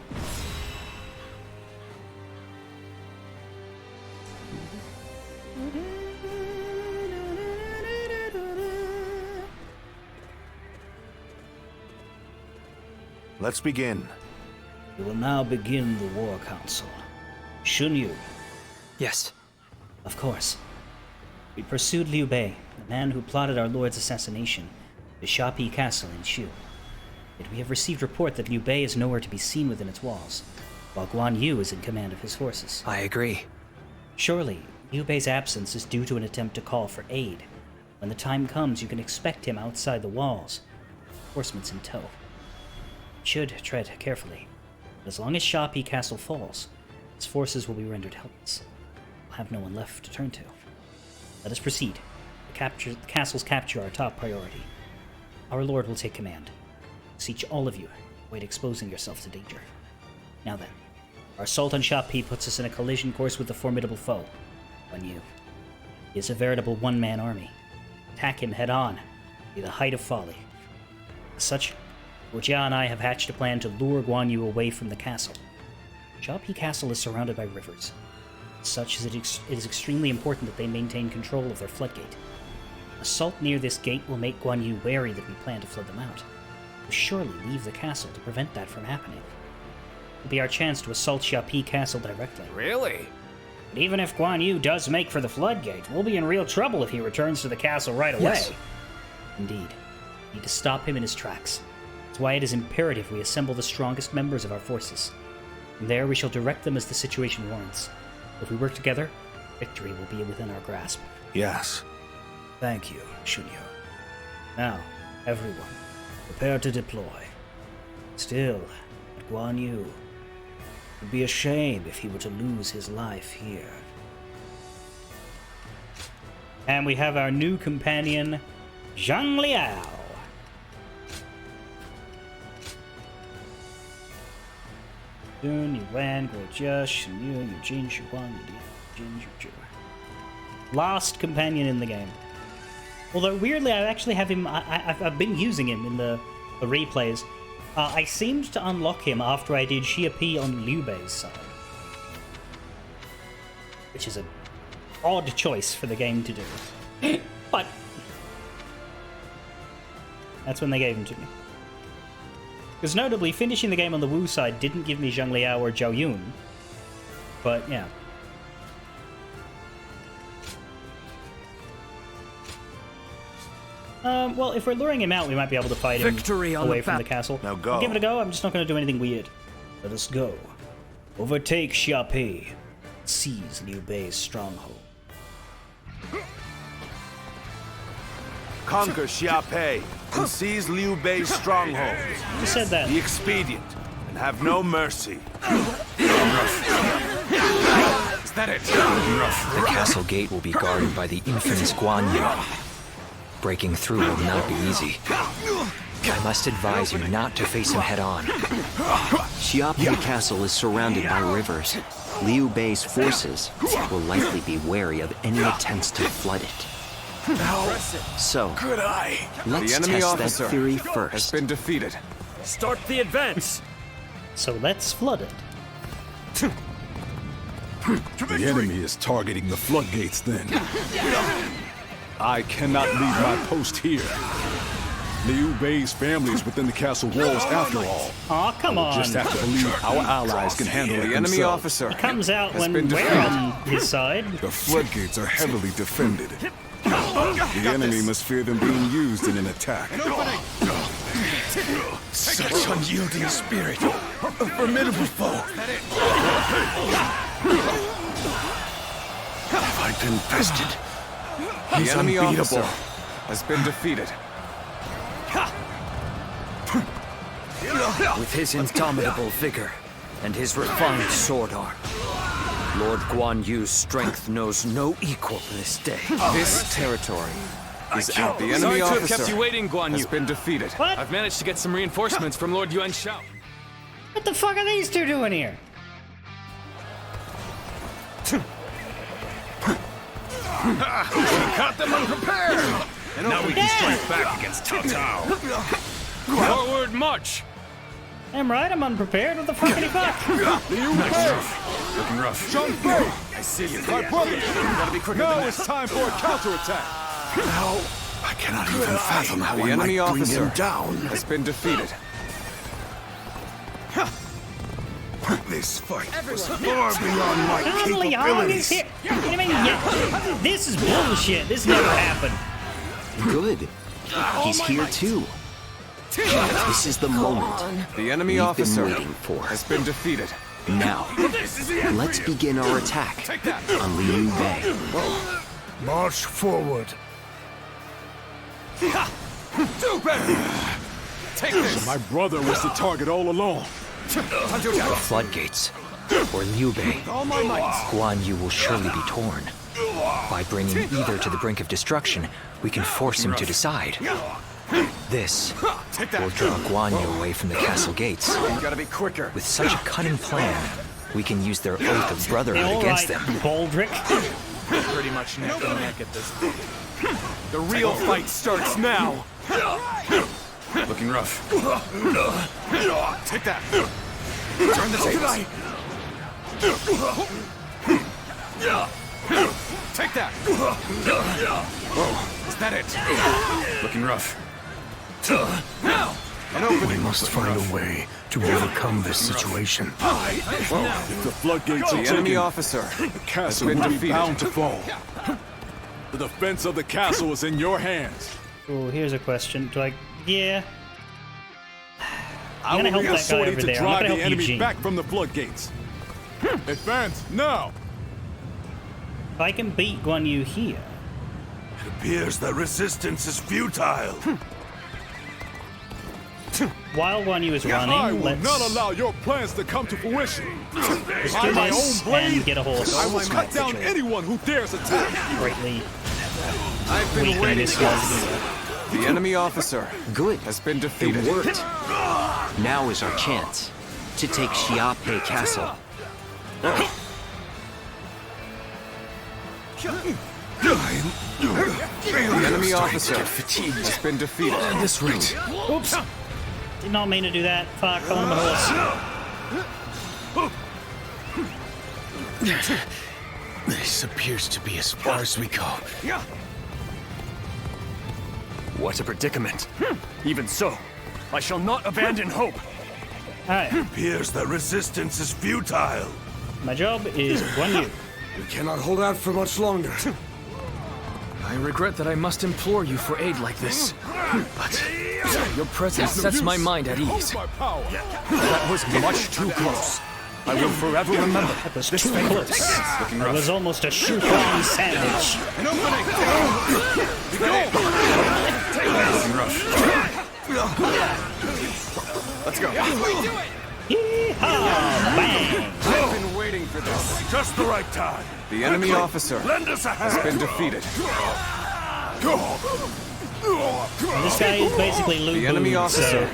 Let's begin. We will now begin the War Council. Shun Yu. Yes. Of course. We pursued Liu Bei, the man who plotted our lord's assassination, to Xiapi Castle in Shu. Yet we have received report that Liu Bei is nowhere to be seen within its walls, while Guan Yu is in command of his forces. I agree. Surely, Liu Bei's absence is due to an attempt to call for aid. When the time comes, you can expect him outside the walls. Horsemen's in tow. Should tread carefully. But as long as Sha-Pi Castle falls, its forces will be rendered helpless. We'll have no one left to turn to. Let us proceed. The castle's capture our top priority. Our lord will take command. Beseech all of you, avoid exposing yourself to danger. Now then, our assault on Sha-Pi puts us in a collision course with a formidable foe, Guan Yu. He is a veritable one-man army. Attack him head-on, be the height of folly. As such, Wu-Jia and I have hatched a plan to lure Guan Yu away from the castle. Sha-Pi Castle is surrounded by rivers. As such, it is extremely important that they maintain control of their floodgate. Assault near this gate will make Guan Yu wary that we plan to flood them out. We'll surely leave the castle to prevent that from happening. It'll be our chance to assault Sha-Pi Castle directly. Really? But even if Guan Yu does make for the floodgate, we'll be in real trouble if he returns to the castle right away. Yes. Indeed. We need to stop him in his tracks. That's why it is imperative we assemble the strongest members of our forces. From there, we shall direct them as the situation warrants. If we work together, victory will be within our grasp. Yes. Thank you, Shunyu. Now, everyone, prepare to deploy. Still, at Guan Yu, it would be a shame if he were to lose his life here. And we have our new companion, Zhang Liao. Dun, Yuan, Guojia, Shunyu, Eugene, Shuhuan, Eugene, Zhu. Last companion in the game. Although, weirdly, I actually have him... I've been using him in the replays. I seemed to unlock him after I did Xia on Liu Bei's side. Which is an odd choice for the game to do. But... that's when they gave him to me. Because notably, finishing the game on the Wu side didn't give me Zhang Liao or Zhao Yun. But, yeah. Well, if we're luring him out, we might be able to fight him away from the castle. Now go. I'll give it a go. I'm just not going to do anything weird. Let us go. Overtake Xia-Pei. Seize Liu Bei's stronghold. Conquer Xia-Pei and seize Liu Bei's stronghold. Who said that? Be expedient and have no mercy. Is that it? The castle gate will be guarded by the infamous Guan Yu. Breaking through will not be easy. I must advise you not to face him head-on. Xia-Pei Castle is surrounded by rivers. Liu Bei's forces will likely be wary of any attempts to flood it. So, let's The enemy test officer that theory has first. been defeated. Start the advance! So let's flood it. The enemy is targeting the floodgates then. I cannot leave my post here. Liu Bei's family is within the castle walls after all. Aw, come I will on. just have to believe our allies can handle it The enemy themselves. officer It comes out has when been we're defeated. on his side. The floodgates are heavily defended. The enemy must fear them being used in an attack. Such unyielding spirit. A formidable foe. Have I been bested? The enemy officer has been defeated. With his indomitable vigor and his refined sword art, Lord Guan Yu's strength knows no equal this day. This territory is out. The enemy Sorry to have officer kept you waiting, Guan has Yu. been defeated. What? I've managed to get some reinforcements from Lord Yuan Shao. What the fuck are these two doing here? Caught them unprepared! And now we can strike back against Cao Cao. Forward march! I'm right, I'm unprepared. What the fuckity fuck? Looking rough. I see you. My brother! Now it's time for a counterattack! Now, I cannot even fathom how The I enemy might bring officer him down. has been defeated. This fight was far beyond my Don Leon is capabilities. here. I mean, yeah, this is bullshit. This never happened. Good. He's here too. This is the moment The enemy we've officer been waiting for. has been defeated. Now, let's begin our attack on Liu Bei. March forward. Do better! Take this! My brother was the target all along. The floodgates, or Liu Bei, Guan Yu will surely be torn. By bringing either to the brink of destruction, we can force him to decide. This will draw Guan Yu away from the castle gates. You gotta be quicker. With such a cunning plan, we can use their oath of brotherhood against them. Baldric. Pretty much neck and neck at this point. The real fight starts now. Looking rough. Take that. Turn the tables. Take that. Whoa, is that it? Looking rough. We must find a way to overcome this situation. Whoa, if the floodgates are The taken, enemy officer the castle has been will be defeated. bound to fall. The defense of the castle is in your hands. Oh, here's a question. Do I... Yeah. I I'm will gonna help use that guy sortie over to there. I'm not drive gonna the help enemy Eugene. back from the floodgates. Advance now. If I can beat Guan Yu here... It appears that resistance is futile. While Guan Yu is I running, will let's... not allow your plans to come to fruition. Let's By do my this own blade, and get a horse. I will cut down anyone who dares attack. Greatly I've been weaken waiting this for one. this. The enemy officer Good. has been defeated. It worked. Now is our chance to take Xiape Castle. The enemy officer Fatigued. has been defeated. At this rate. Oops! Did not mean to do that. Fuck, on the horse. This appears to be as far as we go. What a predicament. Even so, I shall not abandon hope. Alright, Appears that resistance is futile. my job is Guan Yu. We cannot hold out for much longer. I regret that I must implore you for aid like this. But your presence sets my mind at ease. That was much too close. I will forever remember. That was too close. It was almost a shoot-on sandwich. An opening. Looking rough. Let's go. Yeehaw! Bang! I've been waiting for this. Just the right time. The enemy officer Lend us a has hand. been defeated. And this guy is basically Lu The enemy Bu, officer so...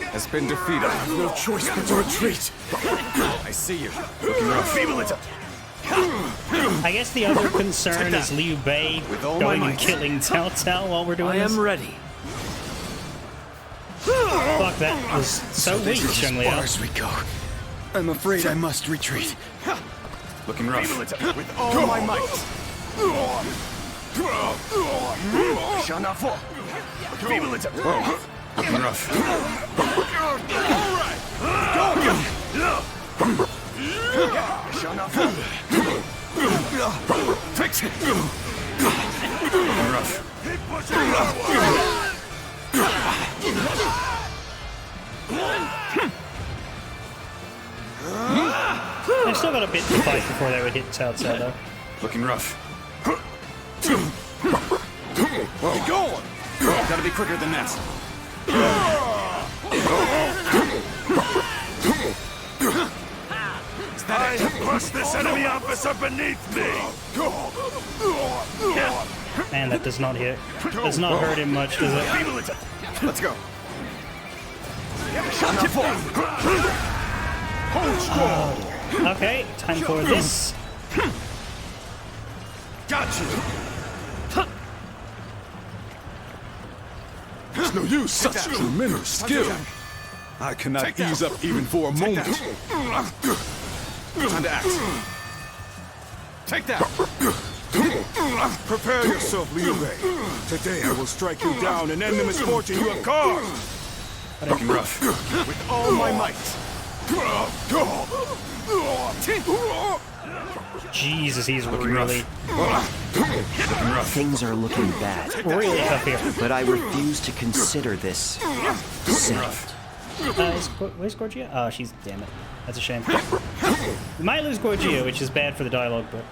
has been defeated. No choice but to retreat. I see you. Looking rough. Feeble it. I guess the other concern is Liu Bei all going my and might. killing Cao Cao while we're doing I this. am ready. Fuck, that was so weak, This is Sheng as far Liao. as we go. I'm afraid I must retreat. Looking rough. With all my might. Shall not fall. Whoa. Looking rough. Shall not fall. Fix it. Looking rough. They've still got a bit to fight before they would hit Cao Cao, though. Looking rough. Whoa. Keep going. Gotta be quicker than that. Is that I it? have crushed this enemy officer beneath me. Man, that does not hit. Does not hurt him much, does it? Let's go. Hold strong. Okay, time for this. Got you. There's no use. Such tremendous skill. I cannot ease up even for a moment. Time to act. Take that. Prepare yourself, Liu Bei. Today I will strike you down and end the misfortune you have caused. Looking rough. With all my might. Jesus, he's really, Things are looking bad. really tough here. But I refuse to consider this safe. Where's Gorgia? Oh, she's... damn it. That's a shame. We might lose Gorgia, which is bad for the dialogue, but...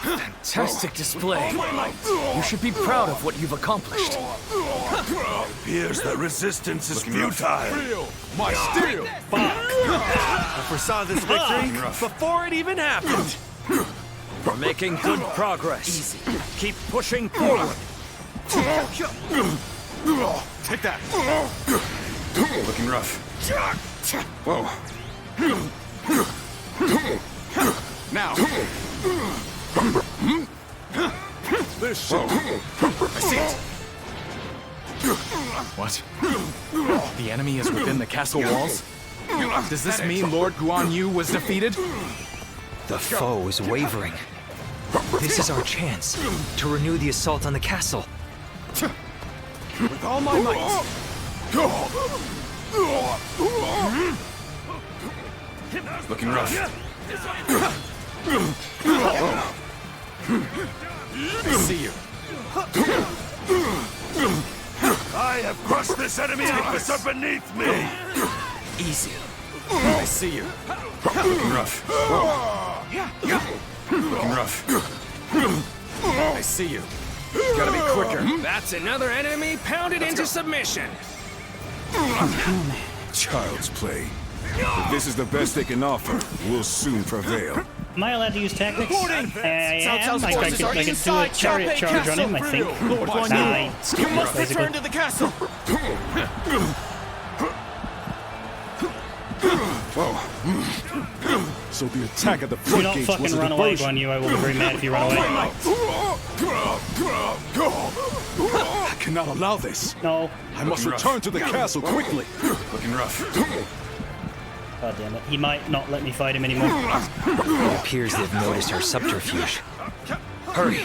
Fantastic display. You should be proud of what you've accomplished. It appears that resistance is futile. My steel! I foresaw this victory before it even happened. We're making good progress. Easy. Keep pushing forward. Take that. Looking rough. Whoa. Now. This shit. I see it. What? The enemy is within the castle walls? Does this mean Lord Guan Yu was defeated? The foe is wavering. This is our chance to renew the assault on the castle. With all my might. Looking rough. I see you. I have crushed this enemy officer beneath me. Easy. I see you. Looking rough. Looking rough. I see you. Gotta be quicker. That's another enemy pounded into submission. Child's play. If this is the best they can offer, we'll soon prevail. Am I allowed to use tactics? Reporting! I am. Cao Cao's I forces could are do a inside chariot Xiaopei charge on him, I Castle. think. Lord Guan Yu, I you skipped must basically. return to the castle. Whoa. So the attack at the If you don't floodgates was fucking a run away, diversion. Guan Yu, I will be very mad if you run away. I cannot allow this. No. I must return to the castle quickly. Looking rough. God damn it. He might not let me fight him anymore. It appears they've noticed our subterfuge. Hurry!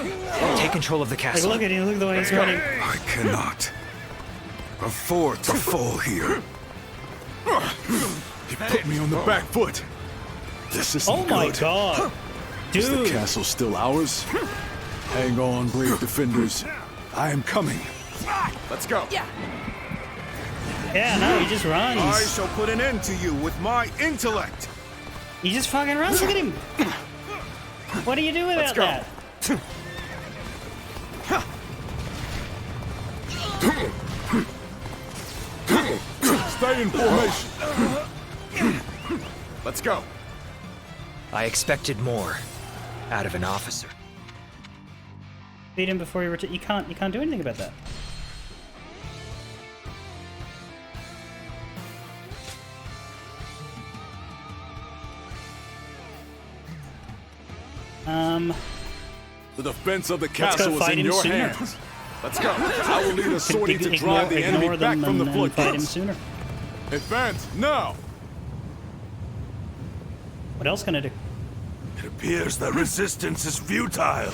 Take control of the Like, castle. look at him. Look at the way he's running. I cannot afford to fall here. He put me on the back foot. This isn't Oh my good. god. Is the Dude. castle still ours? Hang on, brave defenders. I am coming. Let's go. Yeah, no, he just runs. I shall put an end to you with my intellect. He just fucking runs. Look at him. What do you do without go. that? Stay in formation. Let's go. I expected more out of an officer. Beat him before he returns. You can't do anything about that. The defense of the Let's go castle is fight in him your sooner. hands. Let's go. I will lead a sortie to drive the enemy Ignore back them from the and fight him floodgates. sooner. Advance now. What else can I do? It appears that resistance is futile.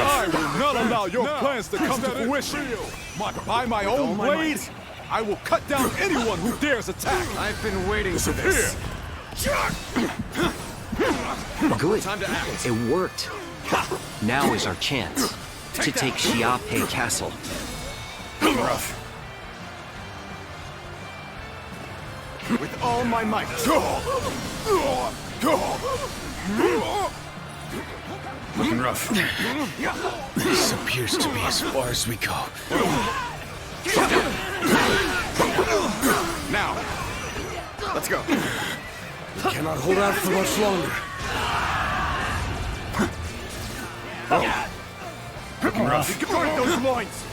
I will not allow your plans to come to fruition. By my own blade, I will cut down anyone who dares attack. I've been waiting for this. Good. Time to act. It worked. Now is our chance to take Xiaopei Castle. Rough. With all my might. Looking rough. This appears to be as far as we go. Now. Let's go. We cannot hold out for much longer. Looking rough. Guard those loins.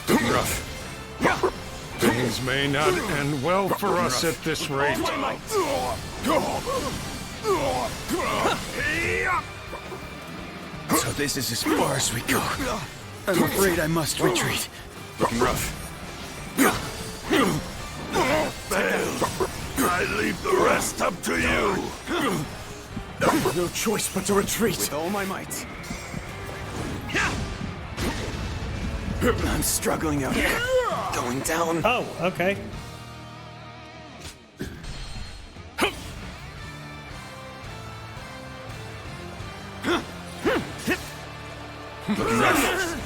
Looking rough. Things may not end well for us at this rate. So this is as far as we go. I'm afraid I must retreat. Looking rough. Failed. I leave the rest up to you. No choice but to retreat. With all my might. I'm struggling out here. Going down. Oh, okay. Looking rough.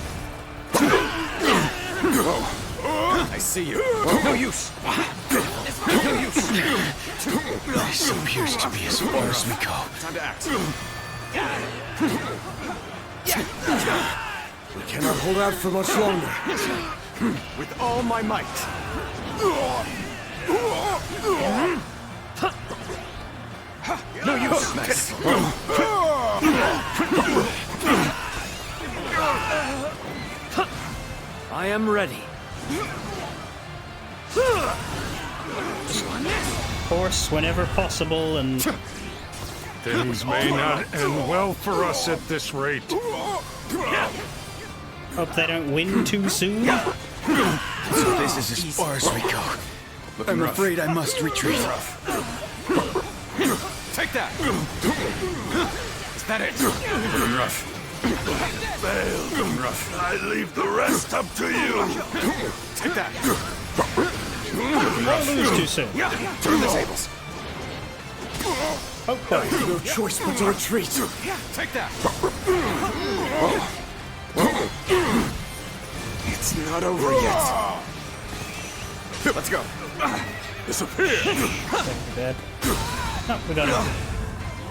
see you. No use. No use. This appears to be as far as we go. Time to act. We cannot hold out for much longer. With all my might. No use. Nice. I am ready. Of course, whenever possible, and Things may not end well for us at this rate. hope they don't win too soon. So this is as far as we go. I'm afraid I must retreat. Take that! Is that it? Looking rough. Failed. Looking rough. I leave the rest up to you. Take that! Don't lose too soon. Turn the tables! Oh, boy. No choice but to retreat. Take that! It's not over yet. Let's go. Disappear. Dead. No, we got it.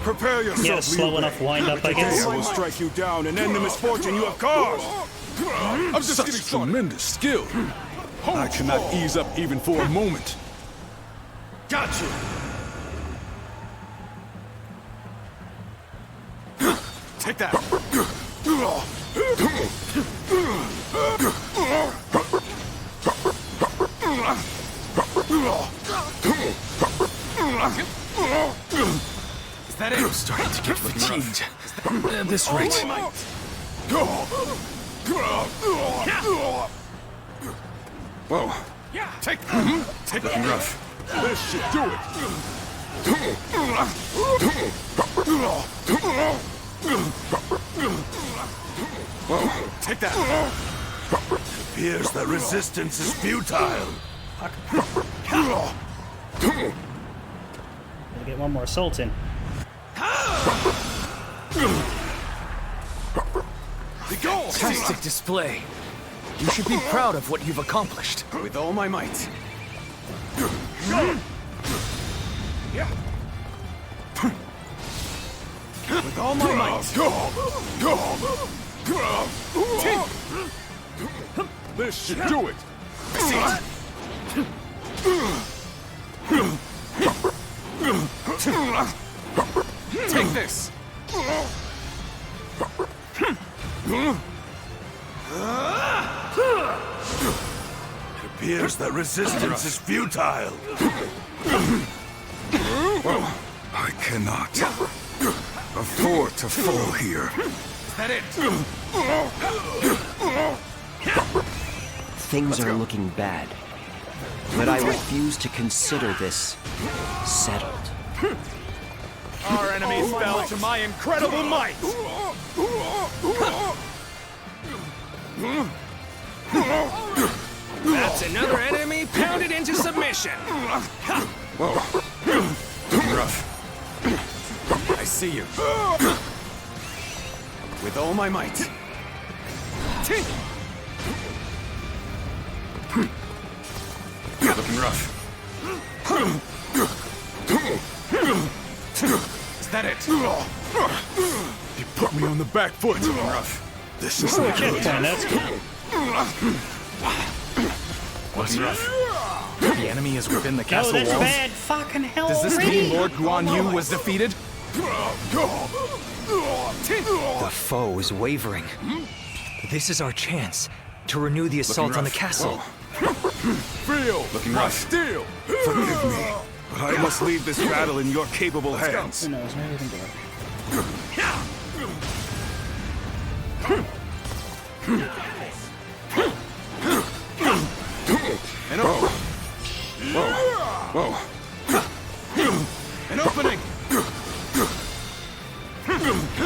Prepare yourself, Yeah, slow Liu enough Bei. wind up, I guess. I will strike you down and end the misfortune you have caused. I'm just Such tremendous skill. I cannot ease up even for a moment. Got you! Take that! Is that it? I'm starting to get fatigued. At this rate. Whoa. Take Looking rough. This should do it. Whoa. Take that! Appears that resistance is futile. Gotta get one more assault in. Fantastic display. You should be proud of what you've accomplished. With all my might. With all my might. This should do it. Take this! It appears that resistance is futile. I cannot afford to fall here. Is that it? Things are looking bad, but I refuse to consider this settled. Our enemies fell to my incredible might! That's another enemy pounded into submission. Rough. I see you. With all my might. Looking rough. Is that it? You put me on the back foot. Rough. This isn't good. That's good. What's rough? The enemy is within the Oh, castle that's walls. bad fucking hell Does this already. mean Lord Guan Yu was defeated? The foe is wavering. This is our chance to renew the assault on the castle. Feel Looking my rough. steel. Forgive me, but I must leave this battle in your capable hands. Who knows? Maybe we can do it. An opening! Whoa. An opening!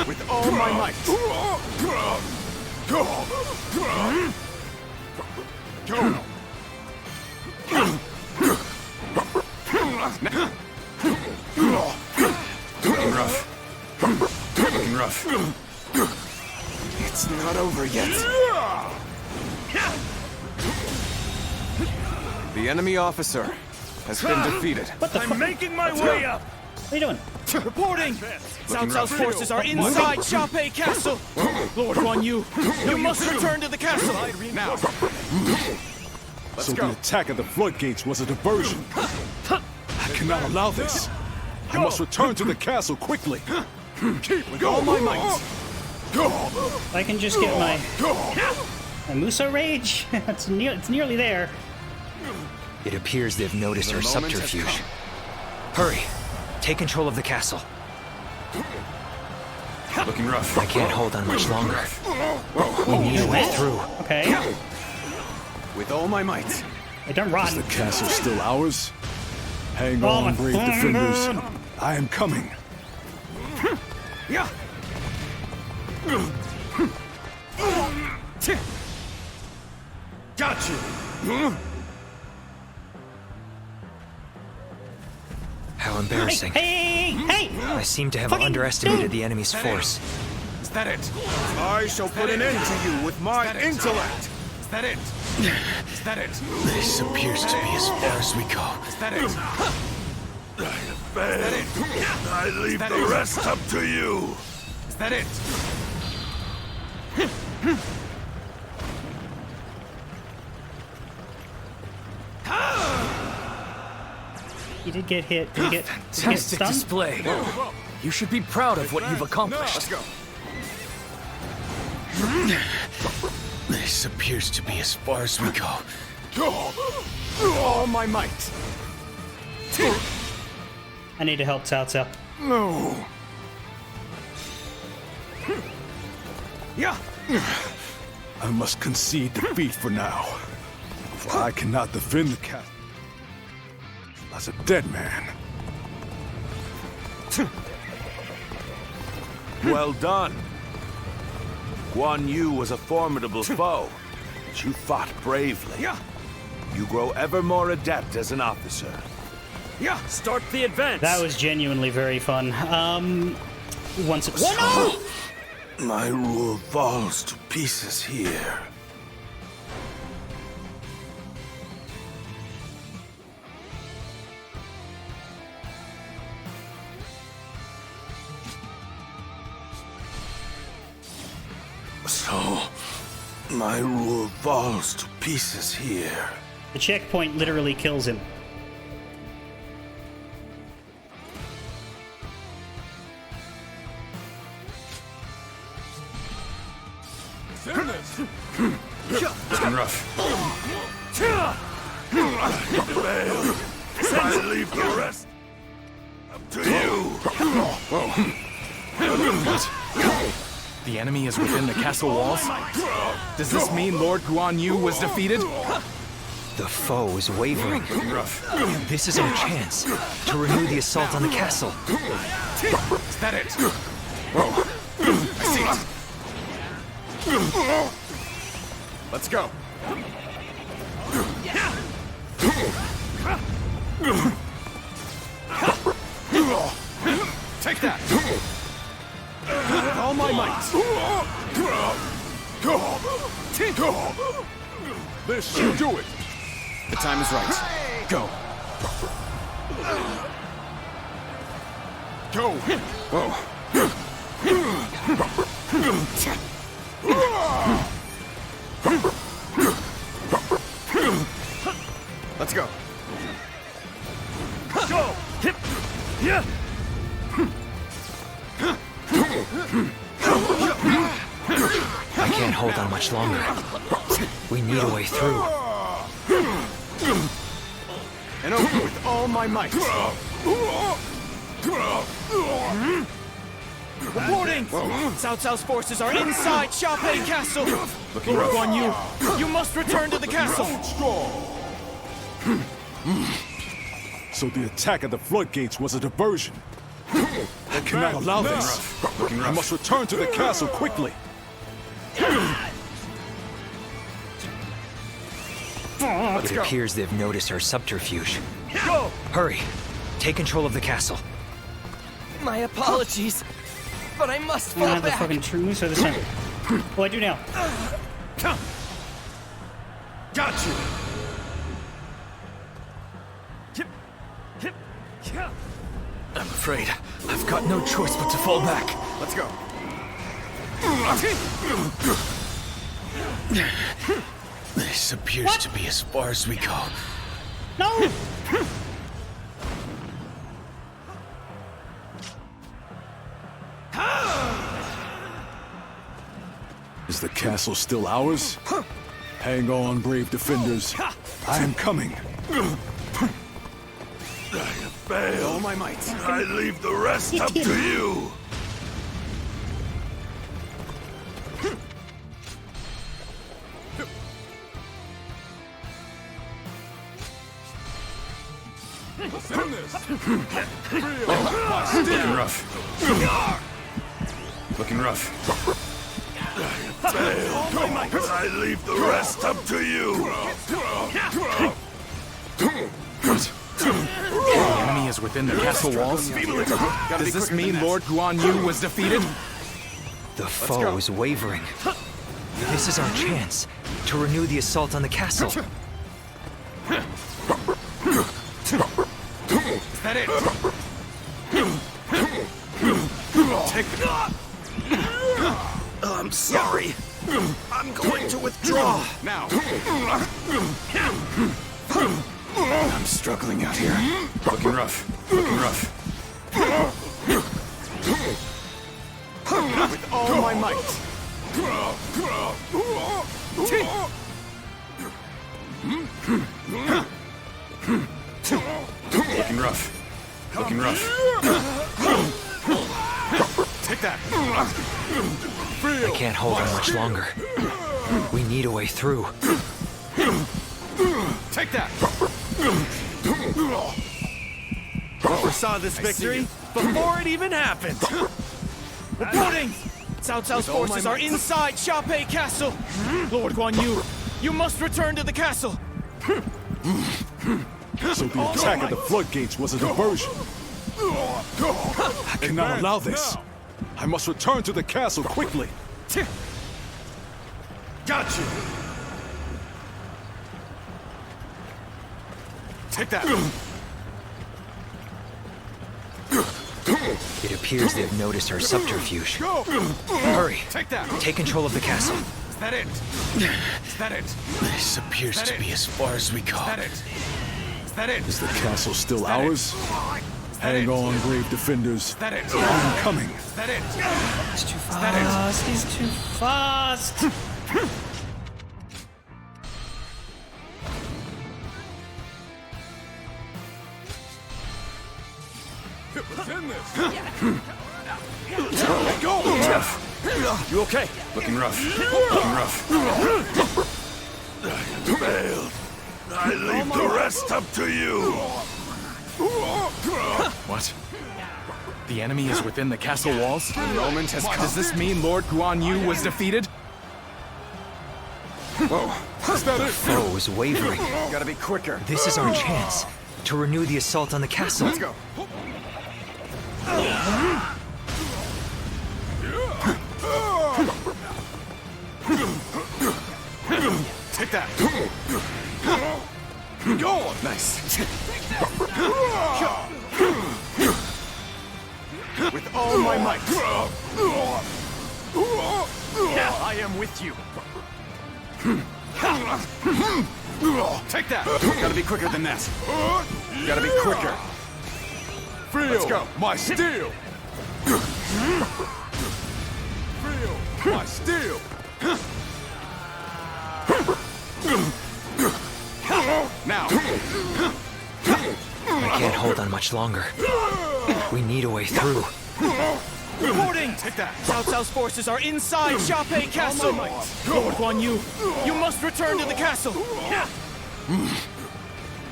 With all my might! Looking rough. Looking rough. It's not over yet. The enemy officer has been defeated. What the fuck? I'm making my way up! What are you doing? Reporting! Cao Cao's forces are inside Xiaopei Castle! Lord Guan Yu, you must return to the castle! Now! So the attack at the floodgates was a diversion. I cannot allow this. I must return to the castle quickly. With all my might! I can just get my Muso Rage. it's nearly there. It appears they've noticed our subterfuge. Hurry! Take control of the castle. Looking rough. I can't hold on much longer. We need a way through. Okay. With all my might. Hey, don't run. Is the castle still ours? Hang Oh, on, my brave defenders. I am coming. Yeah! Got you! How embarrassing. Hey! I seem to have underestimated the enemy's force. Is that it? I shall put an end to you with my intellect! Is that it? Is that it? This appears to be as far as we go. Is that it? I leave the rest up to you. Is that it? You did get hit. Did you get Fantastic stunned? display. You should be proud of what you've accomplished. Let's go. This appears to be as far as we go. All my might. I need to help Cao Cao. No. Yeah! I must concede defeat for now. For I cannot defend the castle as a dead man. Well done. Guan Yu was a formidable foe, but you fought bravely. Yeah! You grow ever more adept as an officer. Yeah! Start the advance! That was genuinely very fun. Once it. So, my rule falls to pieces here. So, my rule falls to pieces here. The checkpoint literally kills him. Looking rough. I leave the rest up to you. The enemy is within the castle walls? Does this mean Lord Guan Yu was defeated? The foe is wavering. This is our chance to renew the assault on the castle. Is that it? I see it. Let's go. Take that. With all my might. This should do it. The time is right. Go. Let's go. Go! Hip! Yeah! I can't hold on much longer. We need a way through. And open with all my might. Reporting! Cao Cao's forces are inside Xiaopei Castle! Looking Lord rough. Guan Yu, you must return to the castle! So the attack at the floodgates was a diversion. I cannot allow this. I must return to the castle quickly. It appears they've noticed our subterfuge. Hurry! Take control of the castle. My apologies, but I must I fall have the back. fucking true Muso this time. Oh, I do now. Got you! afraid I've got no choice but to fall back. Let's go. This appears to be as far as we go. No! Is the castle still ours? Hang on, brave defenders. I am coming. I have failed. All my might. I leave the rest up to you. Looking rough. Looking rough. Failed. I leave the rest up to you. The enemy is within the castle walls? Does this mean Lord Guan Yu was defeated? The foe is wavering. This is our chance to renew the assault on the castle. Is that it? Take I'm sorry. I'm going to withdraw. now. I'm struggling out here. Looking rough. Looking rough. With all my might. Looking rough. Looking rough. Take that. I can't hold on much longer. We need a way through. Take that. Foresaw this victory before it even happened. Reporting! Cao Cao's forces are inside Xiaopei Castle. Lord Guan Yu, you must return to the castle. So the attack at the floodgates was a diversion. I cannot allow this. I must return to the castle quickly. Got you. Take that. It appears they've noticed our subterfuge. Hurry! Take that. Take control of the castle. Is that it? Is that it? This appears to be as far as we go. Is that it? Is that it? Is the castle still ours? Hang on, brave defenders. Is that it? I'm coming. Is that it? He's too fast. He's too fast. Go! Jeff! You okay? Looking rough. Looking rough. Failed. I leave the rest up to you. What? The enemy is within the castle walls? The moment has come. Does this mean Lord Guan Yu was defeated? Whoa. Is that The it? foe is wavering. Gotta be quicker. This is our chance to renew the assault on the castle. Let's go. Take that. Go. Nice. With all my might. I am with you. Take that. Gotta be quicker than that. Gotta be quicker. Feel Let's go. my steel. Feel my steel. Now. I can't hold on much longer. We need a way through. Reporting! Take that. Cao Cao's forces are inside Xiaopei Castle. Lord Guan Yu, you must return to the castle.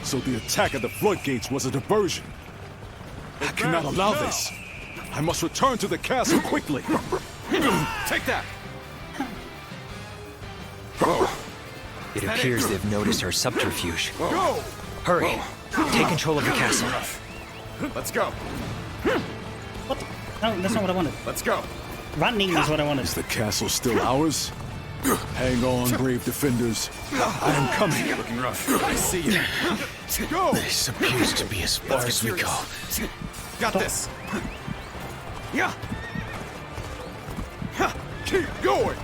So the attack at the floodgates was a diversion. I cannot allow this. I must return to the castle quickly. Take that. It appears they've noticed our subterfuge. Go. Hurry! Take control of the castle. Let's go. What? No, that's not what I wanted. Let's go. Running is what I wanted. Is the castle still ours? Hang on, brave defenders. I am coming. Looking rough. I see you. Go. This appears to be as far as we go. Got this. Yeah. Keep going!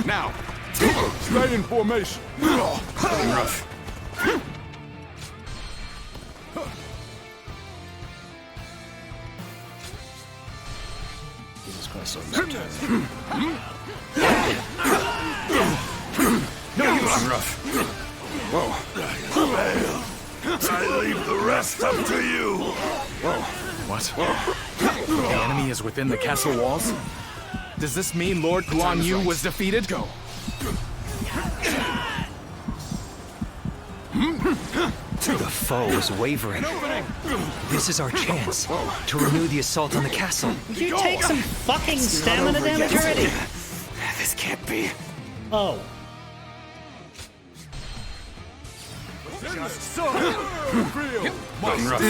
Now, stay in formation. Looking rough. Jesus Christ, so Looking rough. Fail. I leave the rest up to you. Whoa. What? The enemy is within the castle walls? Does this mean Lord Guan Yu was defeated? Go. The foe is wavering. This is our chance to renew the assault on the castle. Would you take some fucking stamina damage already? This can't be. Oh. Looking rough.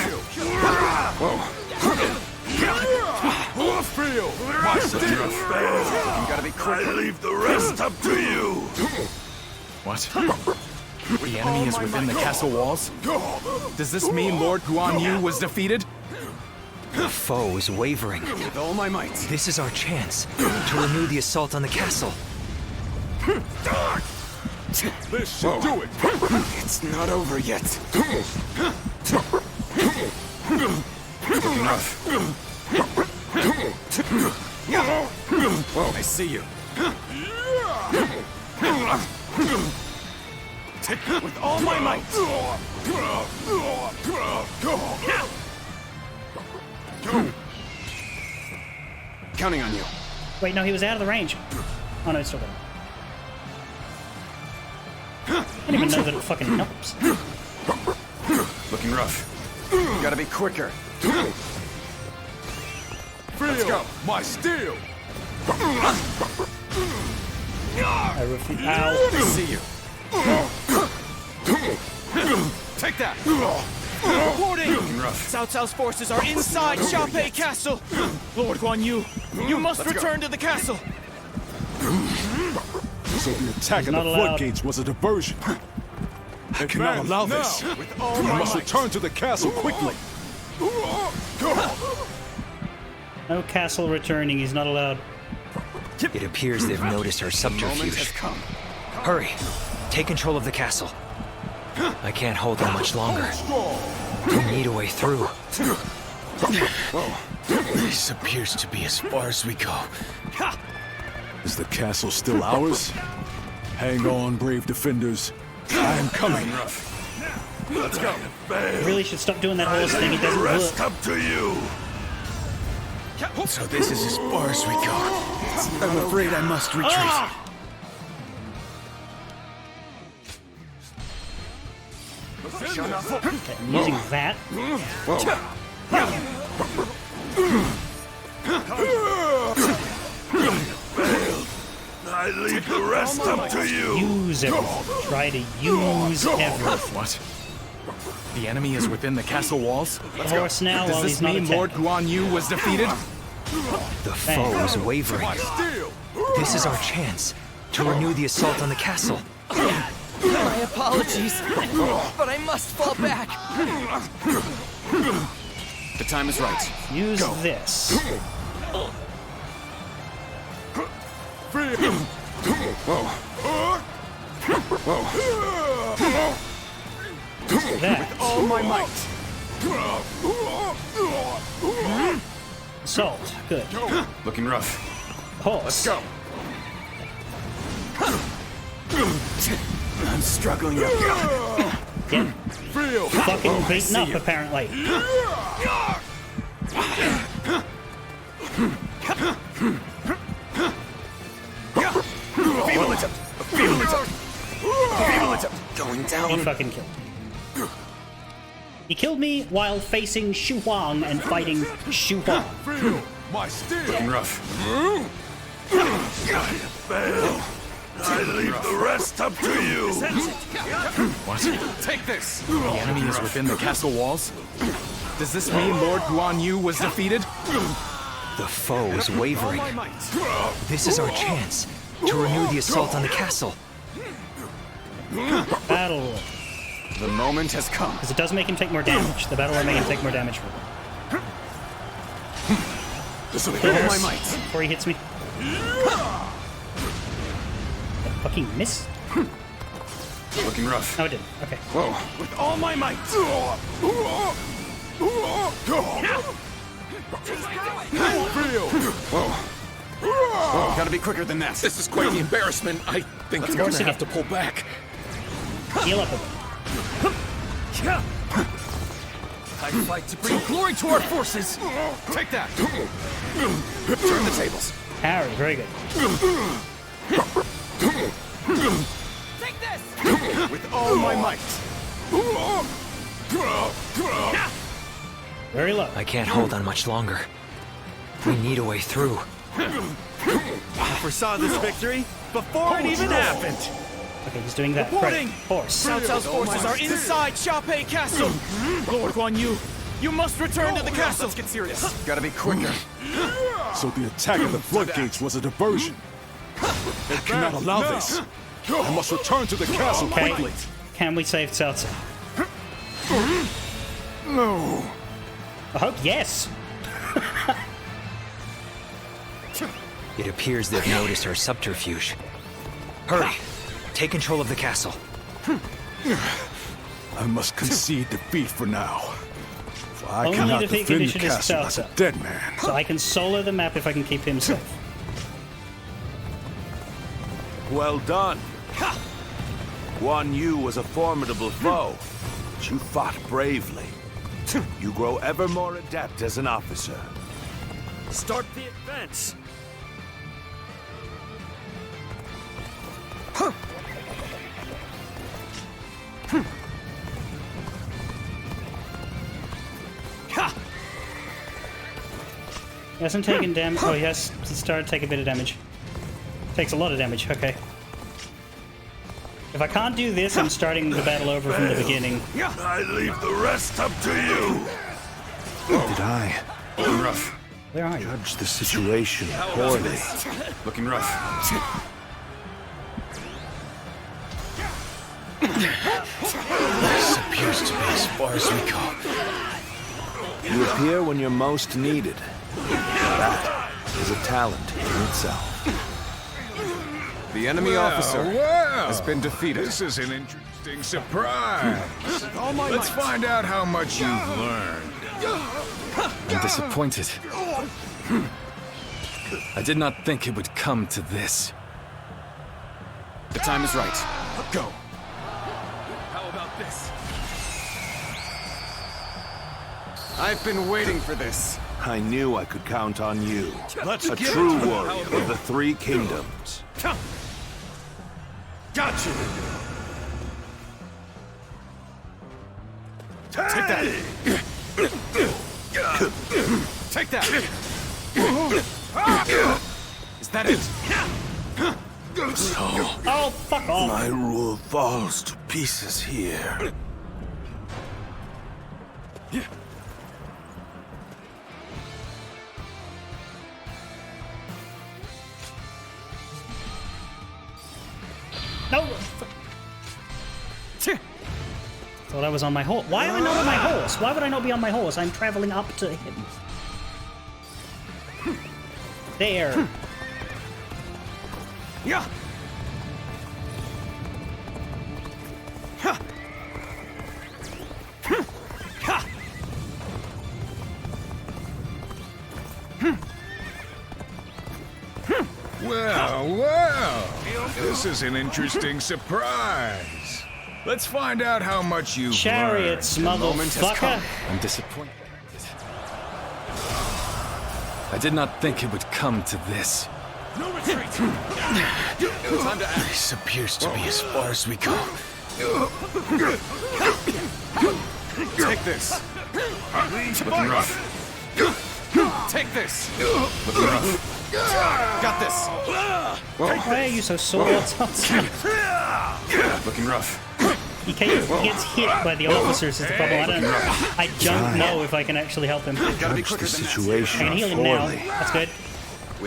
Feel my steel. You gotta be quick. I leave the rest up to you. What? The enemy is within the castle walls? Does this mean Lord Guan Yu was defeated? The foe is wavering. With all my might. This is our chance to renew the assault on the castle. This should do it. It's not over yet. Looking rough. I see you. Take it with all my might. Counting on you. Wait, no, he was out of the range. Oh no, it's still there. I didn't even know that it fucking helps. Looking rough. You gotta be quicker. Let's go. My steel. I refuse. Ow. I see you. Take that. Reporting! Looking rough. Cao Cao's forces are inside Xiaopei Castle! Lord Guan Yu, you must return to the castle! So the attack at the floodgates was a diversion. I cannot allow this. With all We my must might. return to the castle quickly. No castle returning, he's not allowed. It appears they've noticed our subterfuge. Hurry! Take control of the castle. I can't hold them much longer. We need a way through. This appears to be as far as we go. Is the castle still ours? Hang on, brave defenders. I am coming. Let's go. Really should stop doing that horse thing, it doesn't Rest work. up to you. So this is as far as we go. I'm afraid I must retreat. Ah! Okay, I'm using that. I leave the rest up to you. Use everything. Try to use everything. What? The enemy is within the castle walls? The horse now Does while this he's not mean Lord attacking. Guan Yu was defeated? The foe is wavering. This is our chance to renew the assault on the castle. My apologies, but I must fall back. The time is right. Use this. That. With all my might. Salt. Good. Looking rough. Horse. Let's go. I'm struggling up. Get fucking beaten up, apparently. Feeble attempt. Feeble attempt. Feeble attempt. Going He down. fucking killed me. He killed me while facing Shu Huang and fighting Shu Huang. My steel. Looking rough. Fail. I leave the rest up to you. What? Take this. The enemy is within the castle walls? Does this mean Lord Guan Yu was defeated? The foe is wavering. This is our chance to renew the assault on the castle. Battle. The moment has come. Because it does make him take more damage. The battle will make him take more damage for it. This will be all my might. Before he hits me. That fucking miss? Looking rough. No, it didn't. Okay. Whoa. With all my might. Whoa. Whoa, gotta be quicker than that. This is quite the embarrassment. I think I'm gonna have to pull back. Heal up a bit. I fight to bring glory to our forces. Take that. Turn the tables. Harry, very good. Take this. With all my might. Very low. I can't hold on much longer. We need a way through. I foresaw this victory before it even happened. Okay, he's doing that. Reporting! Right. Force. Cao Cao's forces are inside Xiaopei Castle. Lord Guan Yu, you must return to the castle. Let's get serious. Gotta be quicker. So the attack of the floodgates was a diversion. I cannot allow this. I must return to the castle quickly. Can we save Cao Cao? No. I hope yes. It appears they've noticed our subterfuge. Hurry! Take control of the castle. I must concede defeat for now. For I Only cannot defeat defend the condition is castle Cao as a Cao. dead man. So I can solo the map if I can keep him safe. Well done. Guan Yu was a formidable foe, but you fought bravely. You grow ever more adept as an officer. Start the advance. He hasn't taken damage. Oh, he started to take a bit of damage. Takes a lot of damage. Okay. If I can't do this, I'm starting the battle over from the beginning. I leave the rest up to you. Did I rough. Where are you? judge the situation poorly? Looking rough. This appears to be as far as we go. You appear when you're most needed. That is a talent in itself. The enemy officer has been defeated. This is an interesting surprise. Let's find out how much you've learned. I'm disappointed. I did not think it would come to this. The time is right. Go. How about this? I've been waiting for this. I knew I could count on you. Let's A get true it. warrior of the Three Kingdoms. Gotcha. Take that. Take that. Is that it? So, Oh, fuck off. my rule falls to pieces here. No. Thought I was on my horse. Why am I not on my horse? Why would I not be on my horse? I'm traveling up to him. There. Yeah. Well, this is an interesting surprise. Let's find out how much you've Chariots, learned. motherfucker. I'm disappointed. I did not think it would come to this. No retreat. Time to act. This appears to be as far as we go. Take this. Looking rough. Take this. Looking rough. Got this. Why are you so sore? Looking rough. He gets hit by the officers is the problem. I don't know if I can actually help him. Judge the situation I can heal him now. poorly. That's good.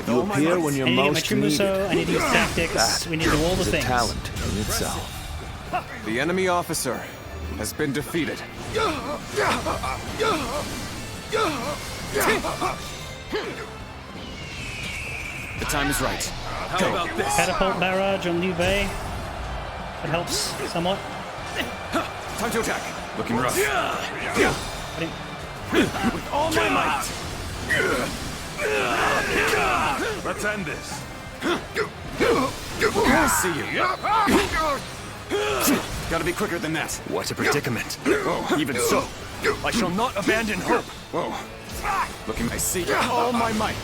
You appear when I you're need to get my most True needed. Muso, I need to use tactics, That we need to do all the is a things. talent in itself. The enemy officer has been defeated. The time is right. How about this? Catapult barrage on Liu Bei. It helps somewhat. Time to attack. Looking rough. With all my might. Let's end this. I see you. Gotta be quicker than that. What a predicament. Even so, I shall not abandon hope. Looking, I see you. All my might.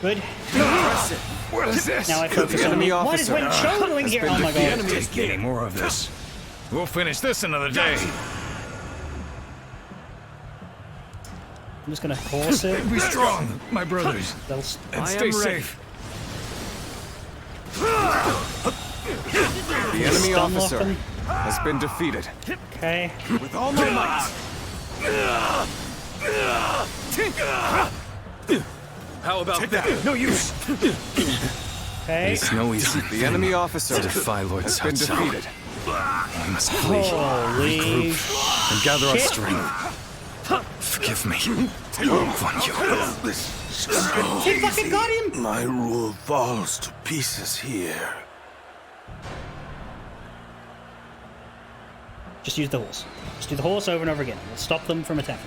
Good. Impressive. What is this? Now I focus on me. What is Wen Chou doing here? Oh my god. Take any more of this. We'll finish this another day. I'm just gonna force it. Be strong, my brothers, and stay safe. The enemy officer has been defeated. Okay. With all my might. How about Take that? No use. Okay. It's no easy. The enemy officer to defy Lord has been Cao Cao. defeated. We must flee, Holy regroup, and gather our shit. strength. Forgive me, Guan Yu. He fucking got him! My rule falls to pieces here. Just use the horse. Just do the horse over and over again. We'll stop them from attacking.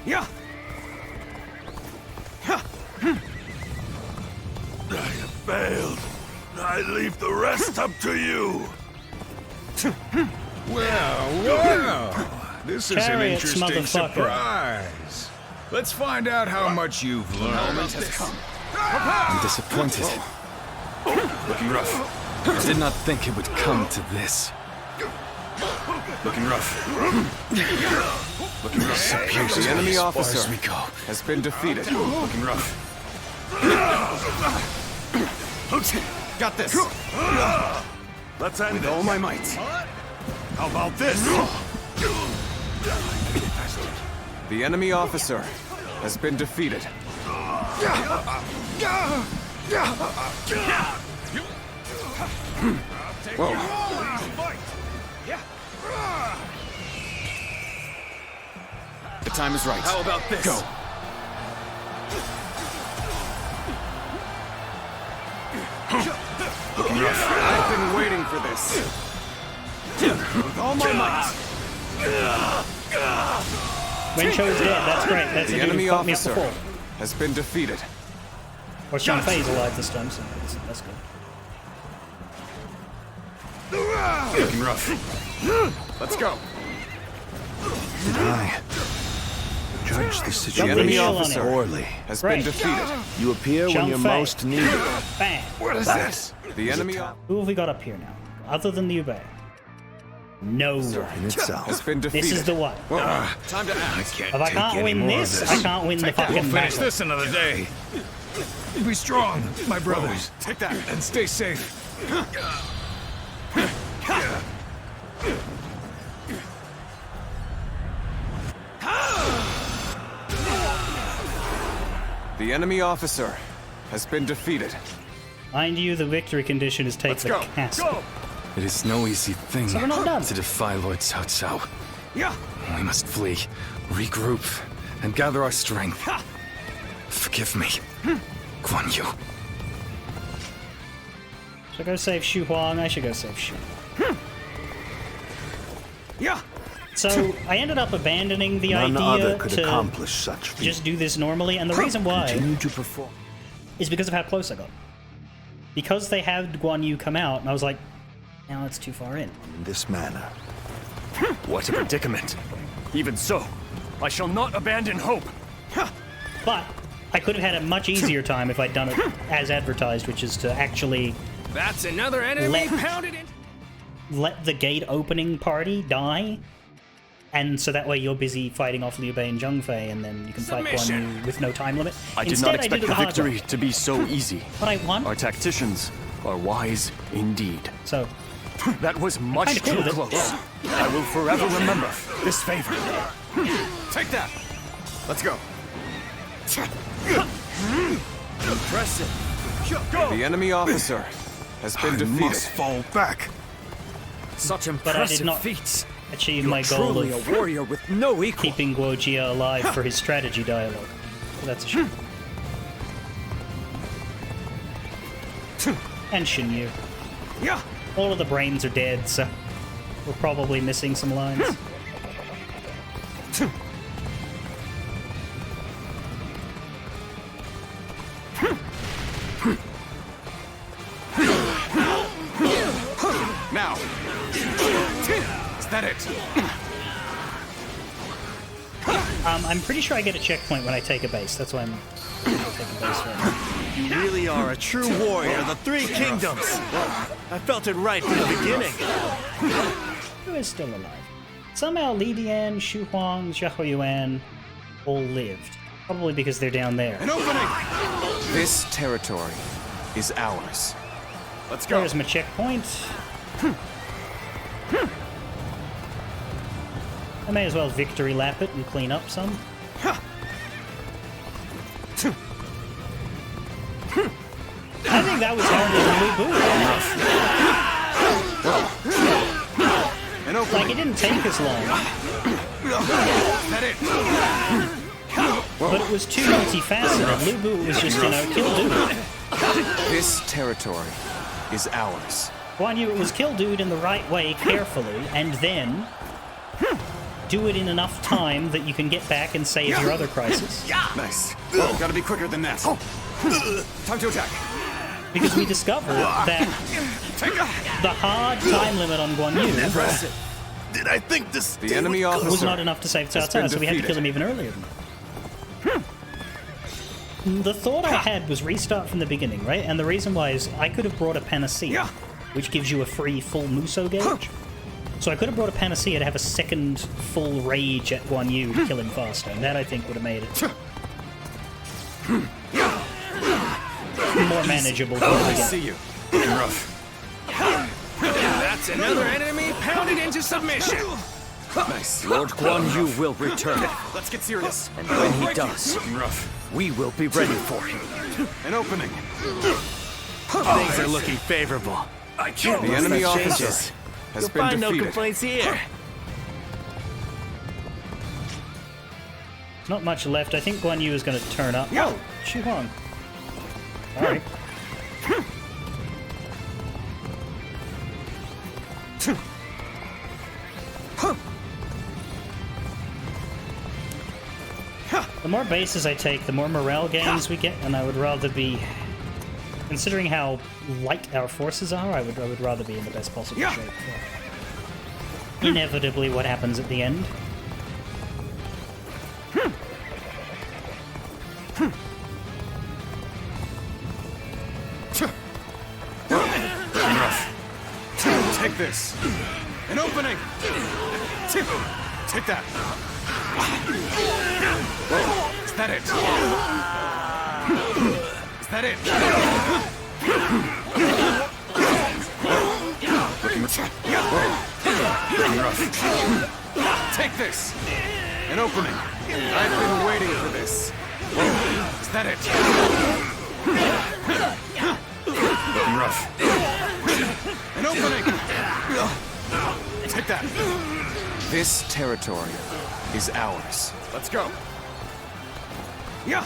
Yeah. I have failed. I leave the rest up to you. Well, this is an Chariots, interesting motherfucker. surprise. Let's find out how much you've learned. Moment has come. I'm disappointed. Looking rough. I did not think it would come to this. Looking rough. Looking rough. Subdues The enemy as far officer as we go. has been defeated. Looking rough. Got this. Let's end With this. all my might. How about this? The enemy officer has been defeated. Whoa. The time is right. How about this? Go. Looking rough. I've been waiting for this. With all my might. Wen Chou is dead. That's great. That's The the dude enemy who fought me up officer before. has been defeated. Or Zhang Fei's alive this time, so that's good. Looking rough. Let's go. Did I judge the The situation enemy shield on officer him. poorly? has Right. been defeated. You appear when Zhang you're Fei. most needed. Bang. What is this? The enemy Who have we got up here now? Other than Liu Bei? No one. In itself. has been defeated. This is the one. Time to act. If I can't win this, I can't win the We'll fucking finish battle. this another day. Be strong, my brothers, Take that. and stay safe. The enemy officer has been defeated. Mind you, the victory condition is take Let's the go. castle. It is no easy thing So we're not done. to defy Lord Cao Cao. Yeah. We must flee, regroup, and gather our strength. Forgive me, Guan Yu. Should I go save Xu Huang? I should go save Xu. Yeah. So I ended up abandoning the None idea other could to accomplish such feats. just do this normally, and the reason why Continue to perform. is because of how close I got. Because they had Guan Yu come out, and I was like, now it's too far in. In this manner. What a predicament. Even so, I shall not abandon hope. But I could have had a much easier time if I'd done it as advertised, which is to actually That's another enemy pounded in. let the gate opening party die. And so that way you're busy fighting off Liu Bei and Zhang Fei, and then you can fight Guan Submission. Yu with no time limit. I did Instead, not I expect did the hard victory way. to be so easy. But I won. Our tacticians are wise indeed. So that was much kinda cool too with it. close. I will forever remember this favor. Take that. Let's go. Impressive. The enemy officer has been defeated. Must fall back. Such But I did impressive not feats. achieve You're my goal truly of a warrior with no equal. keeping Guo Jia alive for his strategy dialogue. So that's a shame. And Shin Yu. Yeah. All of the brains are dead, so we're probably missing some lines. Now. Is that it? I'm pretty sure I get a checkpoint when I take a base. That's why I'm taking a base right now. You really are a true warrior of the Three Kingdoms. I felt it right from the beginning. Who is still alive? Somehow Li Dian, Xu Huang, Zhao Yuan all lived. Probably because they're down there. An opening! This territory is ours. Let's go. There's my checkpoint. I may as well victory lap it and clean up some. I think that was harder than Lu Bu. Like, it didn't take as long. That it? But it was too multifaceted. Lu Bu was just, kill dude. This territory is ours. Guan Yu, it was kill dude in the right way, carefully, and then do it in enough time that you can get back and save your other crisis. Nice. Gotta be quicker than that. Time to attack. Because we discovered that the hard time limit on Guan Yu Did I think this The enemy officer was not enough to save Cao Cao, so we had to kill him even earlier than that. The thought I had was restart from the beginning, right? And the reason why is I could have brought a Panacea, which gives you a free full Muso gauge. So I could have brought a Panacea to have a second full rage at Guan Yu to kill him faster, and that I think would have made it more manageable. I see you. Rough. That's another enemy pounded into submission. Nice. Lord Guan Yu will return. Let's get serious. And when he does, Rough. we will be ready for him. An opening. Things are looking favorable. I can't The enemy officer has You'll been find no defeated. complaints here. Not much left. I think Guan Yu is going to turn up. Oh, Xu Huang. Alright. The more bases I take, the more morale gains we get, and I would rather be... Considering how light our forces are, I would rather be in the best possible shape. Inevitably what happens at the end. Take this. An opening. Take that. Is that it? Is that it? Looking rough. Take this. An opening. I've been waiting for this. Is that it? Looking rough. An opening. Take that. This territory is ours. Let's go. Yeah.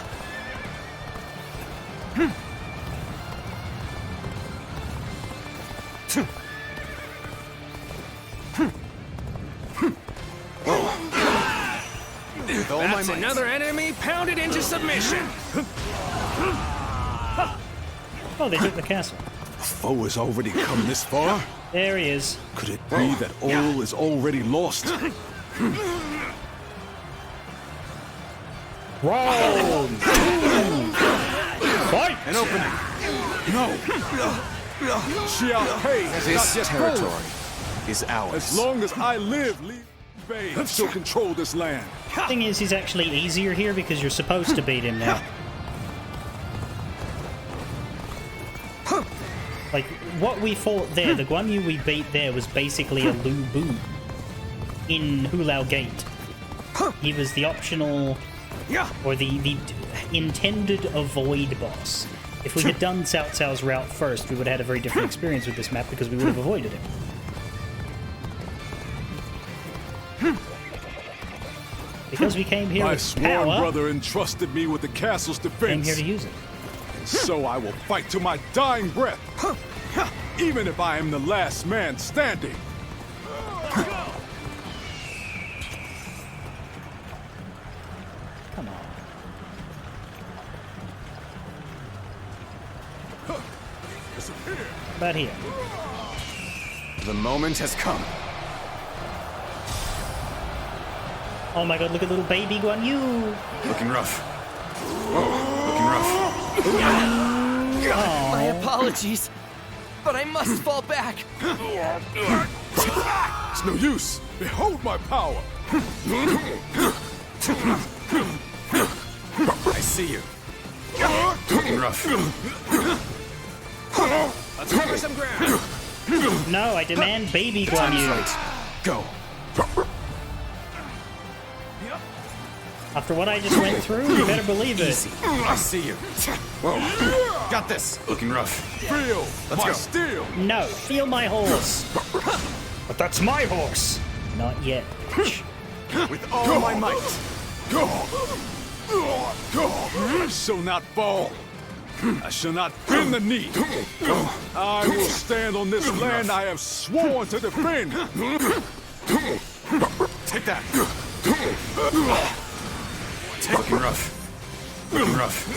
That's another enemy pounded into submission. Oh, they took the castle. The foe has already come this far? There he is. Could it be that all is already lost? Round two. Fight! An opening. No. Xia Pei has This not yet territory fallen. is ours. As long as I live, Li Bei still control this land. Thing is, he's actually easier here because you're supposed to beat him now. Like, what we fought there, the Guan Yu we beat there was basically a Lu Bu in Hulao Gate. He was the optional, or the intended a void boss. If we had done Cao Cao's route first, we would have had a very different experience with this map because we would have avoided him. Because we came here My with sworn power, brother entrusted me with the castle's defense. came here to use it. And so I will fight to my dying breath, even if I am the last man standing. Come on. About here. The moment has come. Oh my god, look at little baby Guan Yu! Looking rough. Whoa, looking rough. Oh. My apologies, but I must fall back. It's no use. Behold my power. I see you. Looking rough. Let's cover some ground. No, I demand baby Guan Yu. Go. After what I just went through, you better believe it. Easy. I see you. Whoa. Got this. Looking rough. Feel Let's my go. steel. No, feel my horse. But that's my horse. Not yet, bitch. With all my might. I shall not fall. I shall not bend the knee. I will stand on this land I have sworn to defend. Take that. Looking rough. Looking rough.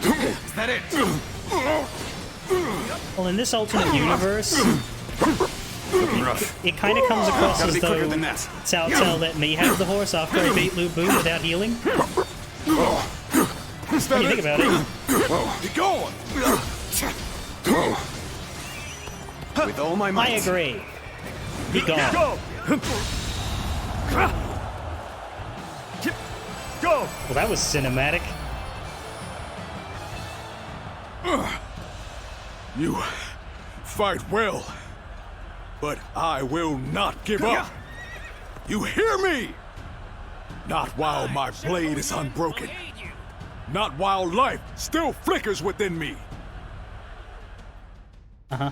Is that it? Well, in this alternate universe, Looking rough. it kind of comes across Gotta as be though quicker than that. Cao Cao let me have the horse after I beat Lu Bu without healing. When you think about it. Be going. With all my I might. agree. Be gone. Go. Well, that was cinematic. You fight well, but I will not give up. You hear me? Not while my blade is unbroken. Not while life still flickers within me. Uh-huh.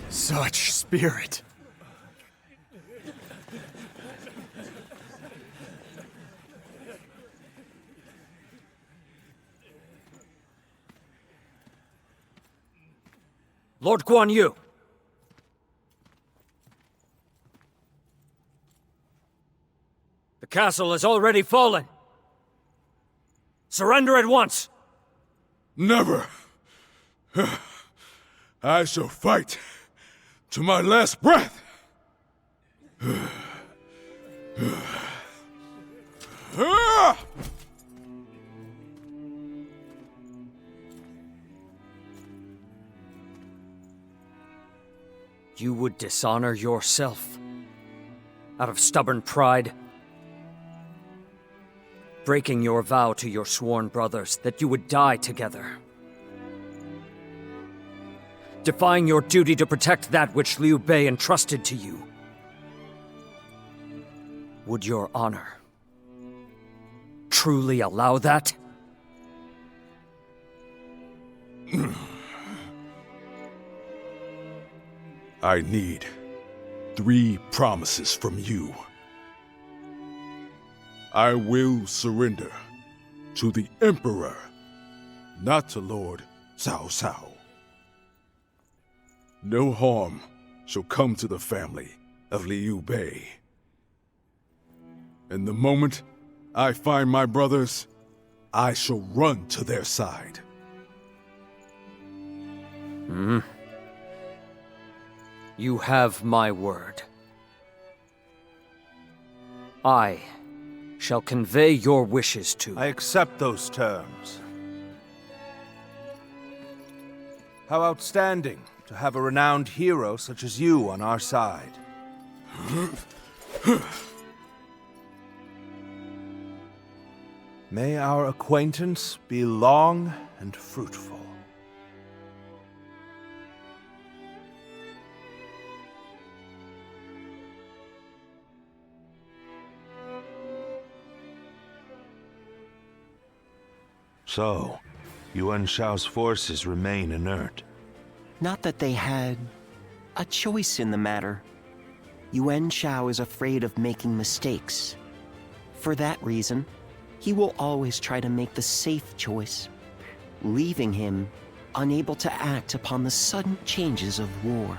Such spirit. Lord Guan Yu! The castle has already fallen. Surrender at once! Never. I shall fight to my last breath. You would dishonor yourself out of stubborn pride, breaking your vow to your sworn brothers that you would die together, defying your duty to protect that which Liu Bei entrusted to you. Would your honor truly allow that? I need 3 promises from you. I will surrender to the Emperor, not to Lord Cao Cao. No harm shall come to the family of Liu Bei. And the moment I find my brothers, I shall run to their side. You have my word. I shall convey your wishes to. I accept those terms. How outstanding to have a renowned hero such as you on our side. May our acquaintance be long and fruitful. So, Yuan Shao's forces remain inert. Not that they had a choice in the matter. Yuan Shao is afraid of making mistakes. For that reason, he will always try to make the safe choice, leaving him unable to act upon the sudden changes of war.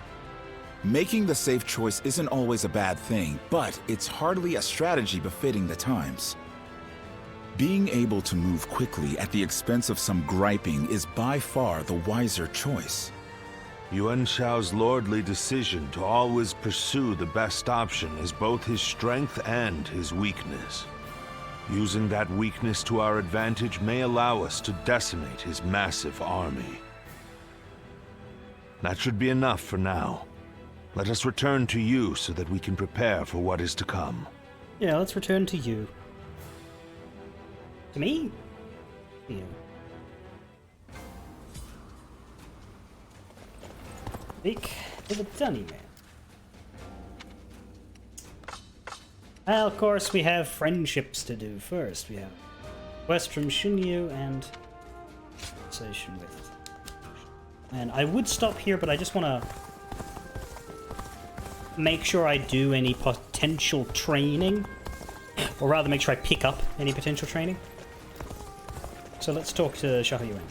Making the safe choice isn't always a bad thing, but it's hardly a strategy befitting the times. Being able to move quickly at the expense of some griping is by far the wiser choice. Yuan Shao's lordly decision to always pursue the best option is both his strength and his weakness. Using that weakness to our advantage may allow us to decimate his massive army. That should be enough for now. Let us return to you so that we can prepare for what is to come. Yeah, let's return to you. To me? You. Speak to the Dunny Man. Well, of course, we have friendships to do first. We have quest from Shunyu and conversation with. And I would stop here, but I just want to make sure I do any potential training, or rather, make sure I pick up any potential training. So let's talk to Xiahou Yuan.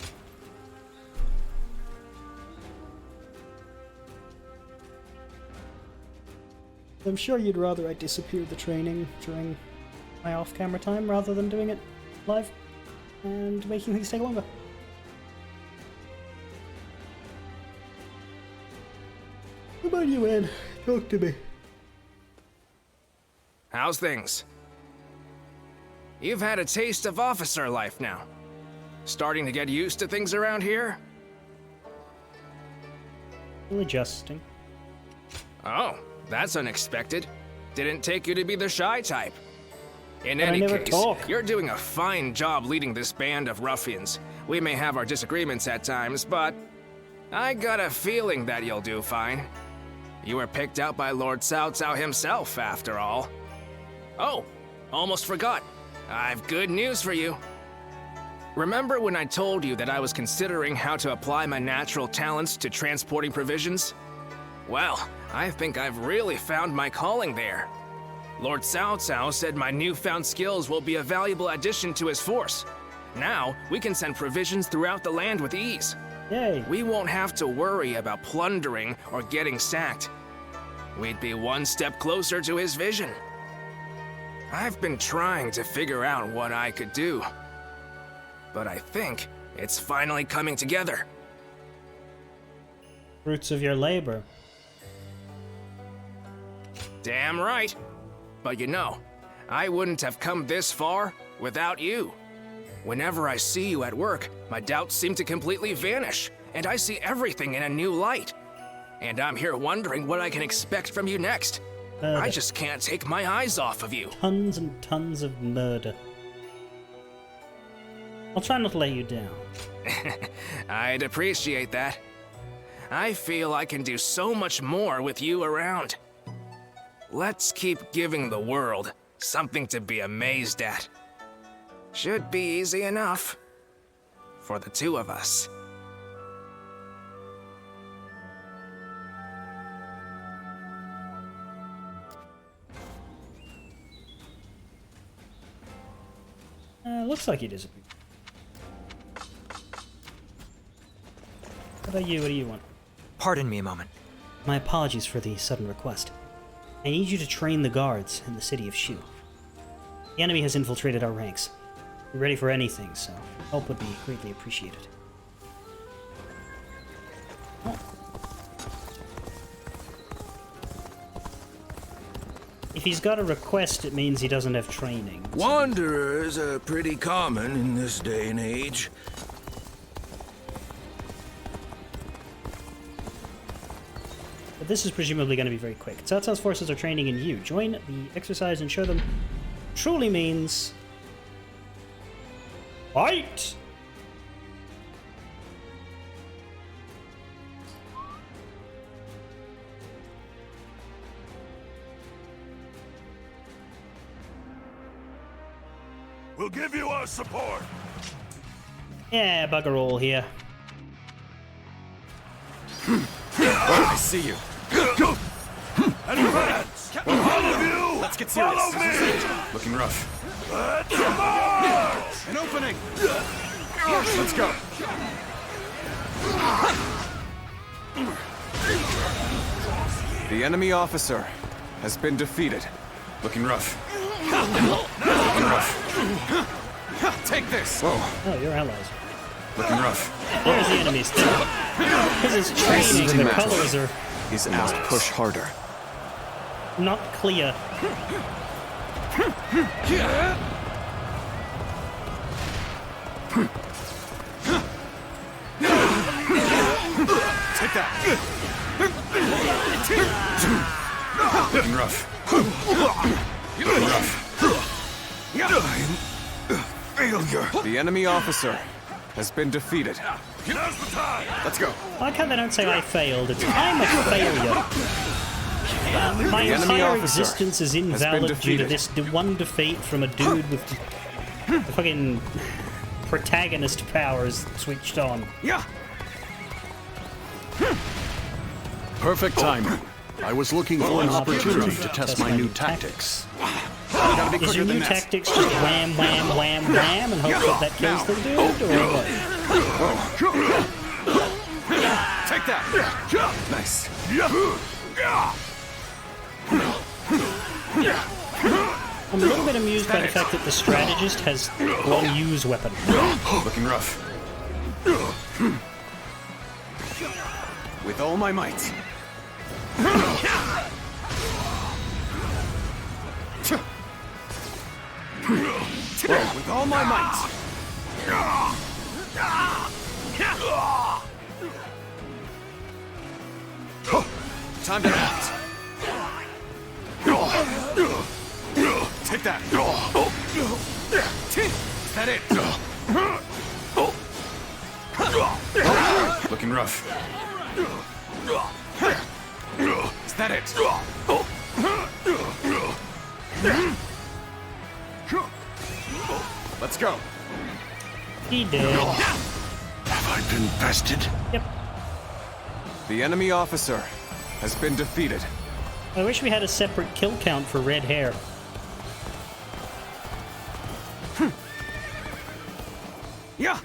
I'm sure you'd rather I disappeared the training during my off-camera time rather than doing it live and making things take longer. Come on, Yuan. Talk to me. How's things? You've had a taste of officer life now. Starting to get used to things around here? Still adjusting. Oh, that's unexpected. Didn't take you to be the shy type. In But I any never case, talk. you're doing a fine job leading this band of ruffians. We may have our disagreements at times, but I got a feeling that you'll do fine. You were picked out by Lord Cao Cao himself, after all. Oh, almost forgot. I've good news for you. Remember when I told you that I was considering how to apply my natural talents to transporting provisions? Well, I think I've really found my calling there. Lord Cao Cao said my newfound skills will be a valuable addition to his force. Now, we can send provisions throughout the land with ease. Yay. We won't have to worry about plundering or getting sacked. We'd be one step closer to his vision. I've been trying to figure out what I could do, but I think it's finally coming together. Fruits of your labor. Damn right. But you know, I wouldn't have come this far without you. Whenever I see you at work, my doubts seem to completely vanish, and I see everything in a new light. And I'm here wondering what I can expect from you next. I just can't take my eyes off of you. Tons and tons of murder. I'll try not to let you down. I'd appreciate that. I feel I can do so much more with you around. Let's keep giving the world something to be amazed at. Should be easy enough. For the two of us. Looks like he disappeared. What about you? What do you want? Pardon me a moment. My apologies for the sudden request. I need you to train the guards in the city of Shu. The enemy has infiltrated our ranks. We're ready for anything, so help would be greatly appreciated. Oh. If he's got a request, it means he doesn't have training. Wanderers are pretty common in this day and age. But this is presumably going to be very quick. Cao Cao's forces are training in you. Join the exercise and show them truly means... fight! We'll give you our support. Yeah, bugger all here. I see you. Advance! All of you! Let's get serious. Follow me! Looking rough. Let's march! An opening! Let's go. The enemy officer has been defeated. Looking rough. Looking rough. Take this! Whoa. Oh, your allies. Looking rough. There's the enemies. Because his training, the colors are... He's asked push harder. not clear. Take that! Getting rough. Failure. The enemy officer has been defeated. Let's go. I like how they don't say I failed. It's I'm a failure. My entire existence is invalid due to this one defeat from a dude with the fucking protagonist powers switched on. Yeah. Perfect timing. I was looking for an opportunity to test my new tactics. Gotta be Is your quicker new than that. tactics just wham, wham, wham, wham, and hope that kills the dude, or what? Take that. Nice. I'm a little bit amused by the fact that the strategist has one use weapon. Looking rough. With all my might. With all my might. Time to act. Take that. Is that it? Looking rough. Is that it? Let's go. He did. Have I been bested? Yep. The enemy officer has been defeated. I wish we had a separate kill count for red hair. Yeah.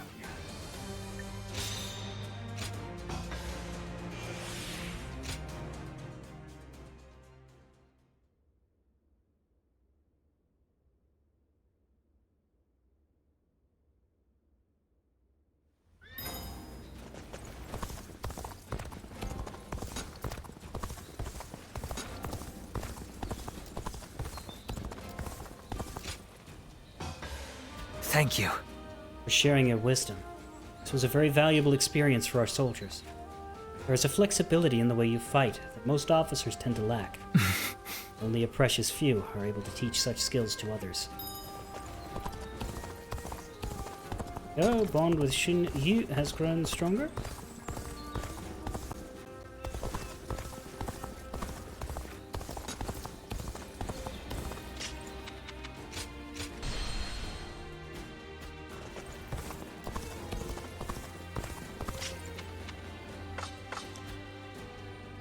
Thank you. For sharing your wisdom. This was a very valuable experience for our soldiers. There is a flexibility in the way you fight that most officers tend to lack. Only a precious few are able to teach such skills to others. Your bond with Shin Yu has grown stronger?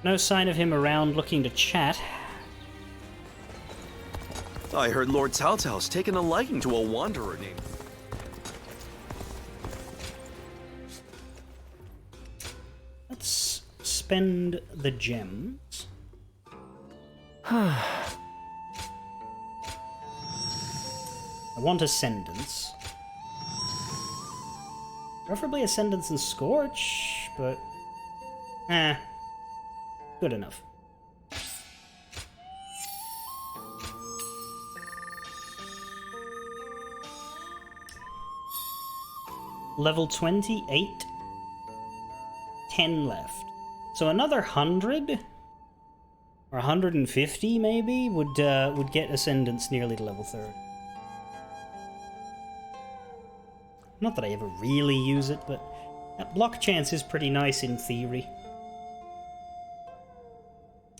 No sign of him around looking to chat. I heard Lord Cao Cao's taken a liking to a wanderer named... Let's spend the gems. I want Ascendance. Preferably Ascendance and Scorch, but... good enough. Level 28. 10 left. So another 100? Or 150 maybe? Would get Ascendance nearly to level 30. Not that I ever really use it, but that block chance is pretty nice in theory.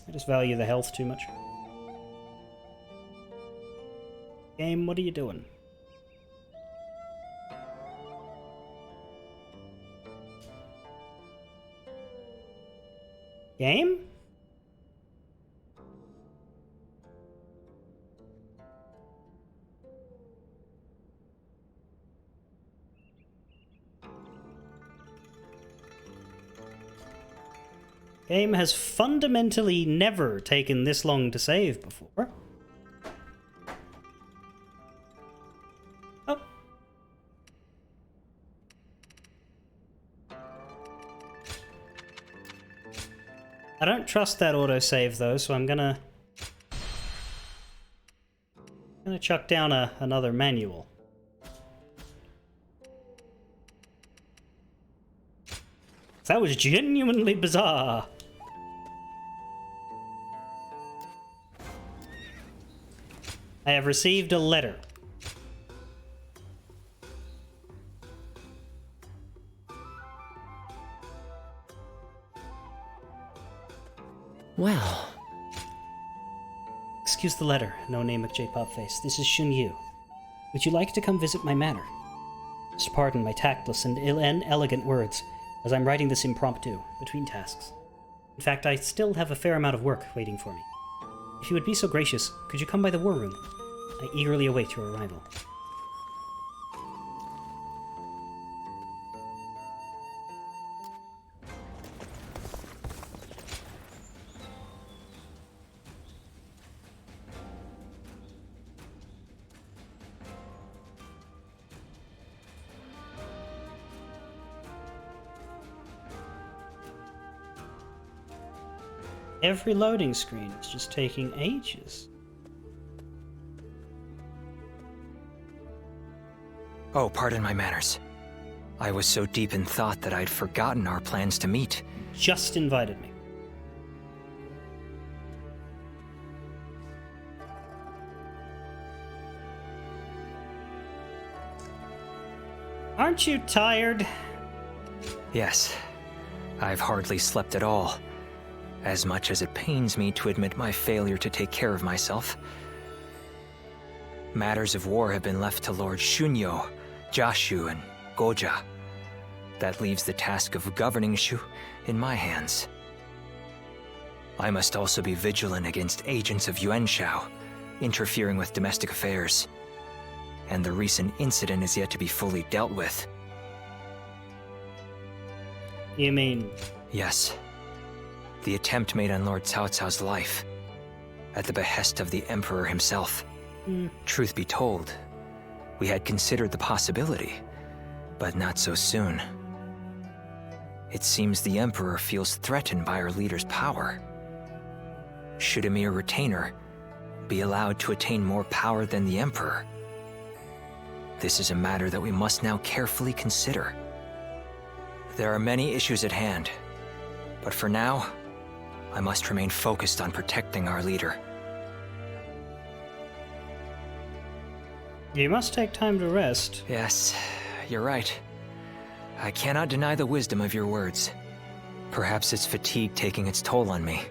I just value the health too much. Game, what are you doing? Game? Game has fundamentally never taken this long to save before. Oh. I don't trust that autosave though, so I'm gonna chuck down another manual. That was genuinely bizarre. I have received a letter. Well. Excuse the letter, no name J Pop Face. This is Shun Yu. Would you like to come visit my manor? Just pardon my tactless and inelegant words, as I'm writing this impromptu, between tasks. In fact, I still have a fair amount of work waiting for me. If you would be so gracious, could you come by the war room? I eagerly await your arrival. Every loading screen is just taking ages. Oh, pardon my manners. I was so deep in thought that I'd forgotten our plans to meet. Just invited me. Aren't you tired? Yes. I've hardly slept at all. As much as it pains me to admit my failure to take care of myself. Matters of war have been left to Lord Shunyo, Jashu, and Goja. That leaves the task of governing Shu in my hands. I must also be vigilant against agents of Yuanshao, interfering with domestic affairs. And the recent incident is yet to be fully dealt with. You mean? Yes. The attempt made on Lord Cao Cao's life, at the behest of the Emperor himself. Truth be told, we had considered the possibility, but not so soon. It seems the Emperor feels threatened by our leader's power. Should a mere retainer be allowed to attain more power than the Emperor? This is a matter that we must now carefully consider. There are many issues at hand, but for now, I must remain focused on protecting our leader. You must take time to rest. Yes, you're right. I cannot deny the wisdom of your words. Perhaps it's fatigue taking its toll on me.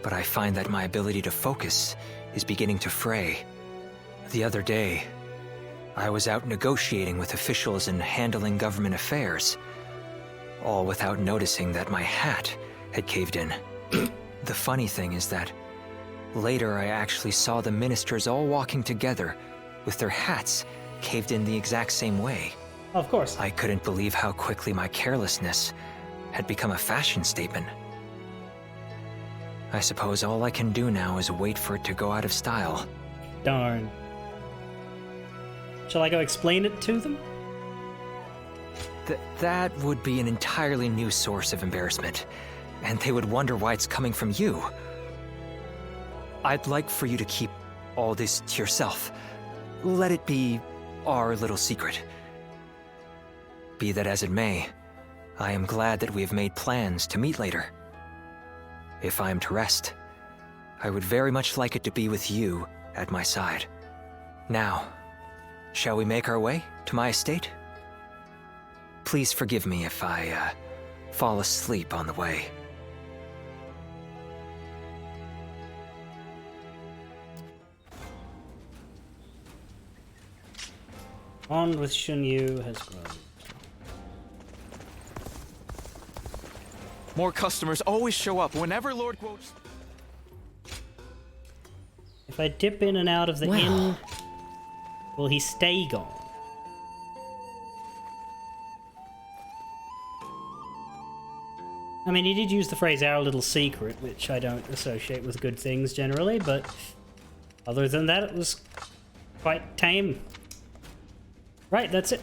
But I find that my ability to focus is beginning to fray. The other day, I was out negotiating with officials and handling government affairs, all without noticing that my hat had caved in. The funny thing is that later I actually saw the ministers all walking together with their hats caved in the exact same way. Of course. I couldn't believe how quickly my carelessness had become a fashion statement. I suppose all I can do now is wait for it to go out of style. Darn. Shall I go explain it to them? That would be an entirely new source of embarrassment, and they would wonder why it's coming from you. I'd like for you to keep all this to yourself. Let it be our little secret. Be that as it may, I am glad that we have made plans to meet later. If I am to rest, I would very much like it to be with you at my side. Now, shall we make our way to my estate? Please forgive me if I fall asleep on the way. Bond with Shunyu has grown. More customers always show up whenever Lord Guo's... If I dip in and out of the inn, will he stay gone? I mean, he did use the phrase "our little secret," which I don't associate with good things generally, but other than that, it was quite tame. Right, that's it.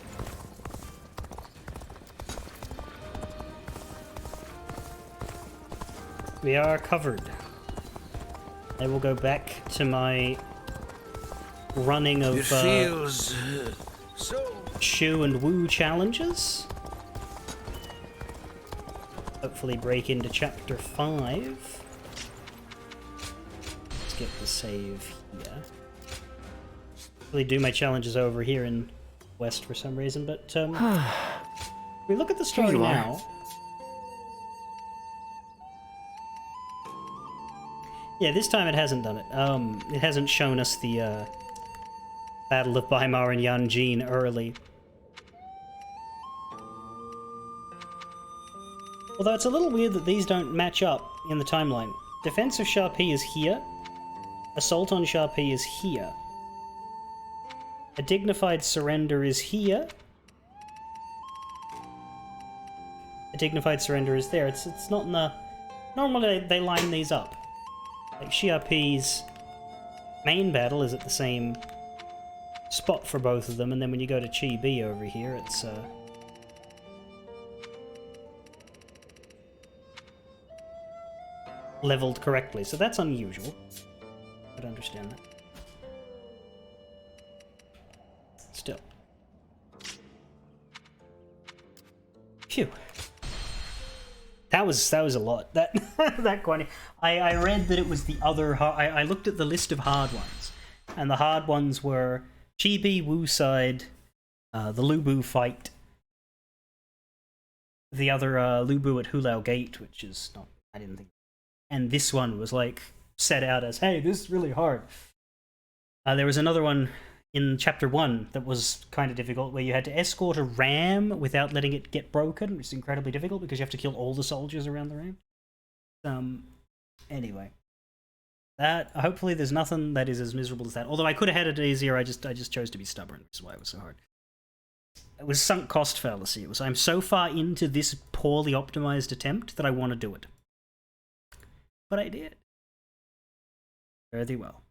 We are covered. I will go back to my running of Shu and Wu challenges. Hopefully break into chapter 5. Let's get the save here. Really do my challenges over here in West for some reason, but we look at the story now. Yeah, this time it hasn't done it. It hasn't shown us the Battle of Weimar and Yanjin early. Although it's a little weird that these don't match up in the timeline. Defense of Sharpie is here. Assault on Sharpie is here. A dignified surrender is here. A dignified surrender is there. It's not in the... Normally they line these up. Like Xiapi's main battle is at the same spot for both of them, and then when you go to Chi B over here, it's leveled correctly. So that's unusual. I'd understand that. Still. Phew. That was a lot. That that quantity. I read that it was the other. I looked at the list of hard ones, and the hard ones were Chibi, Wu side, the Lubu fight, the other Lubu at Hulao Gate, which is not. I didn't think. And this one was like set out as, hey, this is really hard. There was another one in chapter 1 that was kind of difficult, where you had to escort a ram without letting it get broken, which is incredibly difficult because you have to kill all the soldiers around the ram. Anyway, that hopefully there's nothing that is as miserable as that. Although I could have had it easier, I just chose to be stubborn, which is why it was so hard. It was sunk cost fallacy. It was, I'm so far into this poorly optimized attempt that I want to do it. But I did. Very well.